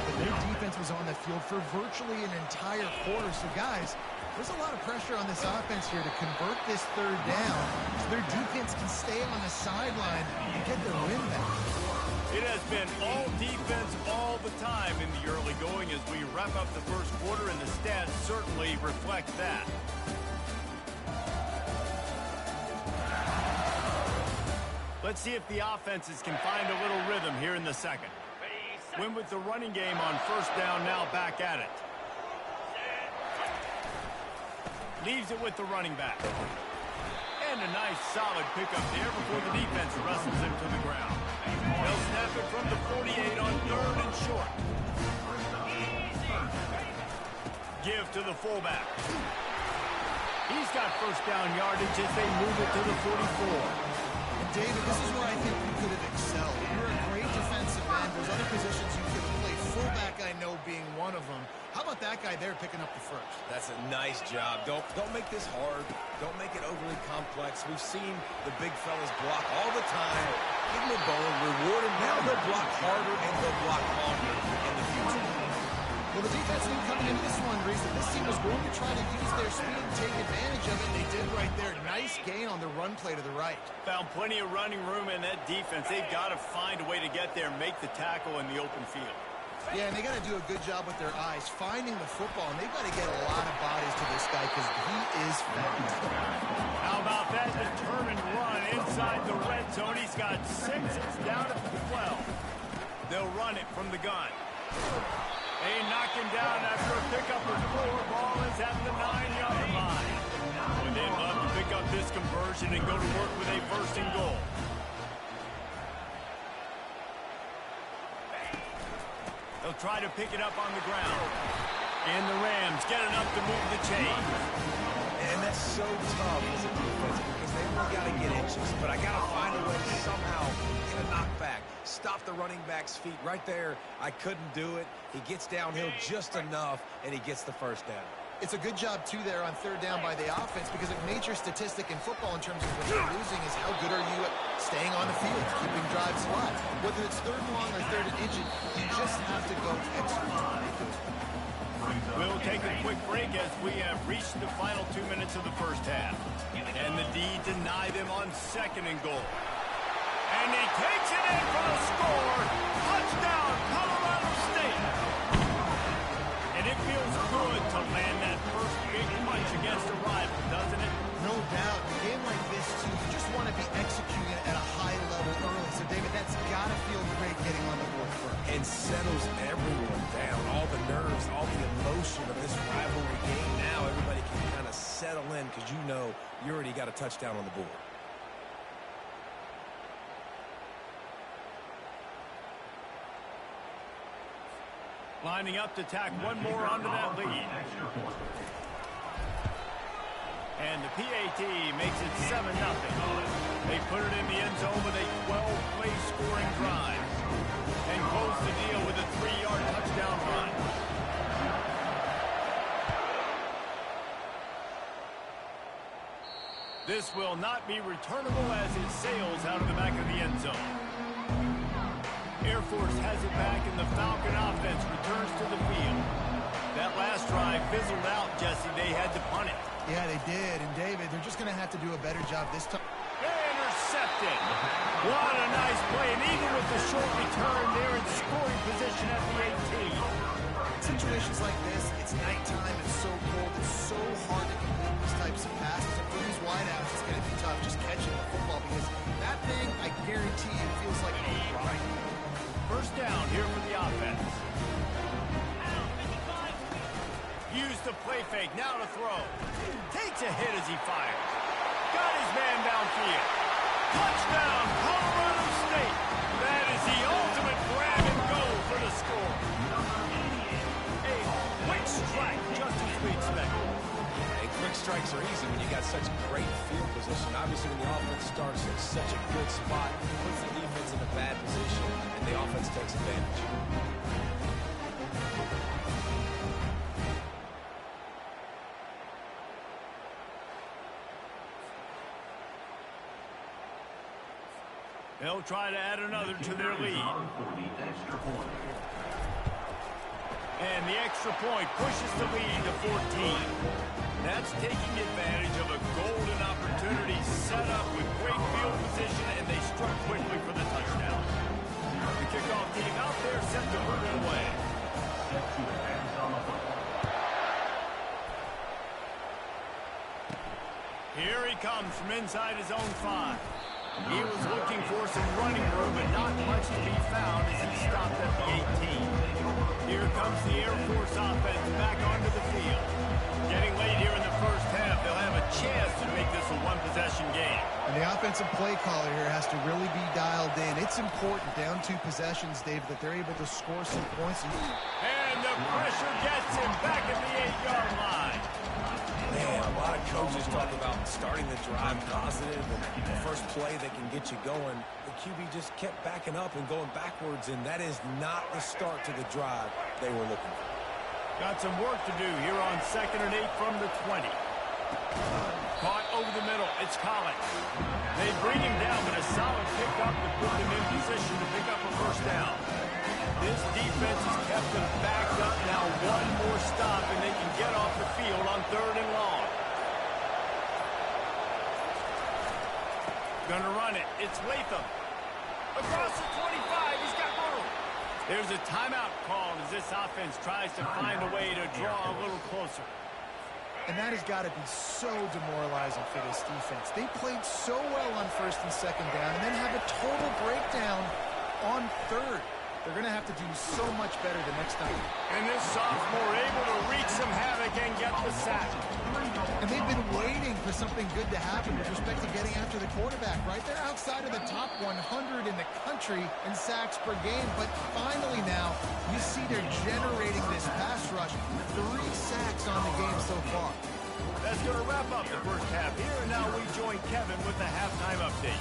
but their defense was on the field for virtually an entire quarter. So, guys, there's a lot of pressure on this offense here to convert this third down so their defense can stay on the sideline and get their win back. It has been all defense all the time in the early going as we wrap up the first quarter, and the stats certainly reflect that. Let's see if the offenses can find a little rhythm here in the second. Win with the running game on first down, now back at it. Leaves it with the running back. And a nice solid pickup there before the defense wrestles him to the ground. They'll snap it from the 48 on third and short. Give to the fullback. He's got first down yardage as they move it to the 44. David, this is where I think you could have excelled. You're a great defensive end. There's other positions you could have played. Fullback, I know, being one of them. How about that guy there picking up the first? That's a nice job. Don't make this hard. Don't make it overly complex. We've seen the big fellas block all the time. Give them a bone, reward them. Now they'll block harder and they'll block longer in the future. Well, the defense knew coming into this one, Reese, that this team was going to try to use their speed and take advantage of it. They did right there. Nice gain on the run play to the right. Found plenty of running room in that defense. They've got to find a way to get there and make the tackle in the open field. Yeah, and they got to do a good job with their eyes, finding the football, and they've got to get a lot of bodies to this guy because he is fast. How about that determined run inside the red zone? He's got 6. It's down at the 12. They'll run it from the gun. They knock him down after a pickup of 4. Ball is at the 9-yard line. Boy, they'd love to pick up this conversion and go to work with a first and goal. They'll try to pick it up on the ground. And the Rams get enough to move the chains. And that's so tough as a defense because they only got to get inches. But I got to find a way to somehow get a knockback. Stop the running back's feet right there. I couldn't do it. He gets downhill just enough, and he gets the first down. It's a good job, too, there on third down by the offense because a major statistic in football in terms of when you're losing is how good are you at staying on the field, keeping drives alive. Whether it's third and long or third and inches, you just have to go extra time. We'll take a quick break as we have reached the final 2 minutes of the first half. And the D deny them on second and goal. And he takes it in for the score. Touchdown, Colorado State. And it feels good to land that first big punch against a rival, doesn't it? No doubt. In a game like this, too, you just want to be executing at a high level early. So, David, that's got to feel great getting on the board first. And settles everyone down. All the nerves, all the emotion of this rivalry game. Now everybody can kind of settle in because you know you already got a touchdown on the board. Lining up to tack one more onto that lead. And the PAT makes it 7-0. They put it in the end zone with a 12-play scoring drive. And close the deal with a 3-yard touchdown run. This will not be returnable as it sails out of the back of the end zone. Air Force has it back, and the Falcon offense returns to the field. That last drive fizzled out, Jesse. They had to punt it. Yeah, they did. And, David, they're just going to have to do a better job this time. Intercepted. What a nice play. And even with the short return, they're in scoring position at the 18. Situations like this, it's nighttime, it's so cold, it's so hard to complete these types of passes. And for these wideouts, it's going to be tough just catching the football because that thing, I guarantee you, feels like a ride. First down here for the offense. Use the play fake, now to throw. Takes a hit as he fires. Got his man downfield. Touchdown, Colorado State. That is the ultimate grab and go for the score. A quick strike, just as we expected. Hey, quick strikes are easy when you got such great field position. Obviously, when the offense starts in such a good spot, puts the defense in a bad position, and the offense takes advantage. They'll try to add another to their lead. And the extra point pushes the lead to 14. That's taking advantage of a golden opportunity set up with great field position, and they struck quickly for the touchdown. The kickoff team out there set to put it away. Here he comes from inside his own 5. He was looking for some running room, but not much to be found as he stopped at the 18. Here comes the Air Force offense back onto the field. Getting late here in the first half, they'll have a chance to make this a one-possession game. And the offensive play caller here has to really be dialed in. It's important, down 2 possessions, Dave, that they're able to score some points. And the pressure gets him back at the 8-yard line. Man, a lot of coaches talk about starting the drive positive and the first play that can get you going. The QB just kept backing up and going backwards, and that is not the start to the drive they were looking for. Got some work to do here on 2nd and 8 from the 20. Caught over the middle. It's Collins. They bring him down, but a solid pickup to put them in position to pick up a first down. This defense has kept them backed up. Now one more stop, and they can get off the field on 3rd and long. Gonna run it. It's Latham. Across the 25. He's got room. There's a timeout called as this offense tries to find a way to draw a little closer. And that has got to be so demoralizing for this defense. They played so well on 1st and 2nd down and then have a total breakdown on 3rd. They're going to have to do so much better the next time. And this sophomore able to wreak some havoc and get the sack. And they've been waiting for something good to happen with respect to getting after the quarterback, right? They're outside of the top 100 in the country in sacks per game. But finally now, you see they're generating this pass rush. 3 sacks on the game so far. That's going to wrap up the first half here. And now we join Kevin with the halftime update.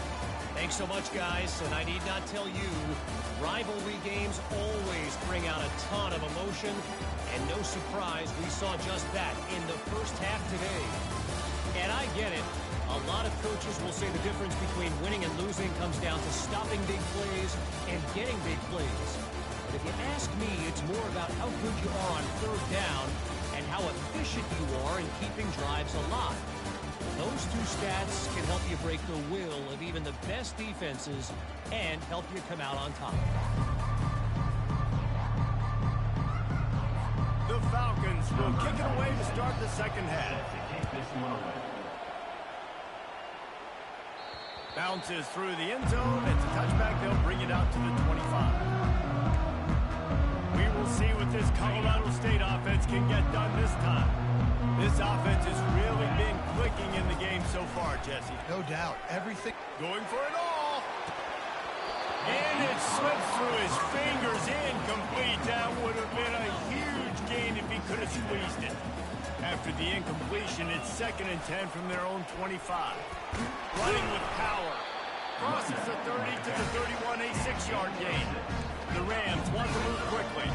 Thanks so much, guys. And I need not tell you, rivalry games always bring out a ton of emotion. And no surprise, we saw just that in the first half today. And I get it. A lot of coaches will say the difference between winning and losing comes down to stopping big plays and getting big plays. But if you ask me, it's more about how good you are on 3rd down and how efficient you are in keeping drives alive. Those 2 stats can help you break the will of even the best defenses and help you come out on top. The Falcons will kick it away to start the second half. Bounces through the end zone. It's a touchback. They'll bring it out to the 25. We will see what this Colorado State offense can get done this time. This offense has really been clicking in the game so far, Jesse. No doubt. Everything going for it all. And it slips through his fingers, incomplete. That would have been a huge gain if he could have squeezed it. After the incompletion, it's 2nd and 10 from their own 25. Running with power. Crosses the 30 to the 31, a 6-yard gain. The Rams want to move quickly.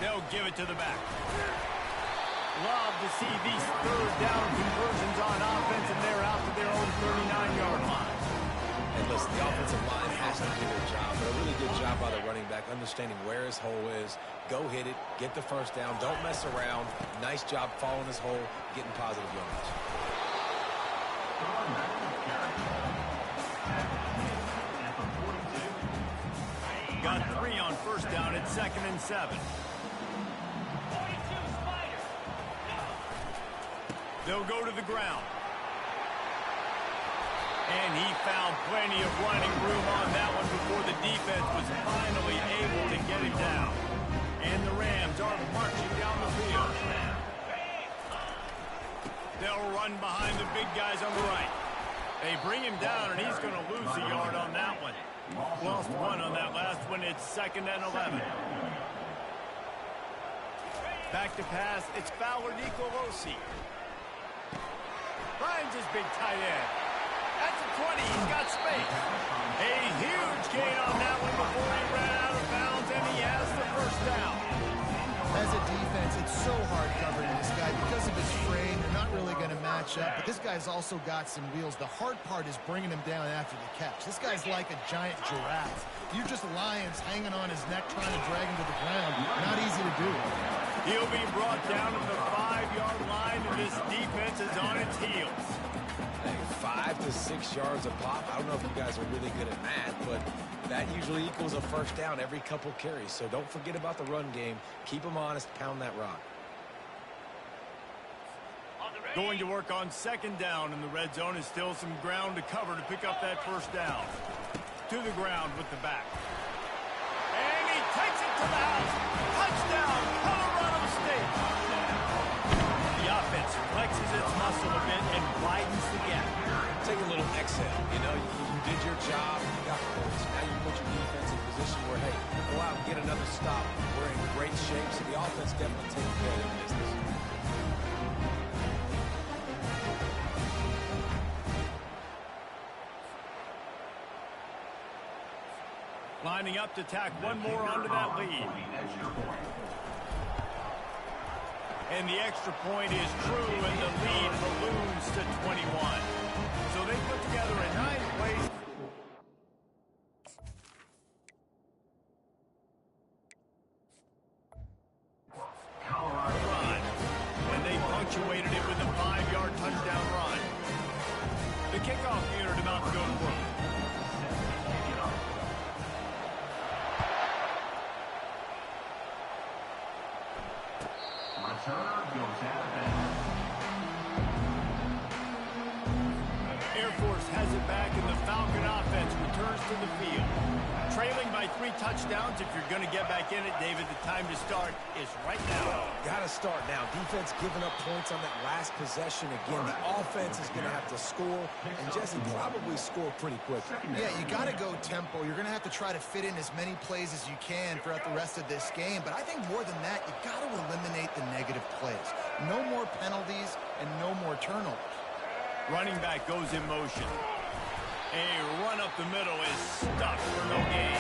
They'll give it to the back. Love to see these 3rd down conversions on offense, and they're out to their own 39-yard line. And listen, the offensive line has to do their job, but a really good job by the running back, understanding where his hole is. Go hit it, get the first down, don't mess around. Nice job following his hole, getting positive yards. Got 3 on 1st down at 2nd and 7. They'll go to the ground. And he found plenty of running room on that one before the defense was finally able to get him down. And the Rams are marching down the field. They'll run behind the big guys on the right. They bring him down, and he's going to lose a yard on that one. Lost 1 on that last one. It's 2nd and 11. Back to pass. It's Fowler Nicolosi. Finds his big tight end. At the 20, he's got space. A huge gain on that one before he ran out of bounds, and he has the first down. As a defense, it's so hard covering this guy because of his frame. You're not really going to match matchup, but this guy's also got some wheels. The hard part is bringing him down after the catch. This guy's like a giant giraffe. You're just lions hanging on his neck trying to drag him to the ground. Not easy to do. He'll be brought down at the 5-yard line, and this defense is on its heels. Hey, 5 to 6 yards a pop. I don't know if you guys are really good at math, but that usually equals a first down every couple carries. So don't forget about the run game. Keep them honest. Pound that rock. Going to work on second down, and the red zone is still some ground to cover to pick up that first down. To the ground with the back. And he takes it to the house. Touchdown, Colorado State. The offense flexes its muscle a bit and widens the gap. Take a little exhale. You know, you did your job. You got points. Now you put your defense in position where, hey, go out and get another stop. We're in great shape, so the offense definitely taking care of their business. Lining up to tack one more onto that lead. And the extra point is true, and the lead balloons to 21. So they put together a 9-play run. And they punctuated it with a 5-yard touchdown run. The kickoff unit about to go to work. Air Force has it back, and the Falcon offense returns to the field. Trailing by 3 touchdowns. If you're going to get back in it, David, the time to start is right now. Got to start now. Defense giving up points on that last possession. Again, the offense is going to have to score, and Jesse probably score pretty quick. Yeah, you got to go tempo. You're going to have to try to fit in as many plays as you can throughout the rest of this game. But I think more than that, you got to eliminate the negative plays. No more penalties and no more turnovers. Running back goes in motion. A run up the middle is stuck for no gain.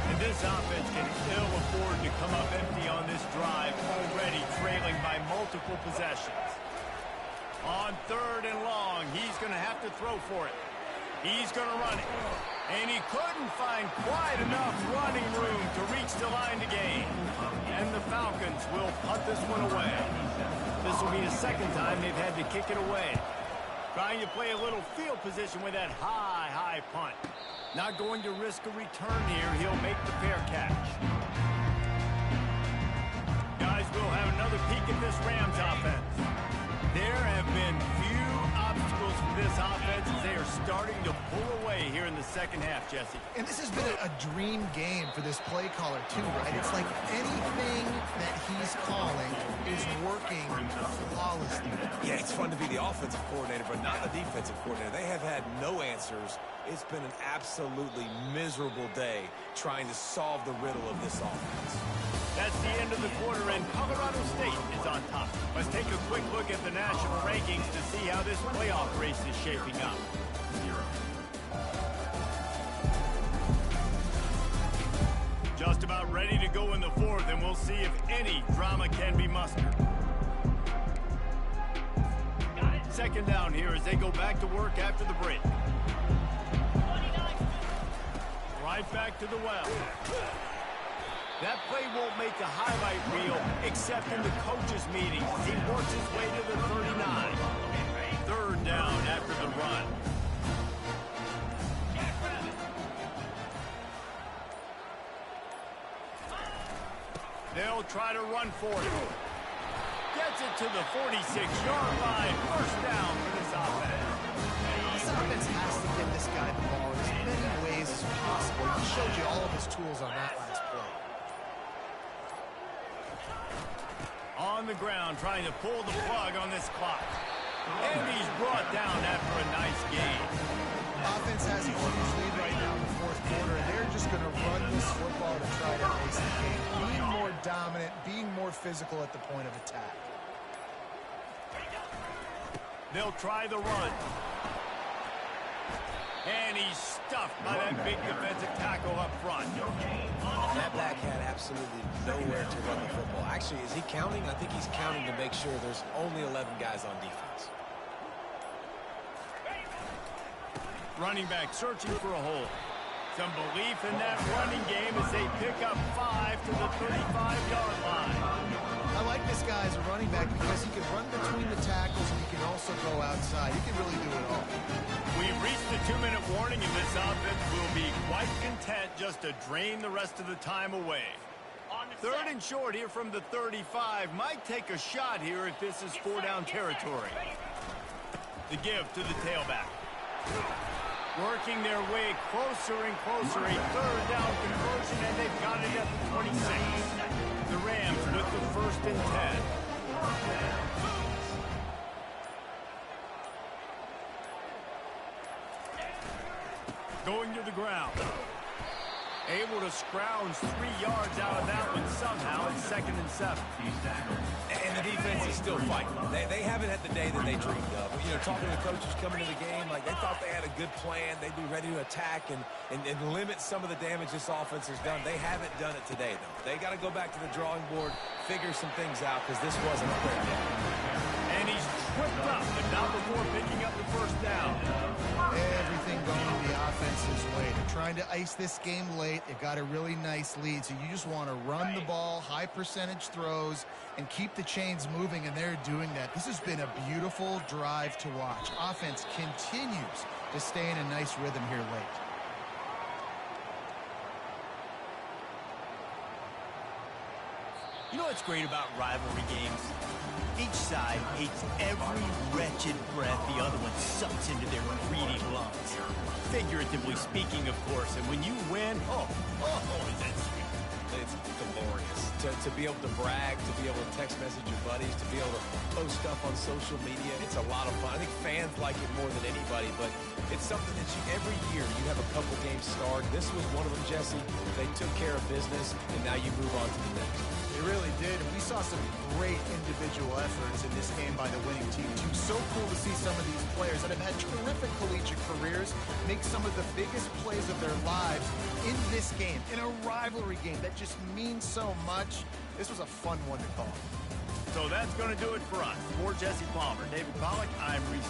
And this offense can ill afford to come up empty on this drive, already trailing by multiple possessions. On 3rd and long, he's going to have to throw for it. He's going to run it. And he couldn't find quite enough running room to reach the line to gain. And the Falcons will punt this one away. This will be the second time they've had to kick it away. Trying to play a little field position with that high punt. Not going to risk a return here. He'll make the fair catch. Guys, we'll have another peek at this Rams offense. There have been few obstacles for this offense as they are starting to pull away here in the second half, Jesse. And this has been a dream game for this play caller, too, right? It's like anything that he's calling is working flawlessly. Yeah, it's fun to be the offensive coordinator, but not the defensive coordinator. They have had no answers. It's been an absolutely miserable day trying to solve the riddle of this offense. That's the end of the quarter, and Colorado State is on top. Let's take a quick look at the national rankings to see how this playoff race is shaping up. Just about ready to go in the 4th, and we'll see if any drama can be mustered. Second down here as they go back to work after the break. Right back to the well. That play won't make the highlight reel except in the coaches' meetings as he works his way to the 39. 3rd down after the run. They'll try to run for it. Gets it to the 46-yard line. First down for this offense. This offense has to get this guy the ball in as many ways as possible. He showed you all of his tools on that last play. On the ground, trying to pull the plug on this clock. And he's brought down after a nice gain. Offense has a huge lead right now in the 4th quarter, and they're just going to run this football to try to race the game. Being more dominant, being more physical at the point of attack. They'll try the run. And he's stuffed by that big defensive tackle up front. That back had absolutely nowhere to run the football. Actually, is he counting? I think he's counting to make sure there's only 11 guys on defense. Running back searching for a hole. Some belief in that running game as they pick up 5 to the 35-yard line. I like this guy as a running back because he can run between the tackles and he can also go outside. He can really do it all. We've reached the 2-minute warning, and this offense will be quite content just to drain the rest of the time away. Third and short here from the 35. Might take a shot here if this is 4-down territory. The give to the tailback. Working their way closer and closer. A 3rd-down conversion, and they've got it at the 26. The Rams with the 1st and 10. Going to the ground. Able to scrounge 3 yards out of that one somehow. It's 2nd and 7. And the defense is still fighting. They haven't had the day that they dreamed of. You know, talking to the coaches coming to the game, like they thought they had a good plan. They'd be ready to attack and limit some of the damage this offense has done. They haven't done it today, though. They got to go back to the drawing board, figure some things out, because this wasn't a great day. And he's tripped up, but not before picking up the 1st down. Everything going the offense's way. They're trying to ice this game late. They got a really nice lead, so you just want to run the ball, high percentage throws, and keep the chains moving, and they're doing that. This has been a beautiful drive to watch. Offense continues to stay in a nice rhythm here late. You know what's great about rivalry games? Each side hates every wretched breath the other one sucks into their greedy lungs. Figuratively speaking, of course. And when you win, is that sweet? It's glorious. To be able to brag, to be able to text message your buddies, to be able to post stuff on social media. It's a lot of fun. I think fans like it more than anybody, but it's something that every year you have a couple games start. This was one of them, Jesse. They took care of business, and now you move on to the next. They really did, and we saw some great individual efforts in this game by the winning team, too. So cool to see some of these players that have had terrific collegiate careers make some of the biggest plays of their lives in this game, in a rivalry game that just means so much. This was a fun one to call. So that's going to do it for us. For Jesse Palmer, David Pollack, I'm Reese.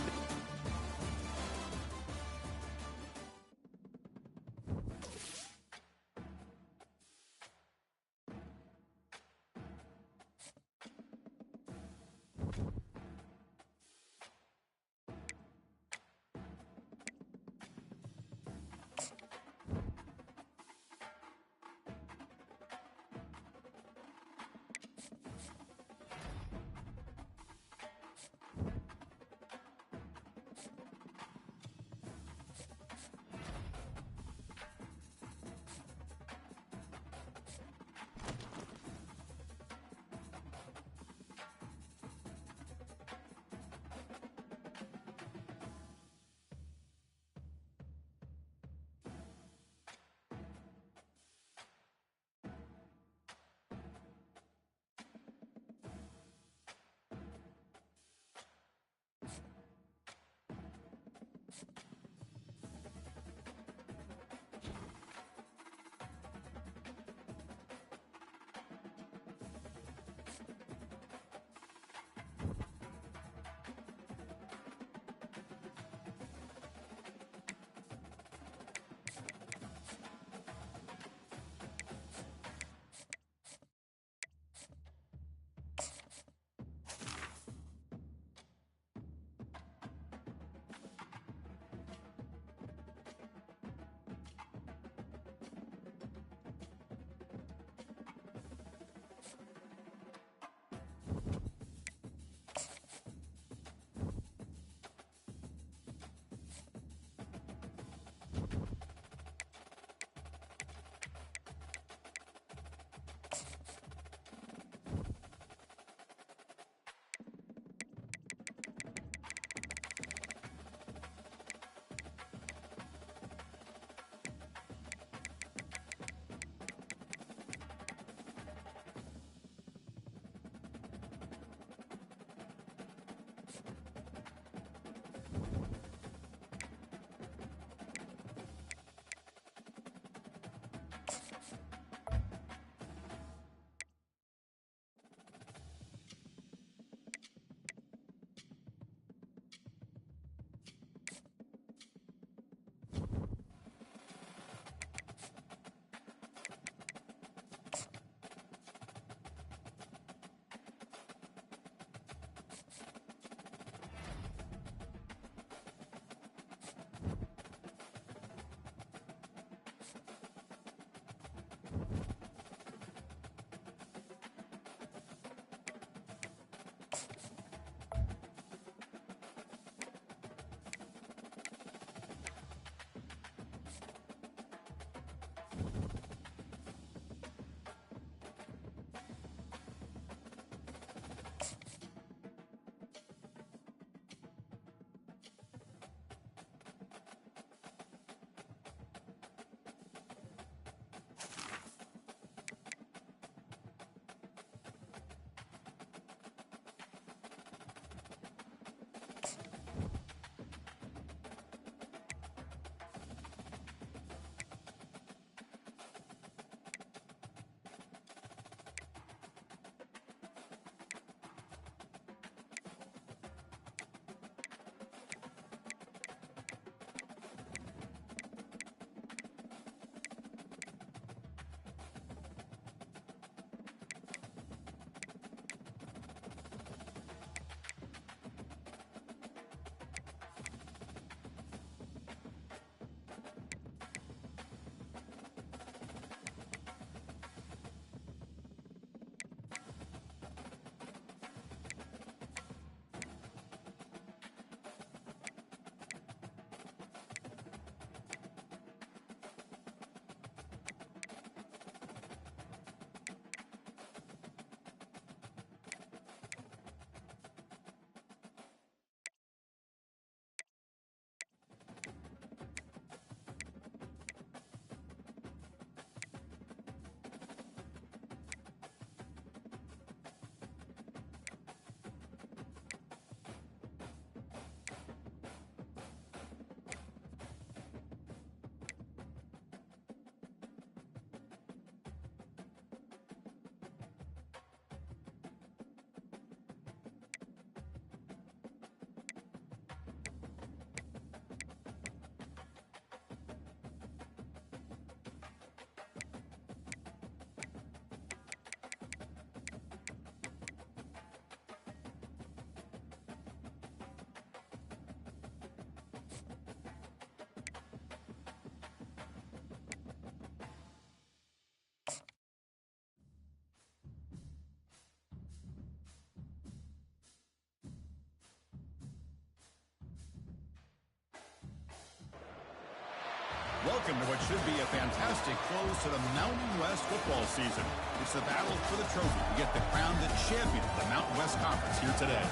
Welcome to what should be a fantastic close to the Mountain West football season. It's the battle for the trophy to get the crowned champion of the Mountain West Conference here today.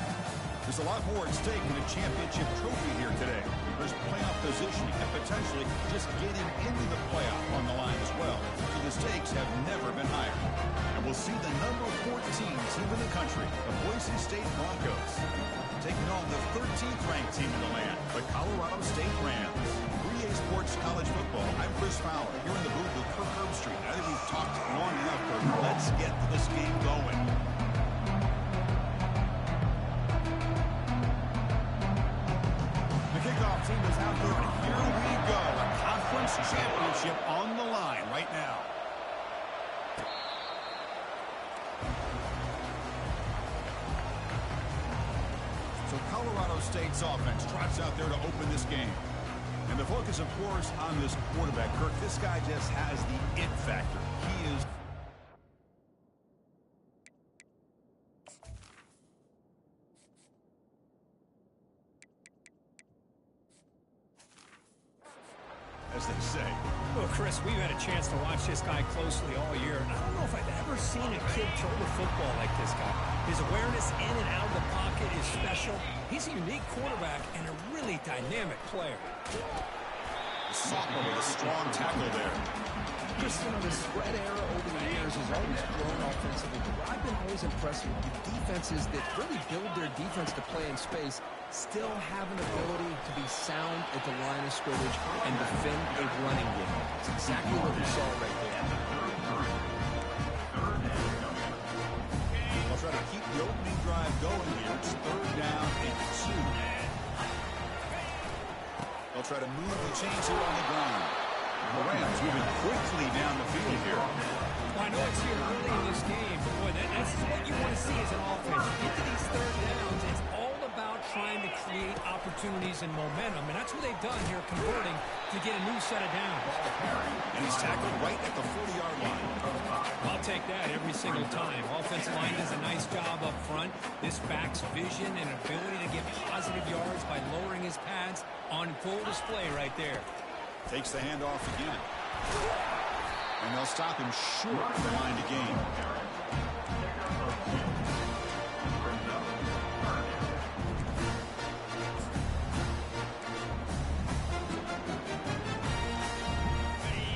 There's a lot more at stake in a championship trophy here today. There's playoff positioning and potentially just getting into the playoff on the line as well. So the stakes have never been higher. And we'll see the number 14 team in the country, the Boise State Broncos, taking on the 13th ranked team in the land, the Colorado State Rams. EA Sports College Football. I'm Chris Fowler here in the booth with Kirk Herbstreit. I think we've talked long enough, Kirk. Let's get this game going. The kickoff team is out there, and here we go. A conference championship on the line right now. So Colorado State's offense trots out there to open this game. And the focus, of course, on this quarterback, Kirk. This guy just has the it factor. He is... as they say. Well, Chris, we've had a chance to watch this guy closely all year. I don't know if I've ever seen a kid throw the football like this guy. His awareness in and out of the pocket is special. He's a unique quarterback and a really dynamic player. The sophomore with a strong tackle there. Chris, you know, the spread era over the years has always grown offensively, but I've been always impressed with the defenses that really build their defense to play in space, still have an ability to be sound at the line of scrimmage and defend a running game. It's exactly what we saw right there. I'll try to keep the opening drive going here. It's 3rd down and 2. They'll try to move the chains here on the ground. The Rams moving quickly down the field here. Well, I know it's here early in this game, but boy, that's what you want to see as an offense. You get to these 3rd downs, it's all about trying to create opportunities and momentum, and that's what they've done here, converting to get a new set of downs. And he's tackled right at the 40-yard line. I'll take that every single time. Offensive line does a nice job up front. This back's vision and ability to get positive yards by lowering his pads on full display right there. Takes the handoff again. And they'll stop him short of the line to gain.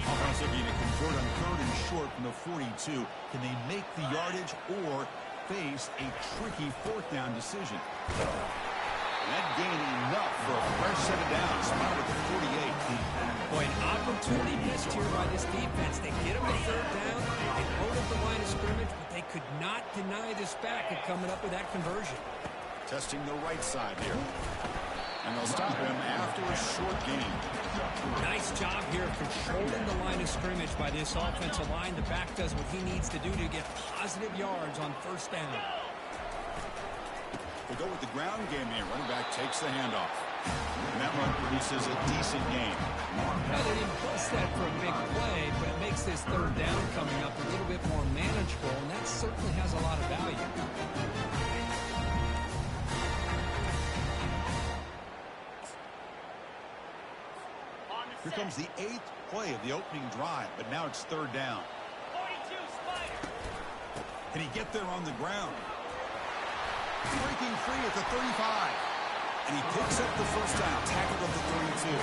Offense looking to convert on 3rd and short from the 42. Can they make the yardage or face a tricky 4th down decision? That gain enough for a fresh set of downs. Spotted at the 48. Boy, an opportunity missed here by this defense. They get him to 3rd down. They load up the line of scrimmage, but they could not deny this back of coming up with that conversion. Testing the right side here. And they'll stop him after a short gain. Nice job here controlling the line of scrimmage by this offensive line. The back does what he needs to do to get positive yards on 1st down. They go with the ground game here. Running back takes the handoff. And that run produces a decent gain. Now, they didn't bust that for a big play, but it makes this 3rd down coming up a little bit more manageable, and that certainly has a lot of value. Here comes the 8th play of the opening drive, but now it's 3rd down. Can he get there on the ground? Breaking free at the 35. And he picks up the 1st down, tackled at the 32.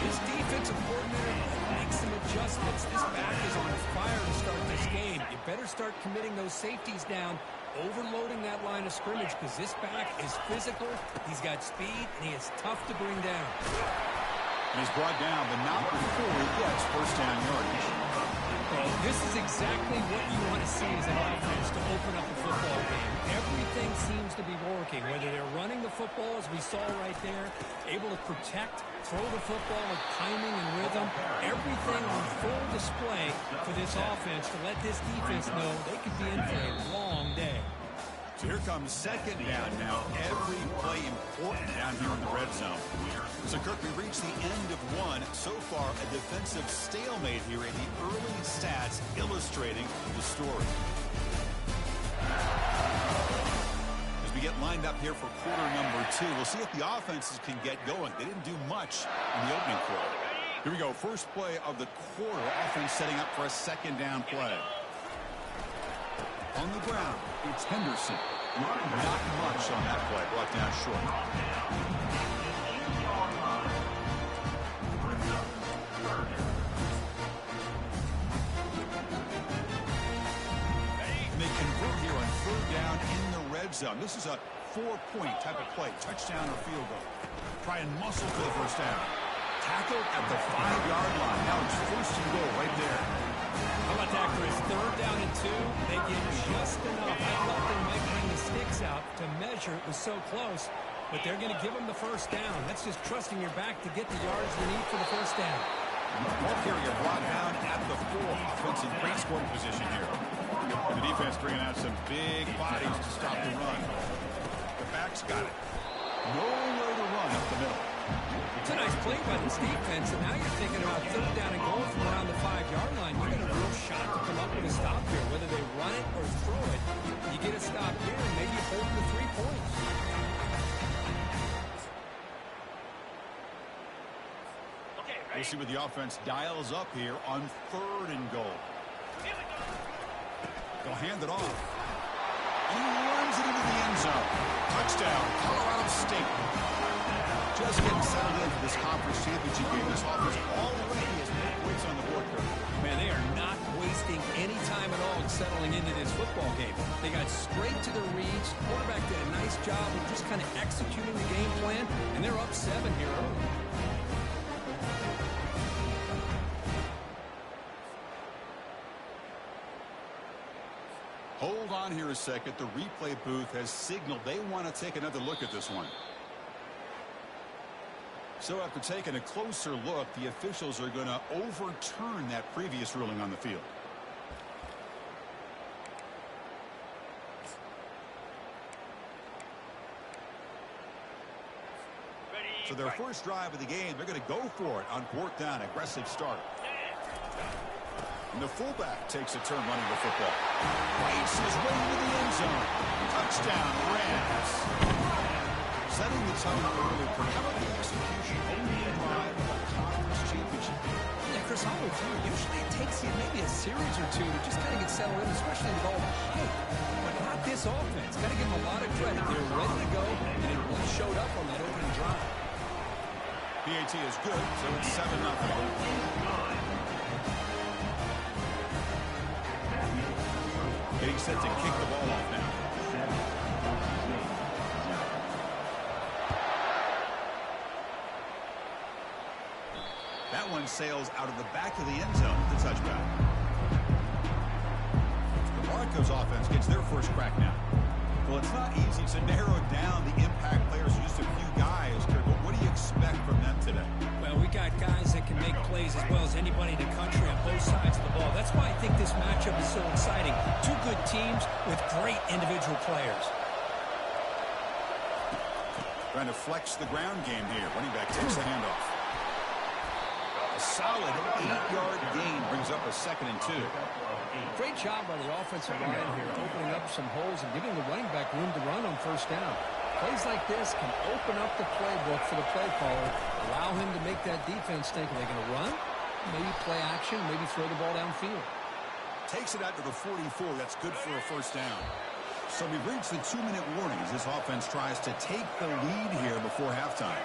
His defensive coordinator makes some adjustments. This back is on fire to start this game. You better start committing those safeties down, overloading that line of scrimmage, because this back is physical, he's got speed, and he is tough to bring down. And he's brought down, but not before he gets 1st down yardage. Well, this is exactly what you want to see as an offense to open up a football game. Everything seems to be working, whether they're running the football, as we saw right there, able to protect, throw the football with timing and rhythm, everything on full display for this offense to let this defense know they could be in for a long day. So here comes 2nd down now. Every play important down here in the red zone. So, Kirk, we reached the end of one. So far, a defensive stalemate here in the early stats illustrating the story. As we get lined up here for quarter number 2, we'll see if the offenses can get going. They didn't do much in the opening quarter. Here we go. First play of the quarter. Offense setting up for a second down play. On the ground, it's Henderson. Not much on that play. Brought down short. And they convert here on third down in the red zone. This is a 4-point type of play. Touchdown or field goal. Try and muscle for the first down. Tackled at the 5-yard line. Now it's first and goal right there. How about that, Chris? Third down and 2. They get just enough. I thought they might bring the sticks out to measure. It was so close, but they're going to give them the first down. That's just trusting your back to get the yards they need for the first down. Ball carrier brought down at the 4. Offense in great scoring position here. And the defense bringing out some big bodies to stop the run. The back's got it. Nowhere to run up the middle. It's a nice play by this defense, and now you're thinking about third down and goal from around the 5-yard line. You got a real shot to come up with a stop here. Whether they run it or throw it, you get a stop here, and maybe you hold the 3 points. We'll see what the offense dials up here on third and goal. They'll hand it off. And he runs it into the end zone. Touchdown, Colorado State. Just getting settled in for this conference championship game. This offense already has put points on the board. Man, they are not wasting any time at all in settling into this football game. They got straight to the reads. Quarterback did a nice job of just kind of executing the game plan, and they're up 7 here early. Hold on here a second. The replay booth has signaled they want to take another look at this one. So after taking a closer look, the officials are going to overturn that previous ruling on the field. So their first drive of the game, they're going to go for it on 4th down. Aggressive start. And the fullback takes a turn running the football. Rice his way into the end zone. Touchdown, Rams. Setting the tone early. How about the execution? Only a drive of a conference championship. Yeah, Chris, I'm with you. Usually it takes you maybe a series or 2 to just kind of get settled in, especially with all the hype. But not this offense. Got to give them a lot of credit. They're ready to go, and it really showed up on that opening drive. PAT is good, so it's 7-0. Getting set to kick the ball off now. That one sails out of the back of the end zone with the touchback. The Broncos offense gets their first crack now. Well, it's not easy to narrow down the impact players, just a few guys, but what do you expect from them today? Well, we got guys that can make plays as well as anybody in the country on both sides of the ball. That's why I think this matchup is so exciting. 2 good teams with great individual players. Trying to flex the ground game here. Running back takes the handoff. A solid 8-yard gain brings up a 2nd and 2. Great job by the offensive line here, opening up some holes and giving the running back room to run on first down. Plays like this can open up the playbook for the play caller, allow him to make that defense think, are they going to run? Maybe play action, maybe throw the ball downfield. Takes it out to the 44. That's good for a first down. So we've reached the 2-minute warning as this offense tries to take the lead here before halftime.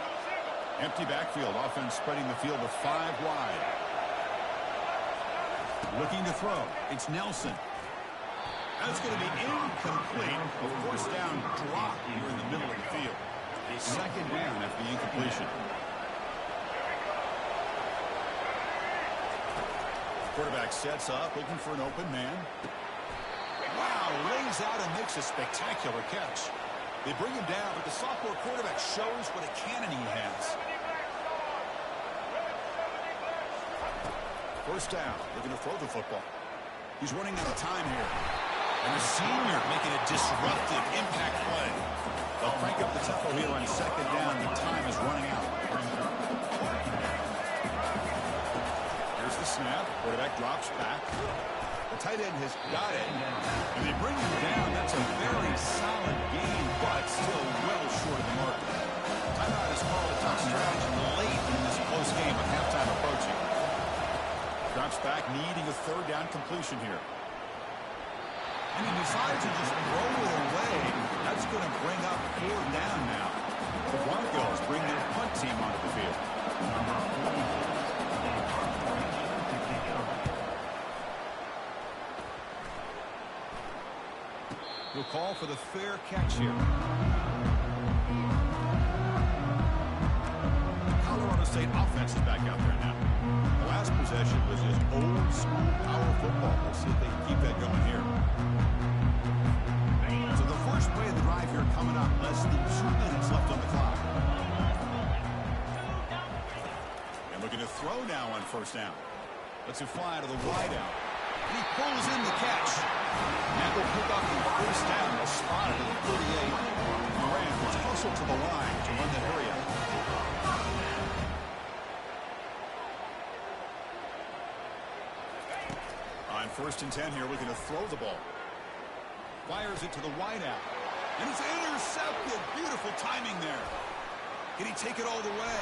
Empty backfield. Offense spreading the field with 5 wide. Looking to throw. It's Nelson. That's going to be incomplete. A first down drop here in the middle of the field. A 2nd down after the incompletion. Quarterback sets up, looking for an open man. Wow, lays out and makes a spectacular catch. They bring him down, but the sophomore quarterback shows what a cannon he has. First down, looking to throw the football. He's running out of time here. And the senior making a disruptive impact play. They'll crank up the tempo here on 2nd down. The time is running out. Here's the snap. Quarterback drops back. The tight end has got it. And they bring him down. That's a very solid gain, but still well short of the mark. Timeout is called a tough strategy late in this close game with halftime approaching. Drops back, needing a third down completion here. And he decides to just throw it away. That's going to bring up fourth down now. The Broncos bring their punt team onto the field. We'll call for the fair catch here. Colorado State offense is back out there now. The last possession was just old school power football. We'll see if they can keep that going here. So the first play of the drive here coming up. Less than 2 minutes left on the clock. And looking to throw now on first down. Lets it fly to the wideout. And he pulls in the catch. And they'll pick up the first down. They'll spot it at the 38. The Rams hustle to the line to run that area. On first and 10 here, looking to throw the ball. Fires it to the wideout. And it's intercepted. Beautiful timing there. Can he take it all the way?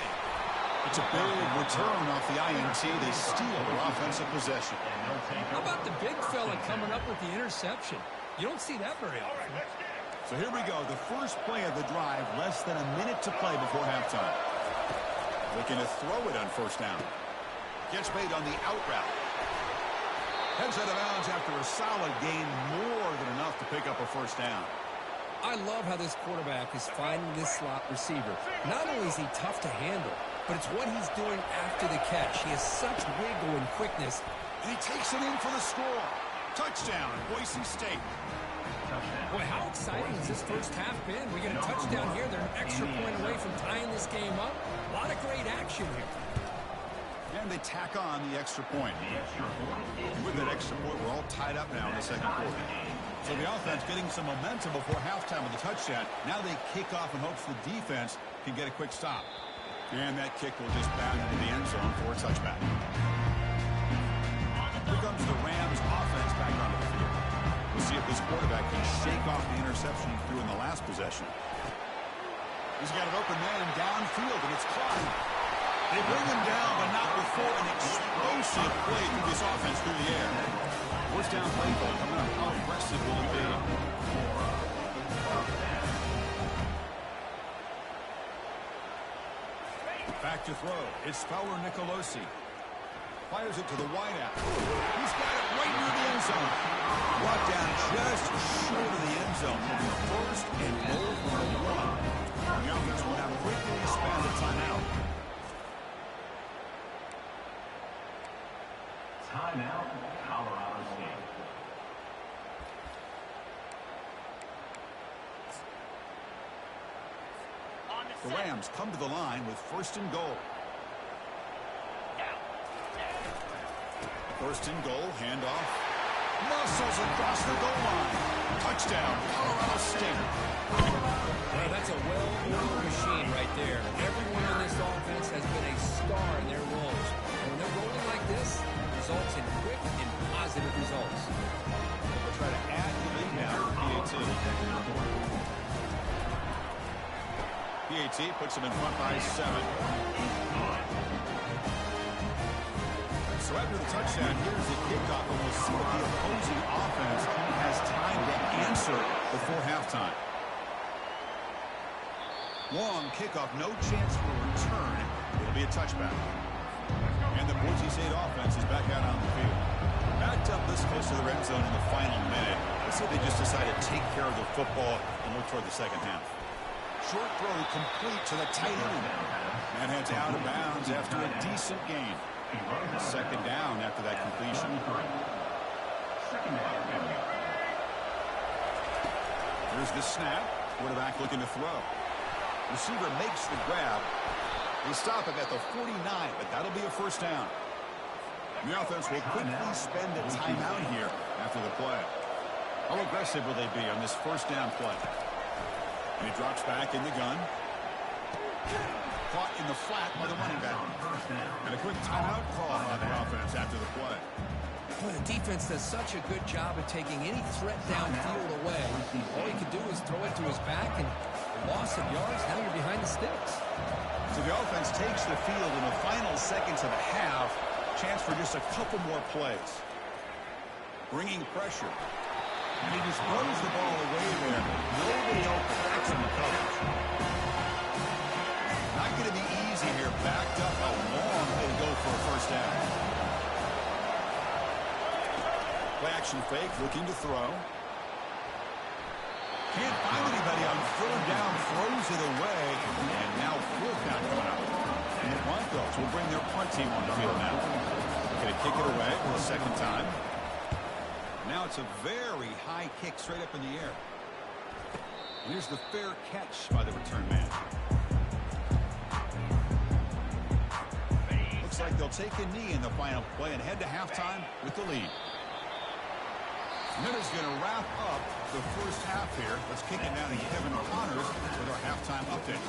It's a big return off the INT. They steal their offensive possession. How about the big fella coming up with the interception? You don't see that very often. So here we go. The first play of the drive. Less than a minute to play before halftime. Looking to throw it on first down. Gets made on the out route. Heads out of bounds after a solid gain. More than enough to pick up a first down. I love how this quarterback is finding this slot receiver. Not only is he tough to handle, but it's what he's doing after the catch. He has such wiggle and quickness. And he takes it in for the score. Touchdown, Boise State. Boy, how exciting has this first half been? We get a touchdown here. They're an extra point away from tying this game up. A lot of great action here. And they tack on the extra point. And with that extra point, we're all tied up now in the second quarter. So the offense getting some momentum before halftime with the touchdown. Now they kick off in hopes the defense can get a quick stop. And that kick will just bound into the end zone for a touchback. Here comes the Rams offense back onto the field. We'll see if this quarterback can shake off the interception he threw in the last possession. He's got an open man downfield, and it's caught. They bring him down, but not before an explosive play through this offense through the air. First down play ball coming up. How aggressive will it be? Back to throw. It's Fowler Nicolosi. Fires it to the wideout. He's got it right near the end zone. Brought down just short of the end zone. First and goal from the 1. The offense will now quickly spend the timeout. Timeout, Colorado State. The Rams come to the line with first and goal. First and goal, handoff. Muscles across the goal line. Touchdown, Colorado State. Well, that's a well-oiled machine right there. Everyone in this offense has been a star in their roles. And when they're rolling like this, it results in quick and positive results. They'll try to add the lead now for PAT. PAT puts them in front by 7. So after the touchdown, here's the kickoff, and we'll see what the opposing offense has time to answer before halftime. Long kickoff, no chance for a return. It'll be a touchback. And the Boise State offense is back out on the field. Backed up this close to the red zone in the final minute. Let's see if they just decide to take care of the football and look toward the second half. Short throw complete to the tight end. And heads out of bounds after a decent gain. Second down after that completion. Here's the snap. Quarterback looking to throw. Receiver makes the grab. They stop him at the 49, but that'll be a first down. The offense will quickly spend a timeout here after the play. How aggressive will they be on this first down play? And he drops back in the gun. Caught in the flat by the running back. And a quick timeout call on the offense after the play. Boy, the defense does such a good job of taking any threat downfield away. All he can do is throw it to his back, and loss of yards, now you're behind the sticks. So the offense takes the field in the final seconds of the half. Chance for just a couple more plays. Bringing pressure. And he just throws the ball away there. Nobody open. Excellent coverage. Not going to be easy here. Backed up a long way to go for a first down. Play action fake, looking to throw. Can't find anybody on third down, throws it away, and now fourth down coming up. And the Broncos will bring their punt team on the field now. Going to kick it away for the second time. Now it's a very high kick straight up in the air. And here's the fair catch by the return man. Looks like they'll take a knee in the final play and head to halftime with the lead. Miller's going to wrap up the first half here. Let's kick it down to Kevin Connors with our halftime update.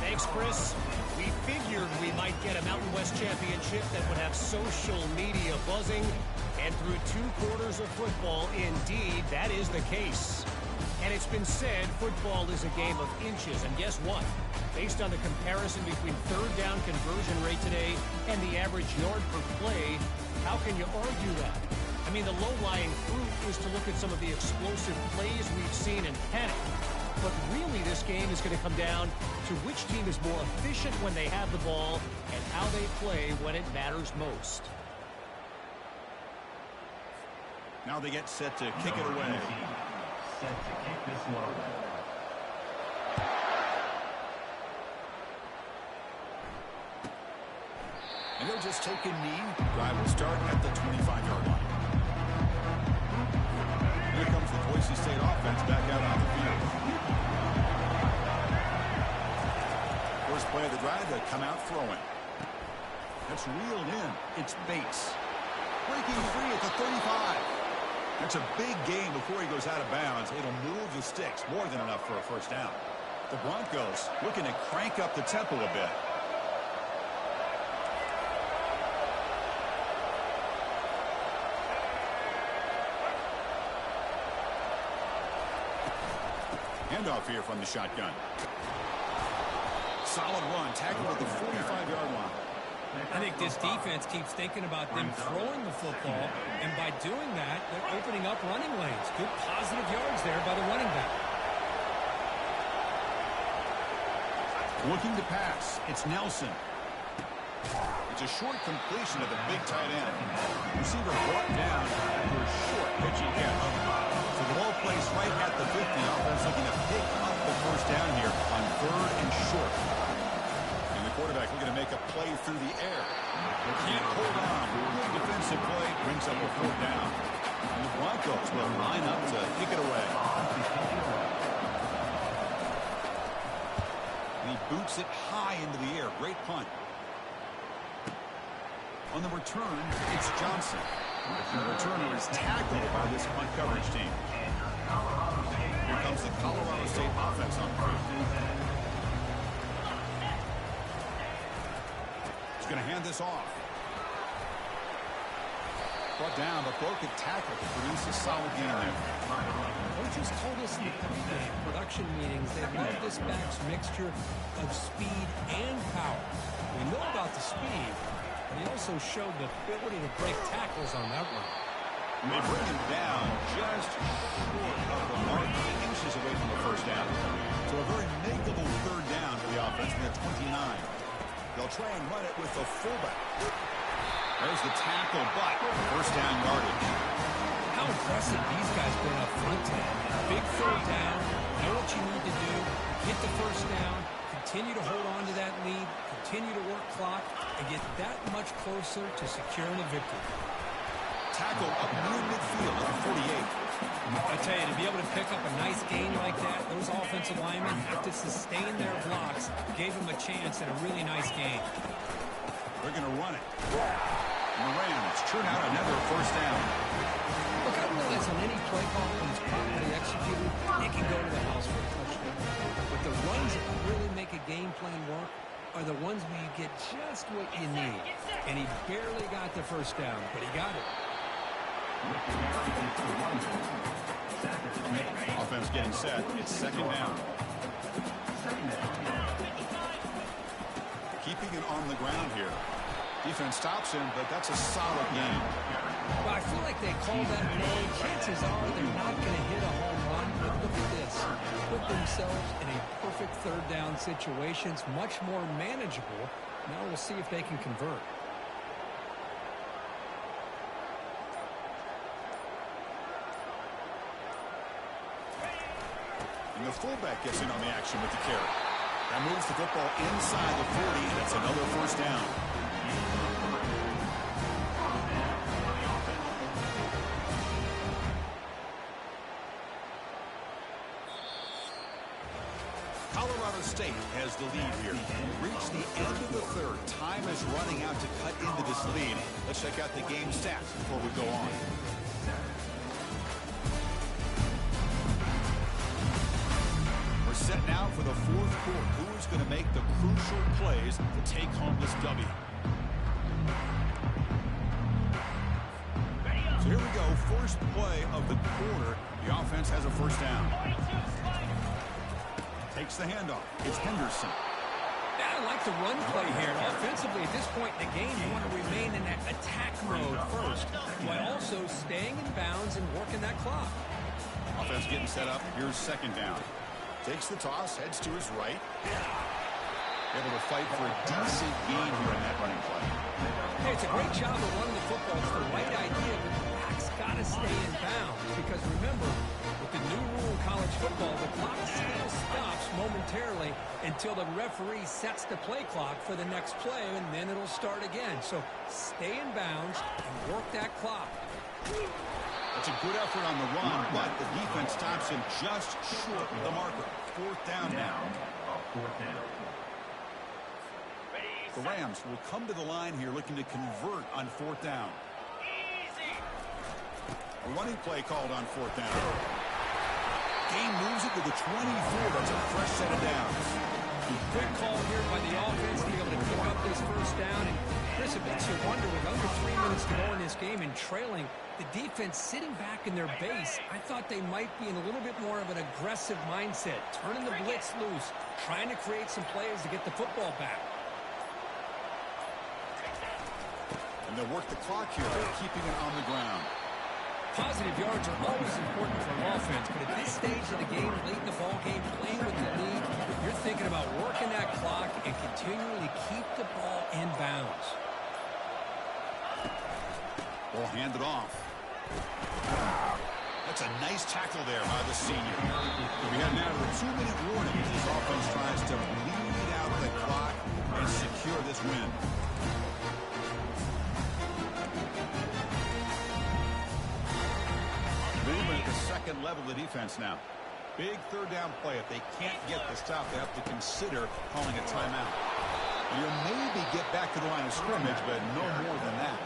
Thanks, Chris. We figured we might get a Mountain West championship that would have social media buzzing. And through 2 quarters of football, indeed, that is the case. And it's been said football is a game of inches. And guess what? Based on the comparison between third down conversion rate today and the average yard per play, how can you argue that? I mean, the low-lying fruit is to look at some of the explosive plays we've seen and panic. But really, this game is going to come down to which team is more efficient when they have the ball and how they play when it matters most. Now they get set to kick it away. Set to kick this one. And they'll just take a knee. Drive will start at the 25-yard line. Here comes the Boise State offense back out on the field. First play of the drive, they come out throwing. That's reeled in. It's Bates. Breaking free at the 35. That's a big gain before he goes out of bounds. It'll move the sticks. More than enough for a first down. The Broncos looking to crank up the tempo a bit. Handoff here from the shotgun. Solid run. Tackle at the 45-yard line. I think this defense keeps thinking about them throwing the football, and by doing that, they're opening up running lanes. Good positive yards there by the running back. Looking to pass. It's Nelson. It's a short completion of the big tight end. Receiver brought down after a short pitchy catch. So the ball placed right at the 50. Offense looking to pick up the first down here on third and short. And the quarterback looking to make a play through the air. They can't hold on. Good defensive play brings up a fourth down. And the Broncos will line up to kick it away. And he boots it high into the air. Great punt. On the return, it's Johnson. And the returner is tackled by this punt coverage team. Here comes the Colorado State offense on the field. He's going to hand this off. Brought down, but broke a tackle to produce a solid game there. Coaches told us in the production meetings they love this back's mixture of speed and power. We know about the speed, but he also showed the ability to break tackles on that one. They bring him down just short of the mark, inches away from the first down. So a very makeable third down for the offense from the 29. They'll try and run it with the fullback. There's the tackle, but first down yardage. How impressive these guys been up front today. Big third down, know what you need to do, get the first down, continue to hold on to that lead, continue to work clock, and get that much closer to securing a victory. Tackle up near midfield at the 48. I tell you, to be able to pick up a nice gain like that, those offensive linemen have to sustain their blocks, gave them a chance at a really nice game. They're going to run it. And the Rams churn out another first down. Look, I realize on any play call, when it's properly executed, it can go to the house for a touchdown. But the runs that really make a game plan work are the ones where you get just what you need. And he barely got the first down, but he got it. Offense getting set. It's second down. keeping it on the ground here. Defense stops him, but that's a solid game. Well, I feel like they call that play. Chances are they're not going to hit a home run. But look at this. Put themselves in a perfect third down situation. It's much more manageable. Now we'll see if they can convert. And the fullback gets in on the action with the carry. That moves the football inside the 40, and it's another first down. Colorado State has the lead here. Reach the end of the third. Time is running out to cut into this lead. Let's check out the game stats before we go on. We're set now for the fourth quarter. Who is going to make the crucial plays to take home this W? So here we go. First play of the quarter. The offense has a first down. Takes the handoff. It's Henderson. Yeah, I like the run play here. And offensively, at this point in the game, you want to remain in that attack mode first, while also staying in bounds and working that clock. Offense getting set up. Here's second down. Takes the toss, heads to his right. Able to fight for a decent gain here in that running play. Hey, it's a great job of running the football. It's the right idea, but the back's got to stay in bounds. Because remember, with the new rule in college football, the clock still stops momentarily until the referee sets the play clock for the next play, and then it'll start again. So stay in bounds and work that clock. That's a good effort on the run, but the defense stops him just short of the marker. Fourth down now. The Rams will come to the line here looking to convert on fourth down. A running play called on fourth down. Game moves it to the 24. That's a fresh set of downs. Good call here by the offense to be able to pick up this first down. And Chris, it makes you wonder, with under 3 minutes to go in this game and trailing, the defense sitting back in their base, I thought they might be in a little bit more of an aggressive mindset, turning the blitz loose, trying to create some plays to get the football back. And they'll work the clock here by keeping it on the ground. Positive yards are always important for an offense, but at this stage of the game, late in the ball game, playing with the lead, you're thinking about working that clock and continuing to keep the ball in bounds. Ball handed off. That's a nice tackle there by the senior. We have now a 2-minute warning as this offense tries to bleed out the clock and secure this win. Movement at the second level of the defense now. Big third down play. If they can't get the stop, they have to consider calling a timeout. You'll maybe get back to the line of scrimmage, but no more than that.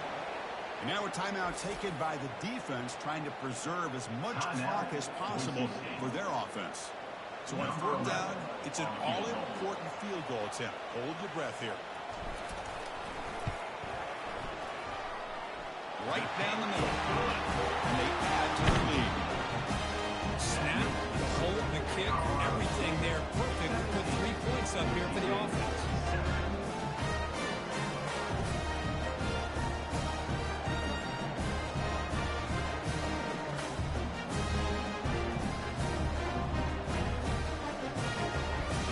And now a timeout taken by the defense, trying to preserve as much clock as possible for their offense. So on fourth down, it's an all-important field goal attempt. Hold your breath here. Right down the middle. And they add to the lead. Snap, the hold, the kick, everything there perfect to put 3 points up here for the offense.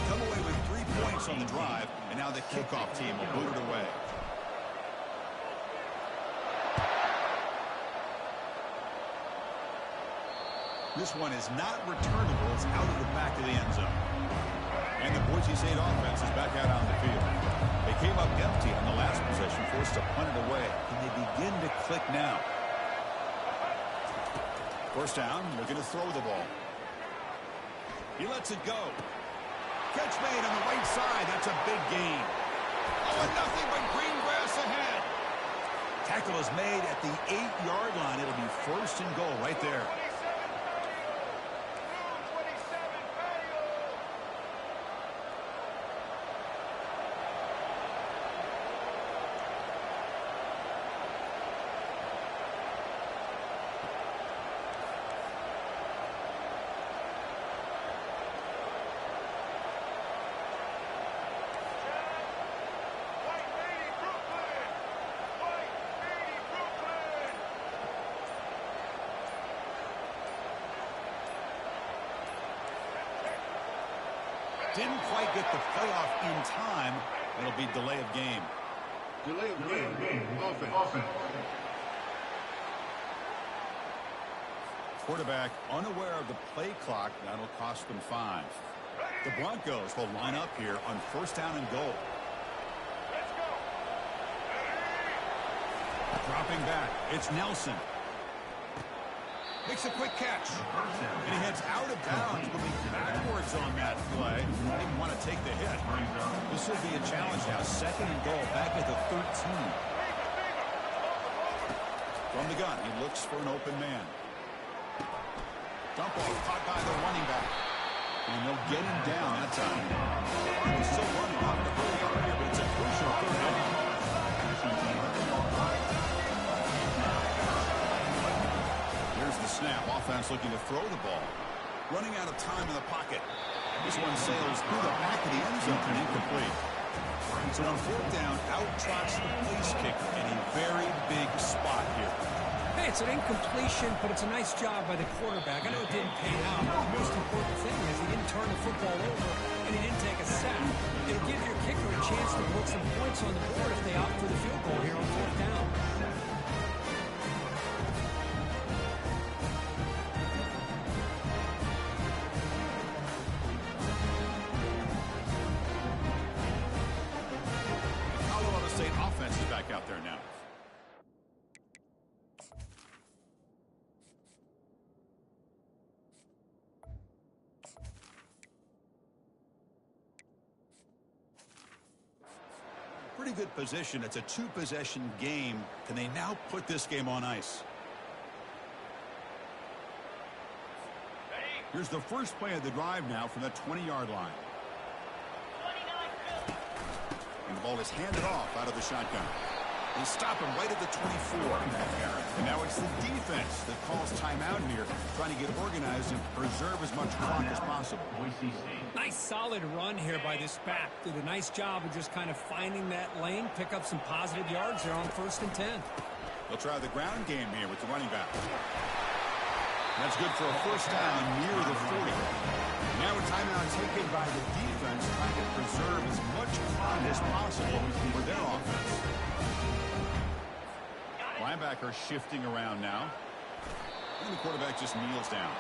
Come away with 3 points on the drive, and now the kickoff team will boot it away. This one is not returnable. It's out of the back of the end zone. And the Boise State offense is back out on the field. They came up empty on the last possession, forced to punt it away. And they begin to click now. First down, looking to throw the ball. He lets it go. Catch made on the right side. That's a big gain. Oh, and nothing but green grass ahead. Tackle is made at the 8-yard line. It'll be first and goal right there. Didn't quite get the playoff in time. It'll be delay of game. Delay of game. Offense. Quarterback unaware of the play clock. That'll cost them 5. The Broncos will line up here on 1st down and goal. Dropping back. It's Nelson. Makes a quick catch. And he heads out of bounds, moving backwards on that play. Didn't want to take the hit. This will be a challenge now. 2nd and goal back at the 13. From the gun, he looks for an open man. Dump off caught by the running back. And they'll get him down that time. He's still running off the hurry up here, but it's a crucial 3rd down. Here's the snap. Offense looking to throw the ball. Running out of time in the pocket. This one sails through the back of the end zone and incomplete. So on 4th down, out trots the place kicker in a very big spot here. Hey, it's an incompletion, but it's a nice job by the quarterback. I know it didn't pay out, but the most important thing is he didn't turn the football over and he didn't take a sack. It'll give your kicker a chance to put some points on the board if they opt for the field goal here on 4th down. Colorado State offense is back out there now. Pretty good position. It's a 2-possession game. Can they now put this game on ice? Here's the first play of the drive now from the 20-yard line. And the ball is handed off out of the shotgun. They stop him right at the 24. And now it's the defense that calls timeout here, trying to get organized and preserve as much clock as possible. Nice solid run here by this back. Did a nice job of just kind of finding that lane, pick up some positive yards there on 1st and 10. They'll try the ground game here with the running back. That's good for a 1st down near the 40. Now a timeout taken by the defense, trying to preserve as much clock as possible for their offense. Linebacker shifting around now. And the quarterback just kneels down.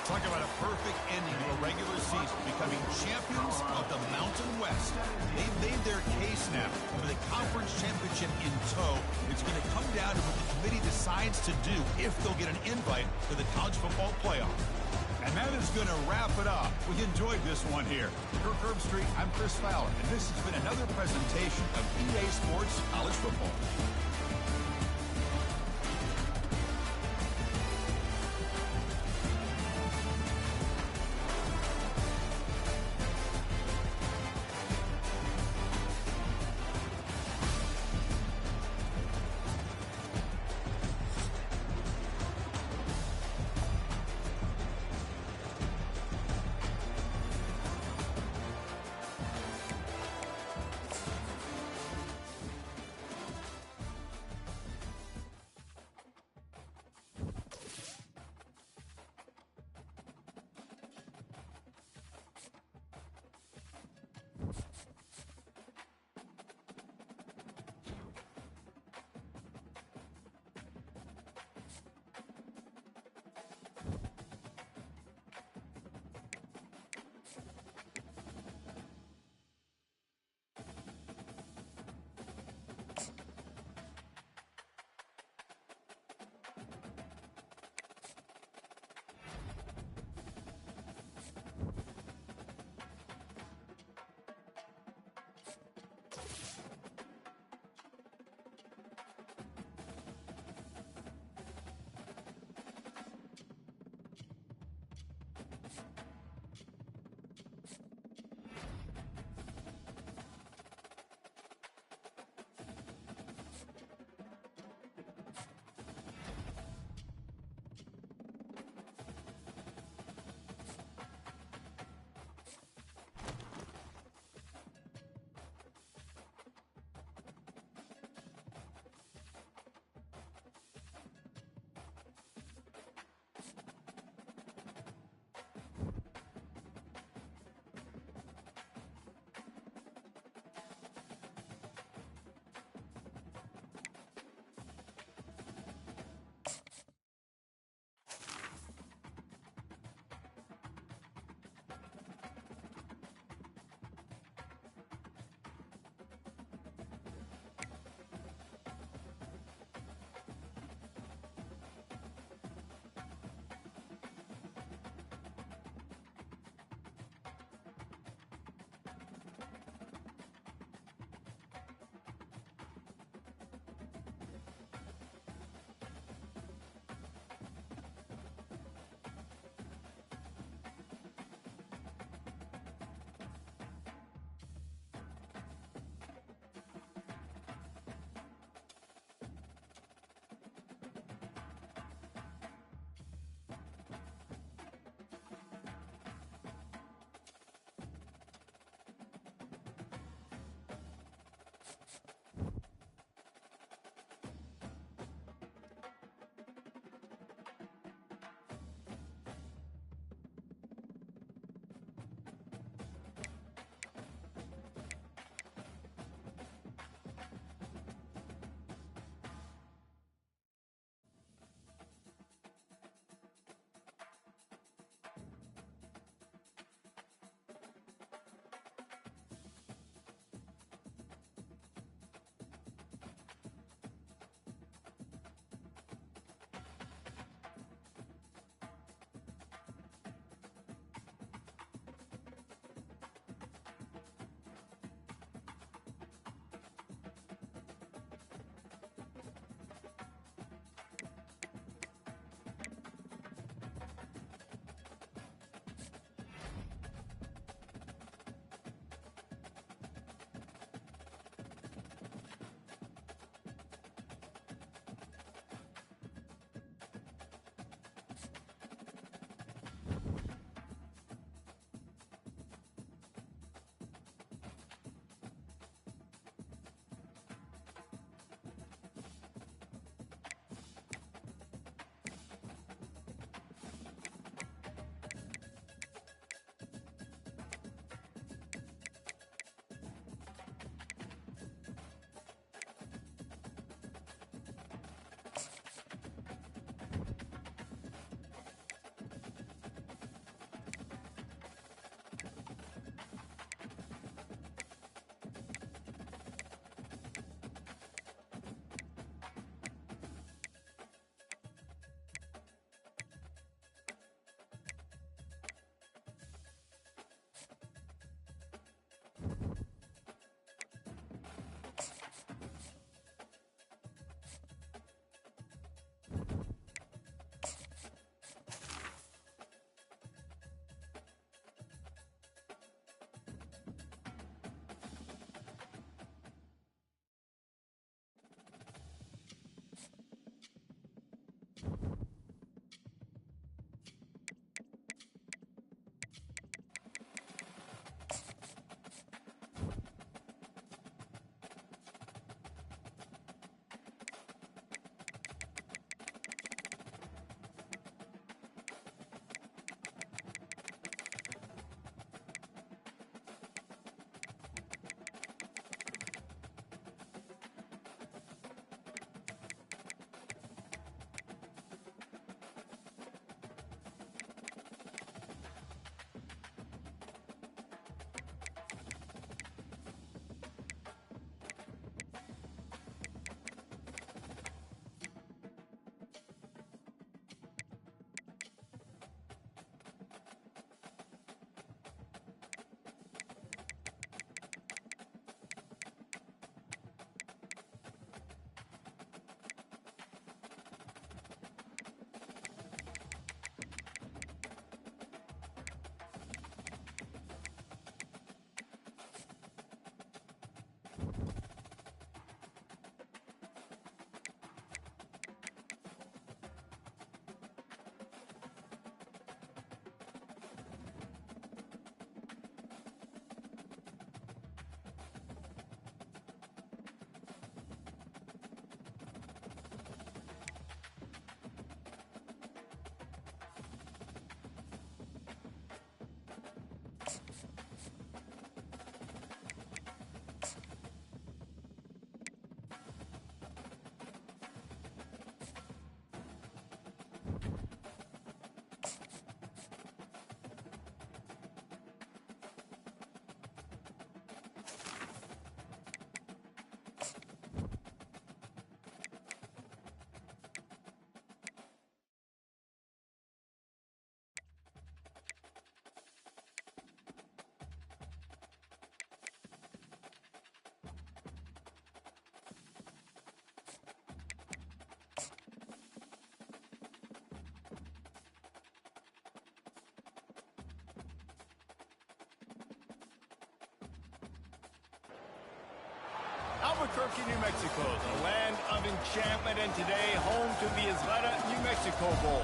Talk about a perfect ending to a regular season, becoming champions of the Mountain West. They've made their case now for the conference championship in tow. It's going to come down to what the committee decides to do if they'll get an invite to the college football playoff. And that is going to wrap it up. We enjoyed this one here. For Curb Street, I'm Chris Fowler, and this has been another presentation of EA Sports College Football. Albuquerque, New Mexico, the land of enchantment, and today home to the Isleta, New Mexico Bowl.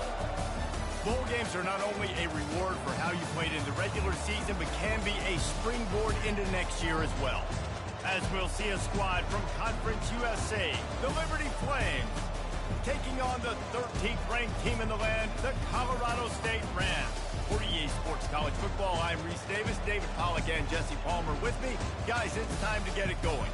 Bowl games are not only a reward for how you played in the regular season, but can be a springboard into next year as well. As we'll see a squad from Conference USA, the Liberty Flames, taking on the 13th ranked team in the land, the Colorado State Rams. For EA Sports College Football, I'm Reese Davis, David Pollack, and Jesse Palmer with me. Guys, it's time to get it going.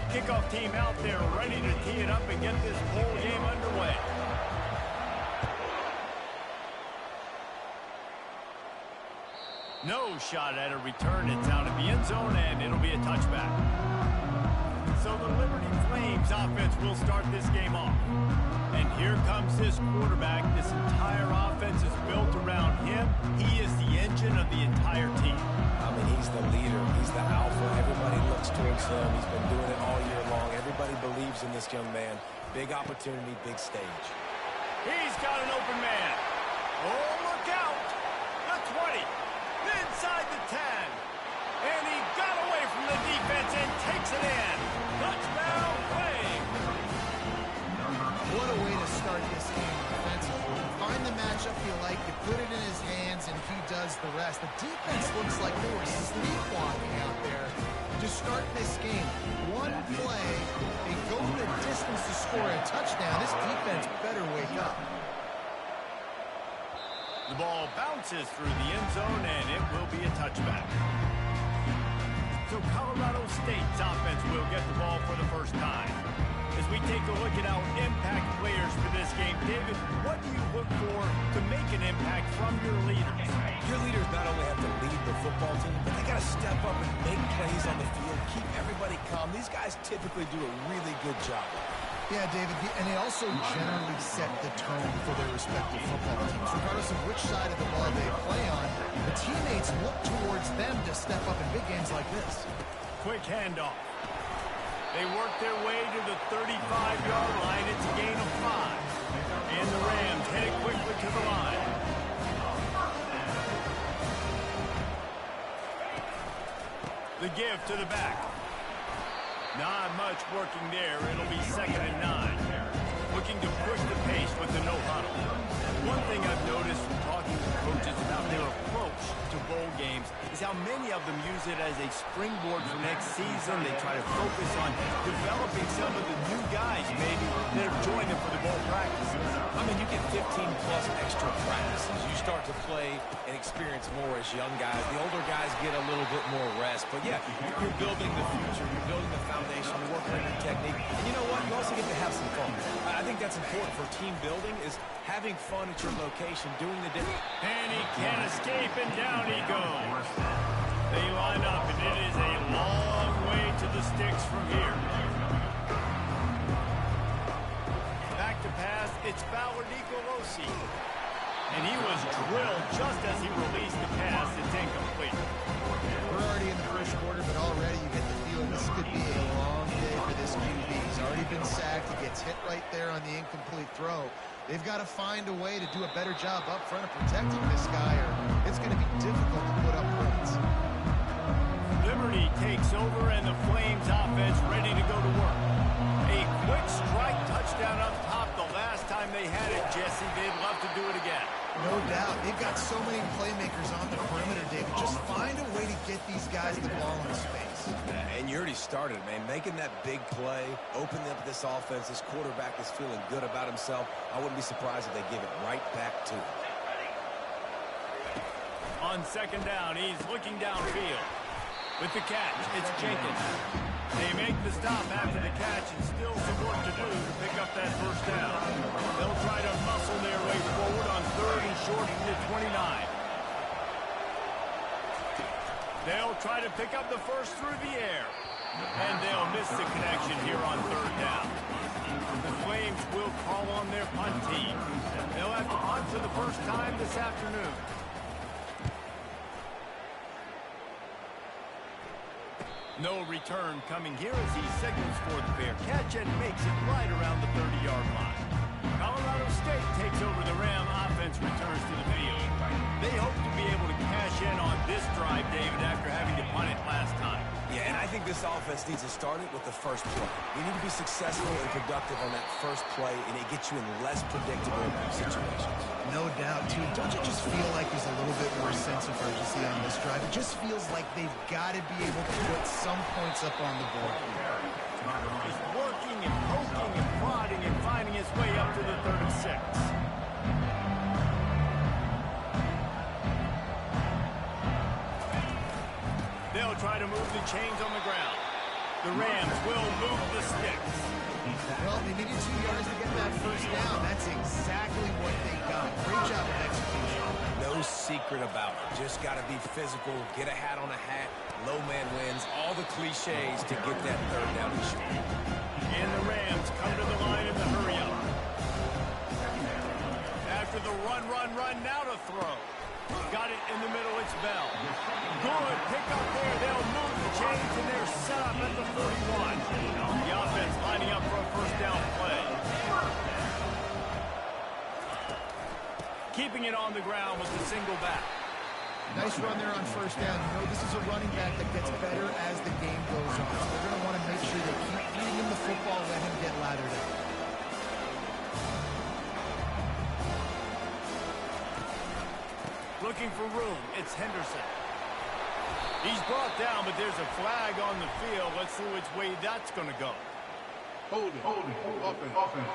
Kickoff team out there ready to tee it up and get this bowl game underway. No shot at a return. It's out of the end zone, and it'll be a touchback. So the Liberty Flames offense will start this game off. And here comes this quarterback. This entire offense is built around him. He is the engine of the entire team. I mean, he's the leader. He's the alpha. Everybody looks towards him. He's been doing it all year long. Everybody believes in this young man. Big opportunity, big stage. He's got an open man. Oh, look out. The 20. Inside the 10. And he got away from the defense and takes it in. Touchdown, Flames. What a way to start this game offensively. Find the matchup you like, you put it in his hands, and he does the rest. The defense looks like they were sleepwalking out there to start this game. One play, they go the distance to score a touchdown. This defense better wake up. The ball bounces through the end zone, and it will be a touchback. So Colorado State's offense will get the ball for the first time. As we take a look at our impact players for this game, David, what do you look for to make an impact from your leaders? Your leaders not only have to lead the football team, but they got to step up and make plays on the field, keep everybody calm. These guys typically do a really good job. Yeah, David, and they also generally set the tone for their respective football teams. Regardless of which side of the ball they play on, the teammates look towards them to step up in big games like this. Quick handoff. They work their way to the 35-yard line. It's a gain of 5. And the Rams headed quickly to the line. The give to the back. Not much working there. It'll be 2nd and 9. Looking to push the pace with the no huddle. One thing I've noticed from talking to coaches about their approach to bowl games is how many of them use it as a springboard for next season. They try to focus on developing some of the new guys maybe that have joined them for the bowl practices. I mean, you get 15-plus extra practices. You start to play and experience more as young guys. The older guys get a little bit more rest. But, yeah, you're building the future. You're building the foundation. You're working on your technique. And you know what? You also get to have some fun. I think that's important for team building is having fun at your location, doing the different. And he can't escape, and down he goes. They line up, and it is a long way to the sticks from here. Back to pass, it's Fowler Nicolosi. And he was drilled just as he released the pass. It's incomplete. We're already in the first quarter, but already you get the feeling this could be a long day for this QB. He's already been sacked. He gets hit right there on the incomplete throw. They've got to find a way to do a better job up front of protecting this guy, or it's going to be difficult to put up points. Liberty takes over, and the Flames offense ready to go to work. A quick strike touchdown up top the last time they had it, Jesse. They'd love to do it again. No doubt. They've got so many playmakers on the perimeter, David. Just find a way to get these guys the ball in space. And you already started, man. Making that big play, opening up this offense. This quarterback is feeling good about himself. I wouldn't be surprised if they give it right back to him. On 2nd down, he's looking downfield. With the catch, it's Jenkins. They make the stop after the catch, and still some work to do to pick up that first down. They'll try to muscle their way forward on 3rd and short from the 29. They'll try to pick up the first through the air. And they'll miss the connection here on 3rd down. The Flames will call on their punt team. They'll have to punt for the first time this afternoon. No return coming here as he signals for the fair catch and makes it right around the 30-yard line. Colorado State takes over the Ram. Offense returns to the field. They hope to be able to cash in on this drive, David, after having to punt it last time. Yeah, and I think this offense needs to start it with the first play. You need to be successful and productive on that first play, and it gets you in less predictable situations. No doubt, too. Don't you just feel like there's a little bit more sense of urgency on this drive? It just feels like they've got to be able to put some points up on the board. He's working and poking and prodding and finding his way up to the 36. They'll try to move the chains on the ground. The Rams will move the sticks. Well, they needed 2 yards to get that first down. That's exactly what they got. Great job of execution. No secret about it. Just got to be physical, get a hat on a hat, low man wins, all the cliches to get that 3rd down and short. And the Rams come to the line in the hurry-up. After the run, now to throw. Got it in the middle, it's Bell. Good pick up there. They'll move the chains, and they're set up at the 41. The offense lining up for a first down play. Keeping it on the ground with the single back. Nice run there on first down. You know, this is a running back that gets better as the game goes on. So they're going to want to make sure they keep feeding him the football, let him get laddered up. Looking for room, it's Henderson. He's brought down, but there's a flag on the field. Let's see which way that's going to go. Hold it, offense.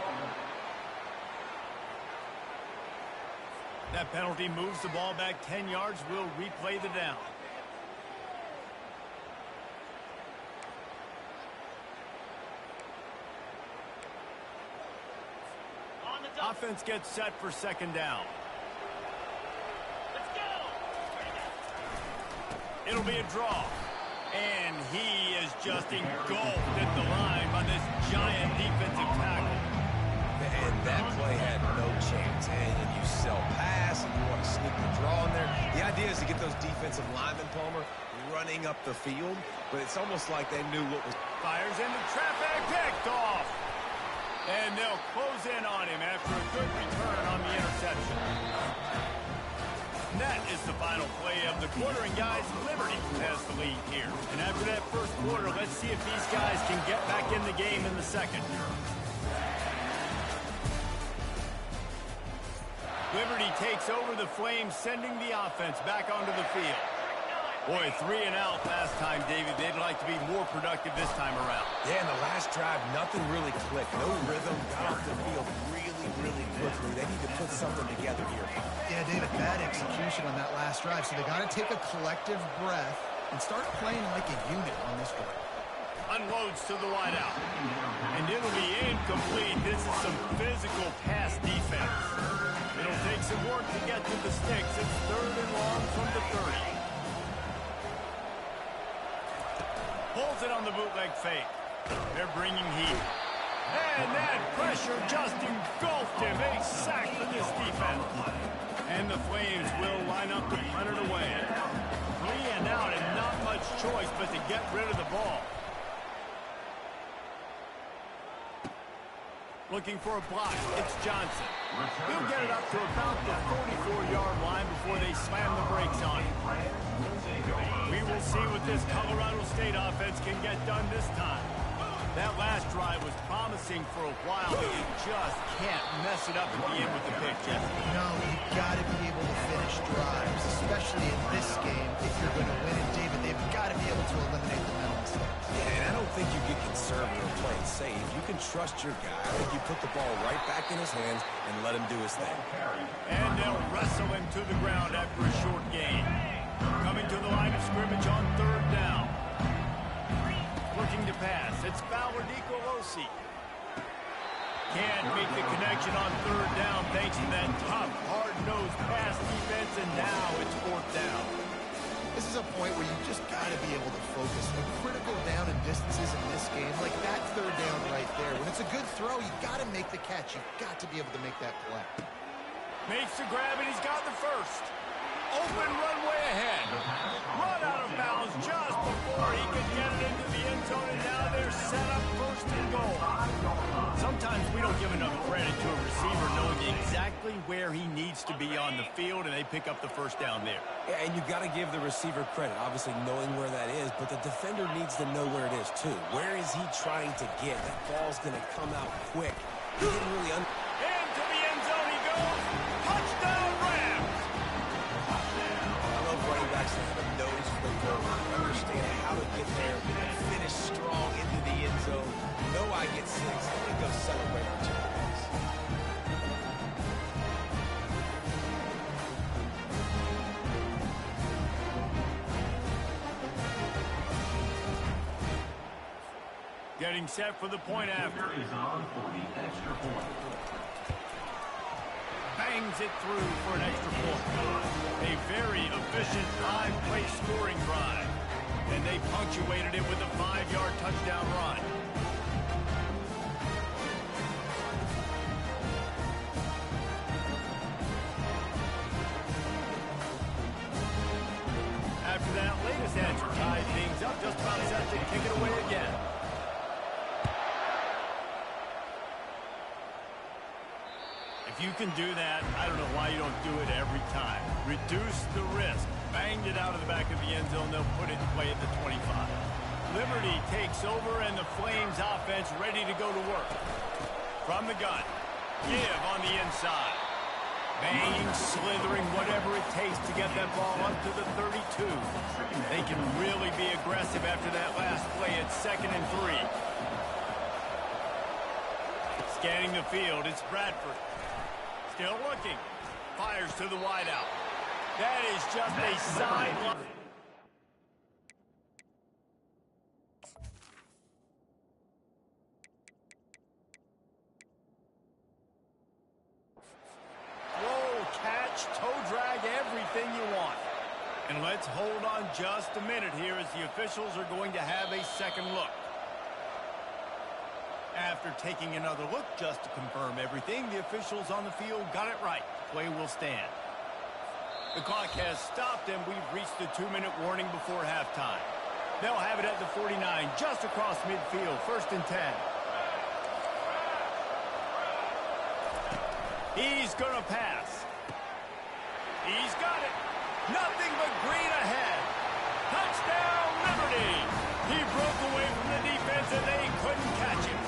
That penalty moves the ball back 10 yards. We'll replay the down. Offense gets set for 2nd down. It'll be a draw. And he is just engulfed at the line by this giant defensive tackle. And that play had no chance. And you sell pass, and you want to sneak the draw in there. The idea is to get those defensive linemen, Palmer, running up the field. But it's almost like they knew what was... Fires into traffic, picked off. And they'll close in on him after a good return on the interception. And that is the final play of the quarter, and guys, Liberty has the lead here. And after that first quarter, let's see if these guys can get back in the game in the second. Liberty takes over the Flames, sending the offense back onto the field. Boy, 3 and out last time, David. They'd like to be more productive this time around. Yeah, in the last drive, nothing really clicked. No rhythm, got off the field really quickly. They need to put something together here. Yeah, David, bad execution on that last drive. So they got to take a collective breath and start playing like a unit on this drive. Unloads to the wideout. And it'll be incomplete. This is some physical pass defense. It'll take some work to get to the sticks. It's 3rd and long from the 30. Pulls it on the bootleg fake. They're bringing heat. And that pressure just engulfed him. A sack for this defense. And the Flames will line up to punt it away. 3 and out and not much choice but to get rid of the ball. Looking for a block. It's Johnson. He'll get it up to about the 44-yard line before they slam the brakes on him. We will see what this Colorado State offense can get done this time. That last drive was promising for a while, but you just can't mess it up at the end with the pick, Jeff. No, you've got to be able to finish drives, especially in this game. If you're going to win it, David, they've got to be able to eliminate the mental mistakes. Yeah, and I don't think you get conservative or play it safe. You can trust your guy. I think you put the ball right back in his hands and let him do his thing. And they'll wrestle him to the ground after a short gain. Coming to the line of scrimmage on 3rd down. Looking to pass. It's Fowler Nicolosi. Can't make the connection on 3rd down thanks to that tough, hard-nosed pass defense, and now it's 4th down. This is a point where you just got to be able to focus. The critical down and distances in this game, like that 3rd down right there. When it's a good throw, you got to make the catch. You've got to be able to make that play. Makes the grab, and he's got the first. Open runway ahead. Run out of bounds just before he could get it into the end zone, and now they're set up 1st and goal. Sometimes we don't give enough credit to a receiver knowing exactly where he needs to be on the field, and they pick up the 1st down there. Yeah, and you got to give the receiver credit, obviously knowing where that is, but the defender needs to know where it is too. Where is he trying to get? That ball's going to come out quick. He didn't really into the end zone he goes. Touchdown, Rams! Running backs that have a nose for the goal, understand how to get there and finish strong into the end zone. Know I get 6. I'm going to go celebrate our champions. Getting set for the point after. Is on for the extra point. Bangs it through for an extra point. A very efficient 5-play scoring drive. And they punctuated it with a 5-yard touchdown run. After that latest answer tied things up, just about set to kick it away again. If you can do that, I don't know why you don't do it every time. Reduce the risk. Banged it out of the back of the end zone. They'll put it in play at the 25. Liberty takes over, and the Flames offense ready to go to work. From the gun. Give on the inside. Banging, slithering, whatever it takes to get that ball up to the 32. They can really be aggressive after that last play at 2nd and 3. Scanning the field, it's Bradford. Still looking. Fires to the wideout. That is just a sideline. Throw, catch, toe drag, everything you want. And let's hold on just a minute here as the officials are going to have a second look. After taking another look just to confirm everything, the officials on the field got it right. Play will stand. The clock has stopped, and we've reached the 2-minute warning before halftime. They'll have it at the 49, just across midfield, 1st and 10. He's going to pass. He's got it. Nothing but green ahead. Touchdown, Liberty. He broke away from the defense, and they couldn't catch him.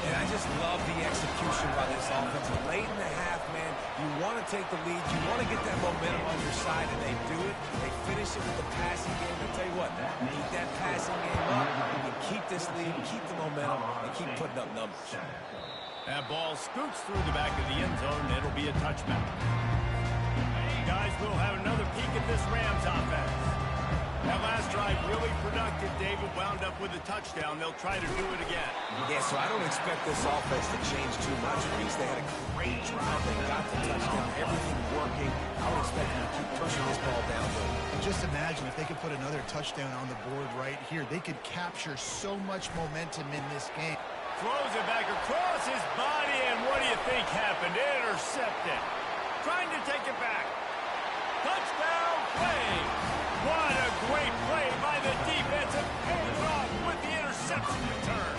And I just love the execution by this offense. Late in the half, man, you want to take the lead. You want to get that momentum on your side, and they do it. They finish it with the passing game. I'll tell you what, keep that passing game up, and keep this lead, keep the momentum, and keep putting up numbers. That ball scoots through the back of the end zone, and it'll be a touchback. Guys, we'll have another peek at this Rams offense. That last drive really productive. David wound up with a touchdown. They'll try to do it again. Yeah, so I don't expect this offense to change too much. Reese, they had a great drive. They got the touchdown. Everything working. I would expect them to keep pushing this ball down. Just imagine if they could put another touchdown on the board right here. They could capture so much momentum in this game. Throws it back across his body, and what do you think happened? Intercepted. Trying to take it back. Touchdown play. What a great play by the defensive off with the interception return.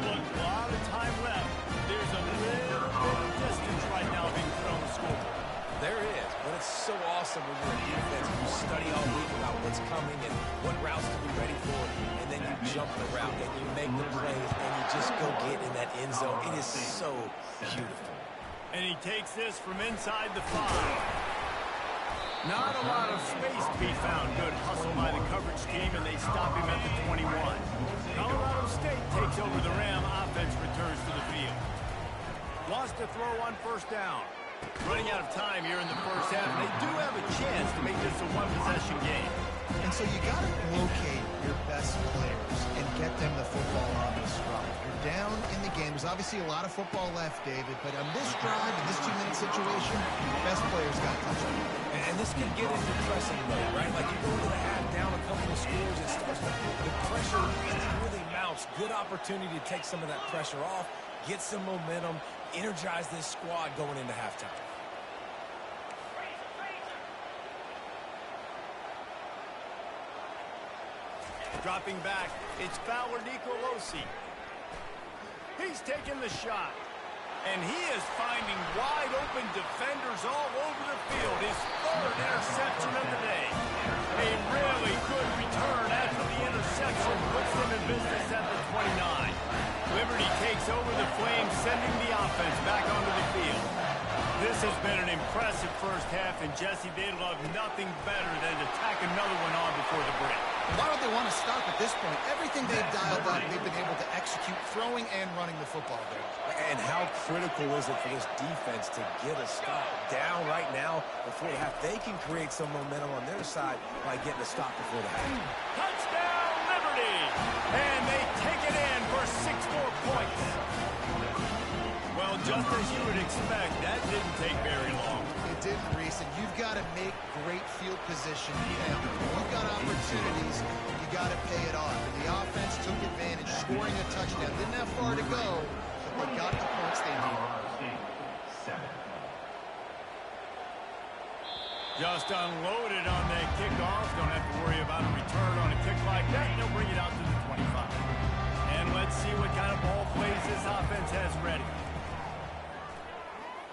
With a lot of time left, there's a little bit of distance right now being put on the score. There is, but it's so awesome when you're a defense. You study all week about what's coming and what routes to be ready for, and then you jump the route and you make the plays and you just go get in that end zone. It is so beautiful. And he takes this from inside the 5. Not a lot of space to be found. Good hustle by the coverage team, and they stop him at the 21. Colorado State takes over the Ram. Offense returns to the field. Lost a throw on 1st down. Running out of time here in the 1st half. They do have a chance to make this a one-possession game. And so you got to locate your best players and get them the football on this drive. You're down in the game. There's obviously a lot of football left, David, but on this drive, in this 2-minute situation, best players got touchdown. And this can get into pressing mode, right? Like you go into the half down a couple of scores, it starts to, the pressure really mounts. Good opportunity to take some of that pressure off, get some momentum, energize this squad going into halftime. Dropping back, it's Fowler Nicolosi. He's taking the shot. And he is finding wide-open defenders all over the field. His 3rd interception of the day. A really good return after the interception puts them in business at the 29. Liberty takes over the Flames, sending the offense back onto the field. This has been an impressive 1st half, and Jesse, they'd love nothing better than to tack another one on before the break. Why would they want to stop at this point? Everything they've dialed up, they've been able to execute throwing and running the football there. And how critical is it for this defense to get a stop down right now before the half? They can create some momentum on their side by getting a stop before the half. Touchdown, Liberty! And they take it in for 6 more points. Well, just as you would expect, that didn't take very long. It didn't, Reese, and you've got to make great field position count. You've got opportunities, you got to pay it off. And the offense took advantage, scoring a touchdown. Didn't have far to go, but they got the points they needed. Just unloaded on that kickoff. Don't have to worry about a return on a kick like that. They'll bring it out to the 25. And let's see what kind of ball plays this offense has ready.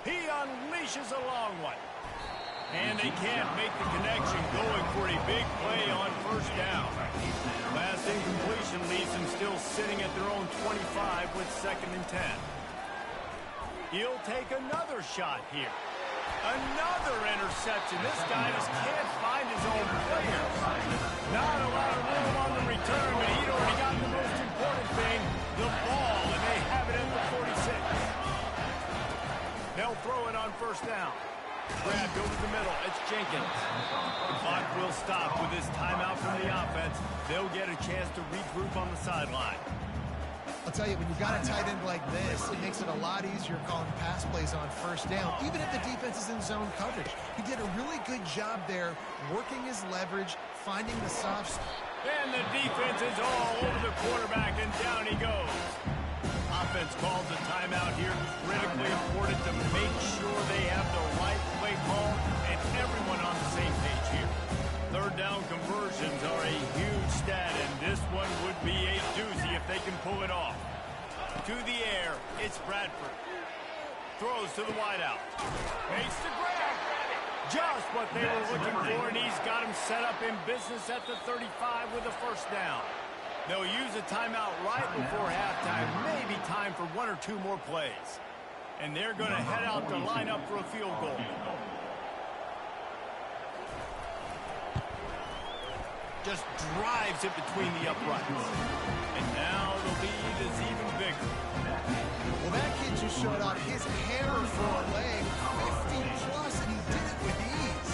He unleashes a long one. And they can't make the connection, going for a big play on 1st down. Last incompletion leaves them still sitting at their own 25 with 2nd and 10. He'll take another shot here. Another interception. This guy just can't find his own players. Not a lot of room on the return, but he'd already gotten the most important thing, the ball, and they have it at the 46. They'll throw it on 1st down. Grabbed over the middle. It's Jenkins. The clock will stop with this timeout from the offense. They'll get a chance to regroup on the sideline. I'll tell you, when you've got a tight end like this, it makes it a lot easier calling pass plays on first down, even if the defense is in zone coverage. He did a really good job there, working his leverage, finding the soft spot. And the defense is all over the quarterback, and down he goes. Offense calls a timeout here. Critically important to make sure they have the right play call and everyone on the same page here. Third down conversions are a huge stat, and this one would be a doozy if they can pull it off. To the air, it's Bradford. Throws to the wideout. Makes the grab. Just what they were looking for, and he's got him set up in business at the 35 with a first down. They'll use a timeout right before halftime, maybe time for one or two more plays. And they're going to head out to line up for a field goal. Just drives it between the uprights. And now the lead is even bigger. Well, that kid just showed off his hammer for a leg, 50 plus, and he did it with ease.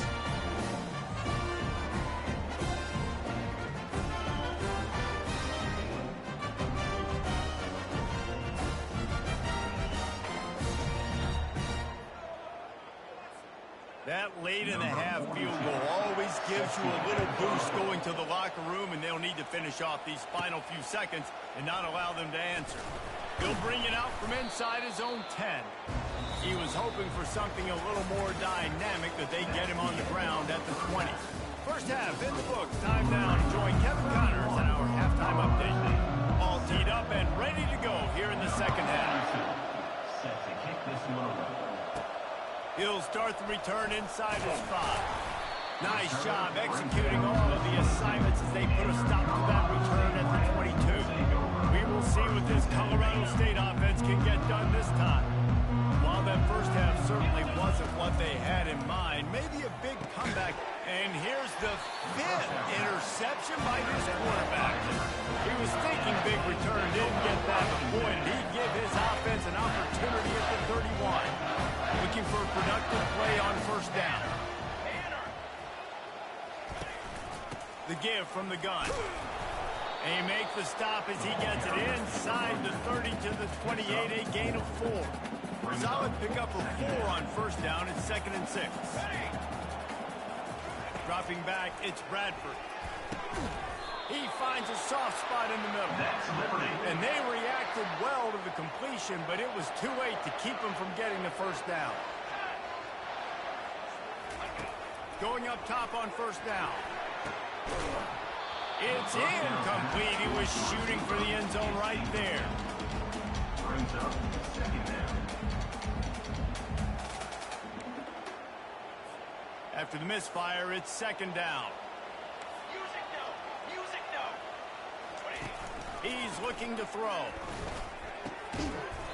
That late in the half field goal always gives you a little boost going to the locker room, and they'll need to finish off these final few seconds and not allow them to answer. He'll bring it out from inside his own 10. He was hoping for something a little more dynamic, that they get him on the ground at the 20. First half in the books. Time now to join Kevin Connors on our halftime update. All teed up and ready to go here in the second half. Set to kick this one away. He'll start the return inside his 5. Nice job executing all of the assignments as they put a stop to that return at the 22. We will see what this Colorado State offense can get done this time. While that first half certainly wasn't what they had in mind, maybe a big comeback. And here's the 5th interception by this quarterback. He was thinking big return, didn't get that, but boy, did he give his offense an opportunity at the 31. Looking for a productive play on first down. The give from the gun. And he makes the stop as he gets it inside the 30 to the 28, a gain of 4. Solid pickup of 4 on first down. It's 2nd and 6. Dropping back, it's Bradford. He finds a soft spot in the middle. And they reacted well to the completion, but it was too late to keep him from getting the first down. Going up top on first down. It's incomplete. He was shooting for the end zone right there. Brings up second down. After the misfire, it's 2nd down. He's looking to throw.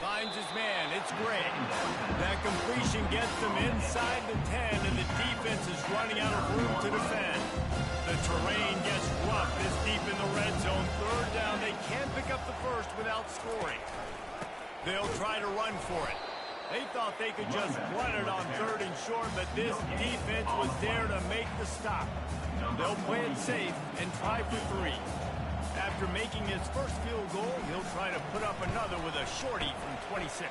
Finds his man. It's Gray. That completion gets them inside the 10, and the defense is running out of room to defend. The terrain gets rough this deep in the red zone. 3rd down. They can't pick up the first without scoring. They'll try to run for it. They thought they could just run it on 3rd and short, but this defense was there to make the stop. They'll play it safe and try for 3. After making his first field goal, he'll try to put up another with a shorty from 26.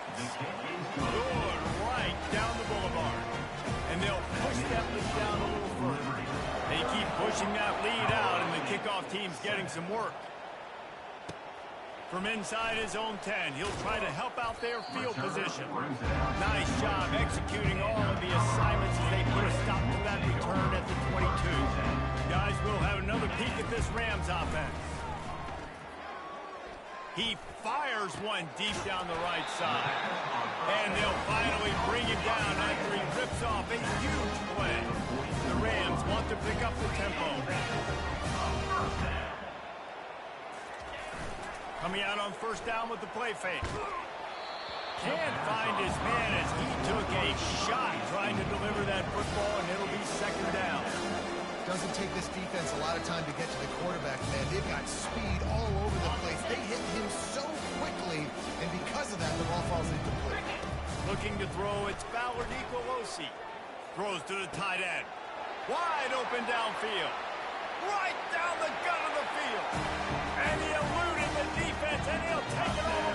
Good right down the boulevard. And they'll push that lead down a little further. They keep pushing that lead out, and the kickoff team's getting some work. From inside his own 10, he'll try to help out their field position. Nice job executing all of the assignments as they put a stop to that return at the 22. Guys, we'll have another peek at this Rams offense. He fires one deep down the right side. And they'll finally bring it down after he rips off a huge play. The Rams want to pick up the tempo. Coming out on first down with the play fake. Can't find his man as he took a shot trying to deliver that football, and it'll be 2nd down. Doesn't take this defense a lot of time to get to the quarterback, man. They've got speed all over the place. They hit him so quickly, and because of that, the ball falls incomplete. Looking to throw, it's Ballard Nicolosi. Throws to the tight end. Wide open downfield. Right down the gut of the field. And he eluded the defense, and he'll take it all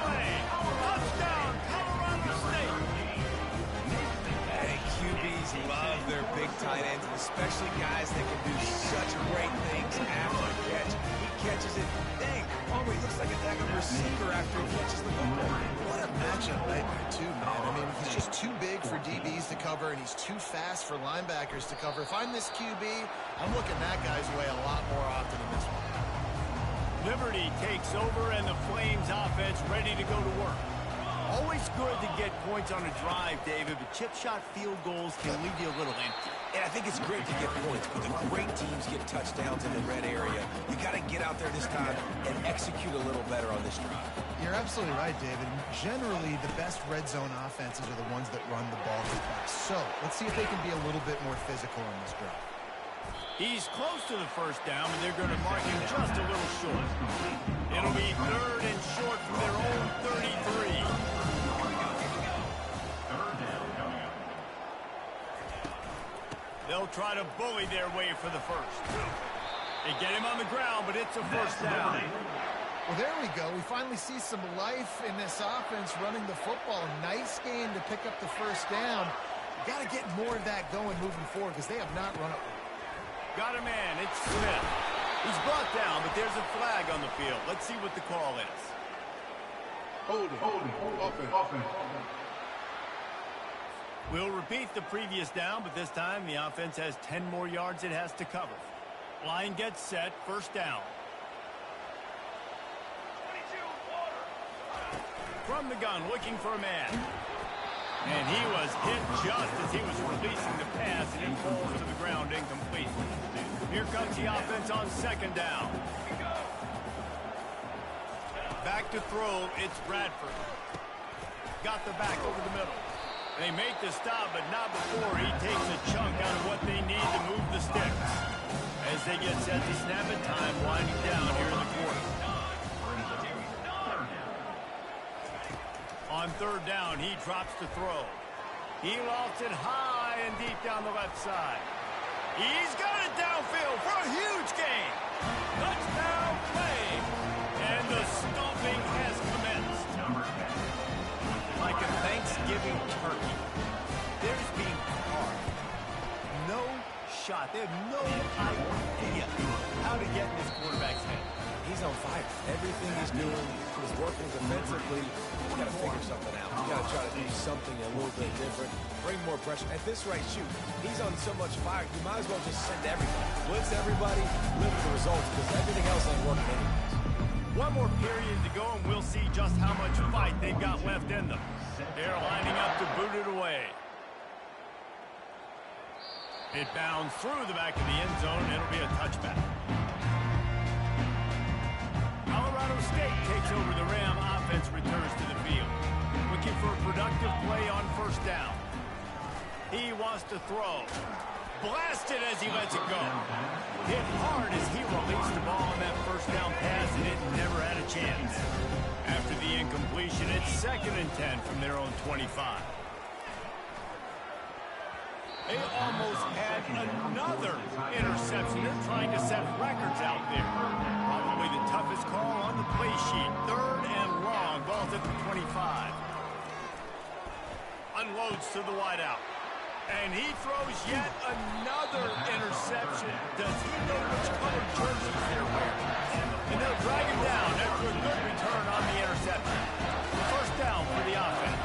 love their big tight ends, especially guys that can do such great things after the catch. He catches it, dang, he looks like a dang receiver after he catches the football. What a matchup nightmare, too, man. I mean, he's just too big for DBs to cover, and he's too fast for linebackers to cover. If I'm this QB, I'm looking that guy's way a lot more often than this one. Liberty takes over, and the Flames offense ready to go to work. Always good to get points on a drive, David, but chip shot field goals can leave you a little empty. And I think it's great to get points, but the great teams get touchdowns in the red area. You got to get out there this time and execute a little better on this drive. You're absolutely right, David. Generally, the best red zone offenses are the ones that run the ball the best. So let's see if they can be a little bit more physical on this drive. He's close to the first down, but they're going to mark him just a little short. It'll be 3rd and short from their own 33. They'll try to bully their way for the first. They get him on the ground, but it's a first down. Well, there we go. We finally see some life in this offense running the football. Nice game to pick up the first down. Got to get more of that going moving forward because they have not run it. Got a man. It's Smith. He's brought down, but there's a flag on the field. Let's see what the call is. Holding. Offense. We'll repeat the previous down, but this time the offense has 10 more yards it has to cover. Line gets set. First down. From the gun, looking for a man. And he was hit just as he was releasing the pass, and it falls to the ground incomplete. Here comes the offense on second down. Back to throw, it's Bradford. Got the back over the middle. They make the stop, but not before he takes a chunk out of what they need to move the sticks. As they get set to snap it, time winding down here in the quarter. On third down, he drops to throw. He lofts it high and deep down the left side. He's got it downfield for a huge gain. Touchdown play. And the stomping has commenced. Like a Thanksgiving turkey. They're just being carved. No shot. They have no idea how to get in this quarterback's head. He's on fire. Everything he's doing is working defensively. You got to figure something out. You got to try to do something a little bit different. Bring more pressure. At this rate, shoot. He's on so much fire. You might as well just send everybody. Blitz everybody. Live with the results because everything else ain't working anyways. One more period to go, and we'll see just how much fight they've got left in them. They're lining up to boot it away. It bounds through the back of the end zone, and it'll be a touchback. Colorado State takes over the Ram. Offense returns to the field. Looking for a productive play on first down. He wants to throw. Blasted as he lets it go. Hit hard as he released the ball on that first down pass, and it never had a chance. After the incompletion, it's 2nd and 10 from their own 25. They almost had another interception. They're trying to set records out there. Probably the toughest call on the play sheet. 3rd and long. Ball's at the 25. Unloads to the wideout. And he throws yet another interception. Does he know which colored jerseys they're wearing? And they'll drag him down after a good return on the interception. First down for the offense.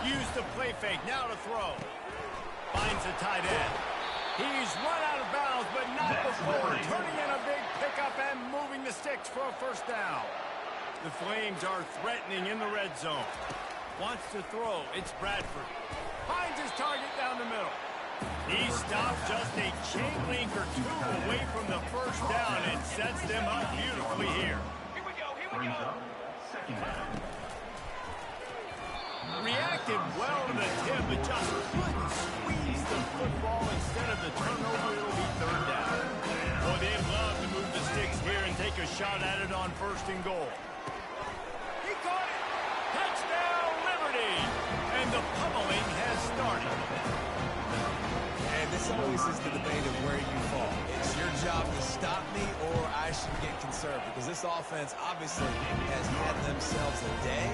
Use the play fake, now to throw. Finds a tight end. He's run out of bounds, but not before turning in a big pickup and moving the sticks for a first down. The Flames are threatening in the red zone. Wants to throw. It's Bradford. Finds his target down the middle. He stopped just a chain link or two away from the first down and sets them up beautifully here. Here we go. Second down. Reacted well to the tip, but just couldn't squeeze the football. Instead of the turnover, it'll be 3rd down. Boy, they'd love to move the sticks here and take a shot at it on 1st and goal. He caught it. Touchdown, Liberty. And the pummeling has started. And this always is the debate of where you fall. It's your job to stop me, or I should get conservative because this offense obviously has had themselves a day,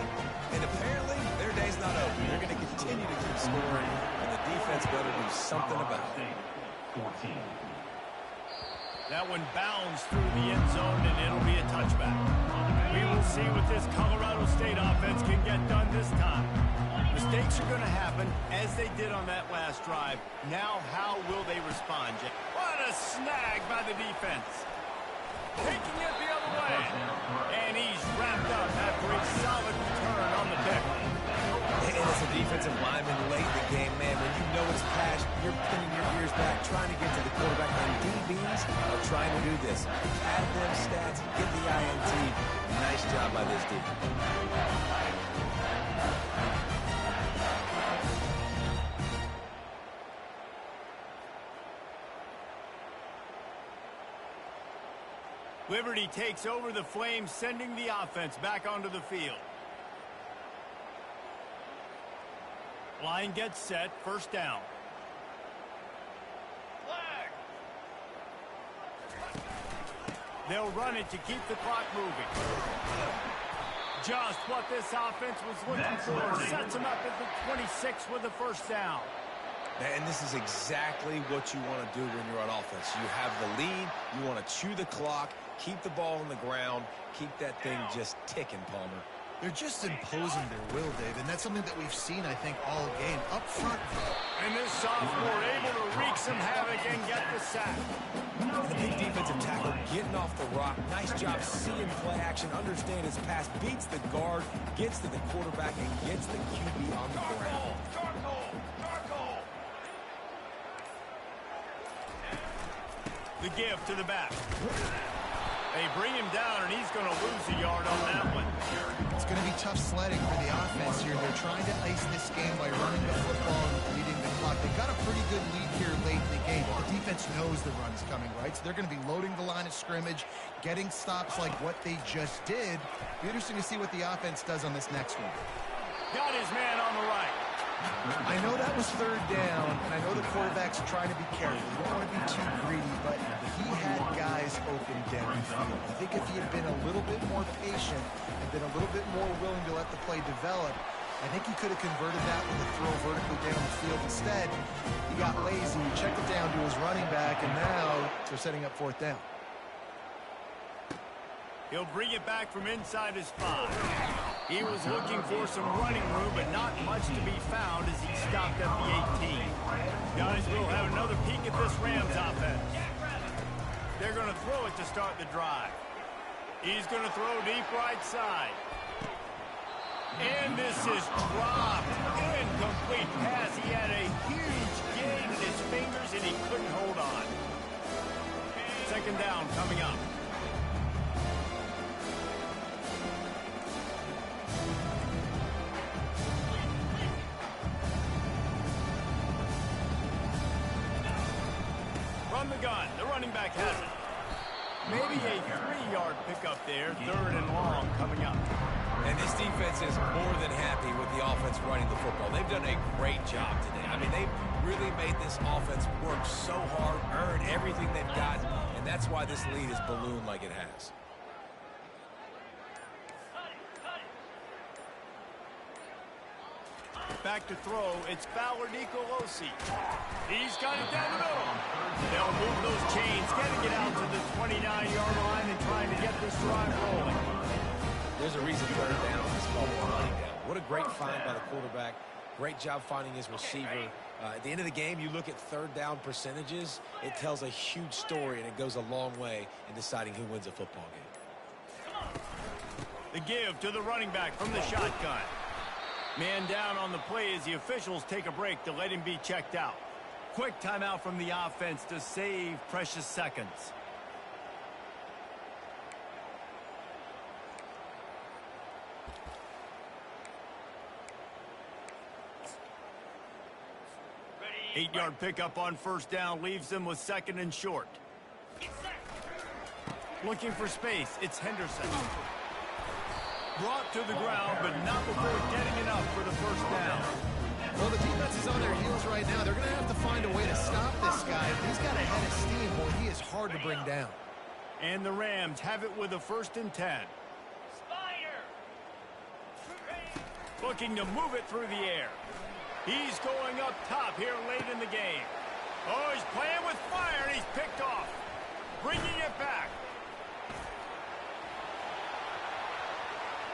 and apparently their day's not over. They're going to continue to keep scoring, and the defense better do something about it. 14. That one bounds through the end zone, and it'll be a touchback. We will see what this Colorado State offense can get done this time. Mistakes are going to happen, as they did on that last drive. Now, how will they respond, Jay? What a snag by the defense. Taking it the other way. And he's wrapped up after a solid return on the deck. And as a defensive lineman late in the game, man, when you know it's pass, you're pinning your ears back, trying to get to the quarterback. And DBs are trying to do this. Add them stats, get the INT. Nice job by this defense. Liberty takes over the Flames, sending the offense back onto the field. Line gets set, first down. They'll run it to keep the clock moving. Just what this offense was looking for. Sets them up at the 26 with the first down. And this is exactly what you want to do when you're on offense. You have the lead. You want to chew the clock, keep the ball on the ground, keep that thing just ticking, Palmer. They're just imposing their will, Dave, and that's something that we've seen, I think, all game. Up front, and this sophomore able to wreak some havoc and get the sack. And the big defensive tackle getting off the rock. Nice job seeing play action, understand his pass, beats the guard, gets to the quarterback, and gets the QB on the ground. The give to the back. They bring him down, and he's going to lose a yard on that one. It's going to be tough sledding for the offense here. They're trying to ice this game by running the football and leading the clock. They've got a pretty good lead here late in the game, but the defense knows the run's coming, right? So they're going to be loading the line of scrimmage, getting stops like what they just did. Be interesting to see what the offense does on this next one. Got his man on the right. I know that was third down, and I know the quarterback's trying to be careful. You don't want to be too greedy, but he had guys open downfield. I think if he had been a little bit more patient and been a little bit more willing to let the play develop, I think he could have converted that with a throw vertically down the field. Instead, he got lazy, checked it down to his running back, and now they're setting up fourth down. He'll bring it back from inside his 5. He was looking for some running room, but not much to be found as he stopped at the 18. Guys, we'll have another peek at this Rams offense. They're going to throw it to start the drive. He's going to throw deep right side. And this is dropped. Incomplete pass. He had a huge gain in his fingers, and he couldn't hold on. Second down coming up. From the gun, the running back has it. Maybe a 3-yard pickup there, third and long coming up. And this defense is more than happy with the offense running the football. They've done a great job today. I mean, they've really made this offense work so hard, earn everything they've got, and that's why this lead is ballooned like it has. Back to throw, it's Fowler Nicolosi. He's got it down the middle. They'll move those chains, getting it out to the 29-yard line and trying to get this drive rolling. There's a reason third down is called running down. What a great find by the quarterback. Great job finding his receiver. At the end of the game, you look at third down percentages. It tells a huge story, and it goes a long way in deciding who wins a football game. The give to the running back from the shotgun. Man down on the play as the officials take a break to let him be checked out. Quick timeout from the offense to save precious seconds. Ready. 8-yard pickup on first down leaves them with second and short. Looking for space, it's Henderson. Brought to the ground, but not before getting enough for the first down. Well, the defense is on their heels right now. They're going to have to find a way to stop this guy. He's got a head of steam. Boy, he is hard to bring down. And the Rams have it with a 1st and 10. Looking to move it through the air. He's going up top here late in the game. Oh, he's playing with fire, and he's picked off. Bringing it back.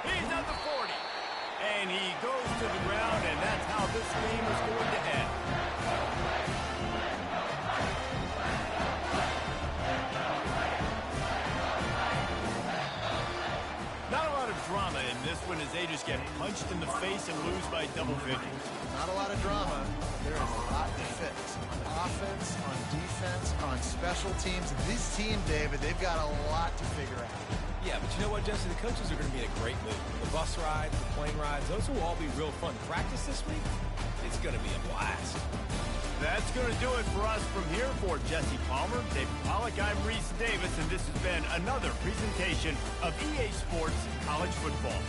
He's at the 40. And he goes to the ground, and that's how this game is going to end. Not a lot of drama in this one as they just get punched in the face and lose by double figures. Not a lot of drama. There is a lot to fix. On offense, on defense, on special teams. This team, David, they've got a lot to figure out. Yeah, but you know what, Jesse? The coaches are going to be in a great mood. The bus rides, the plane rides, those will all be real fun. Practice this week, it's going to be a blast. That's going to do it for us from here. For Jesse Palmer, David Pollack, I'm Reese Davis, and this has been another presentation of EA Sports College Football.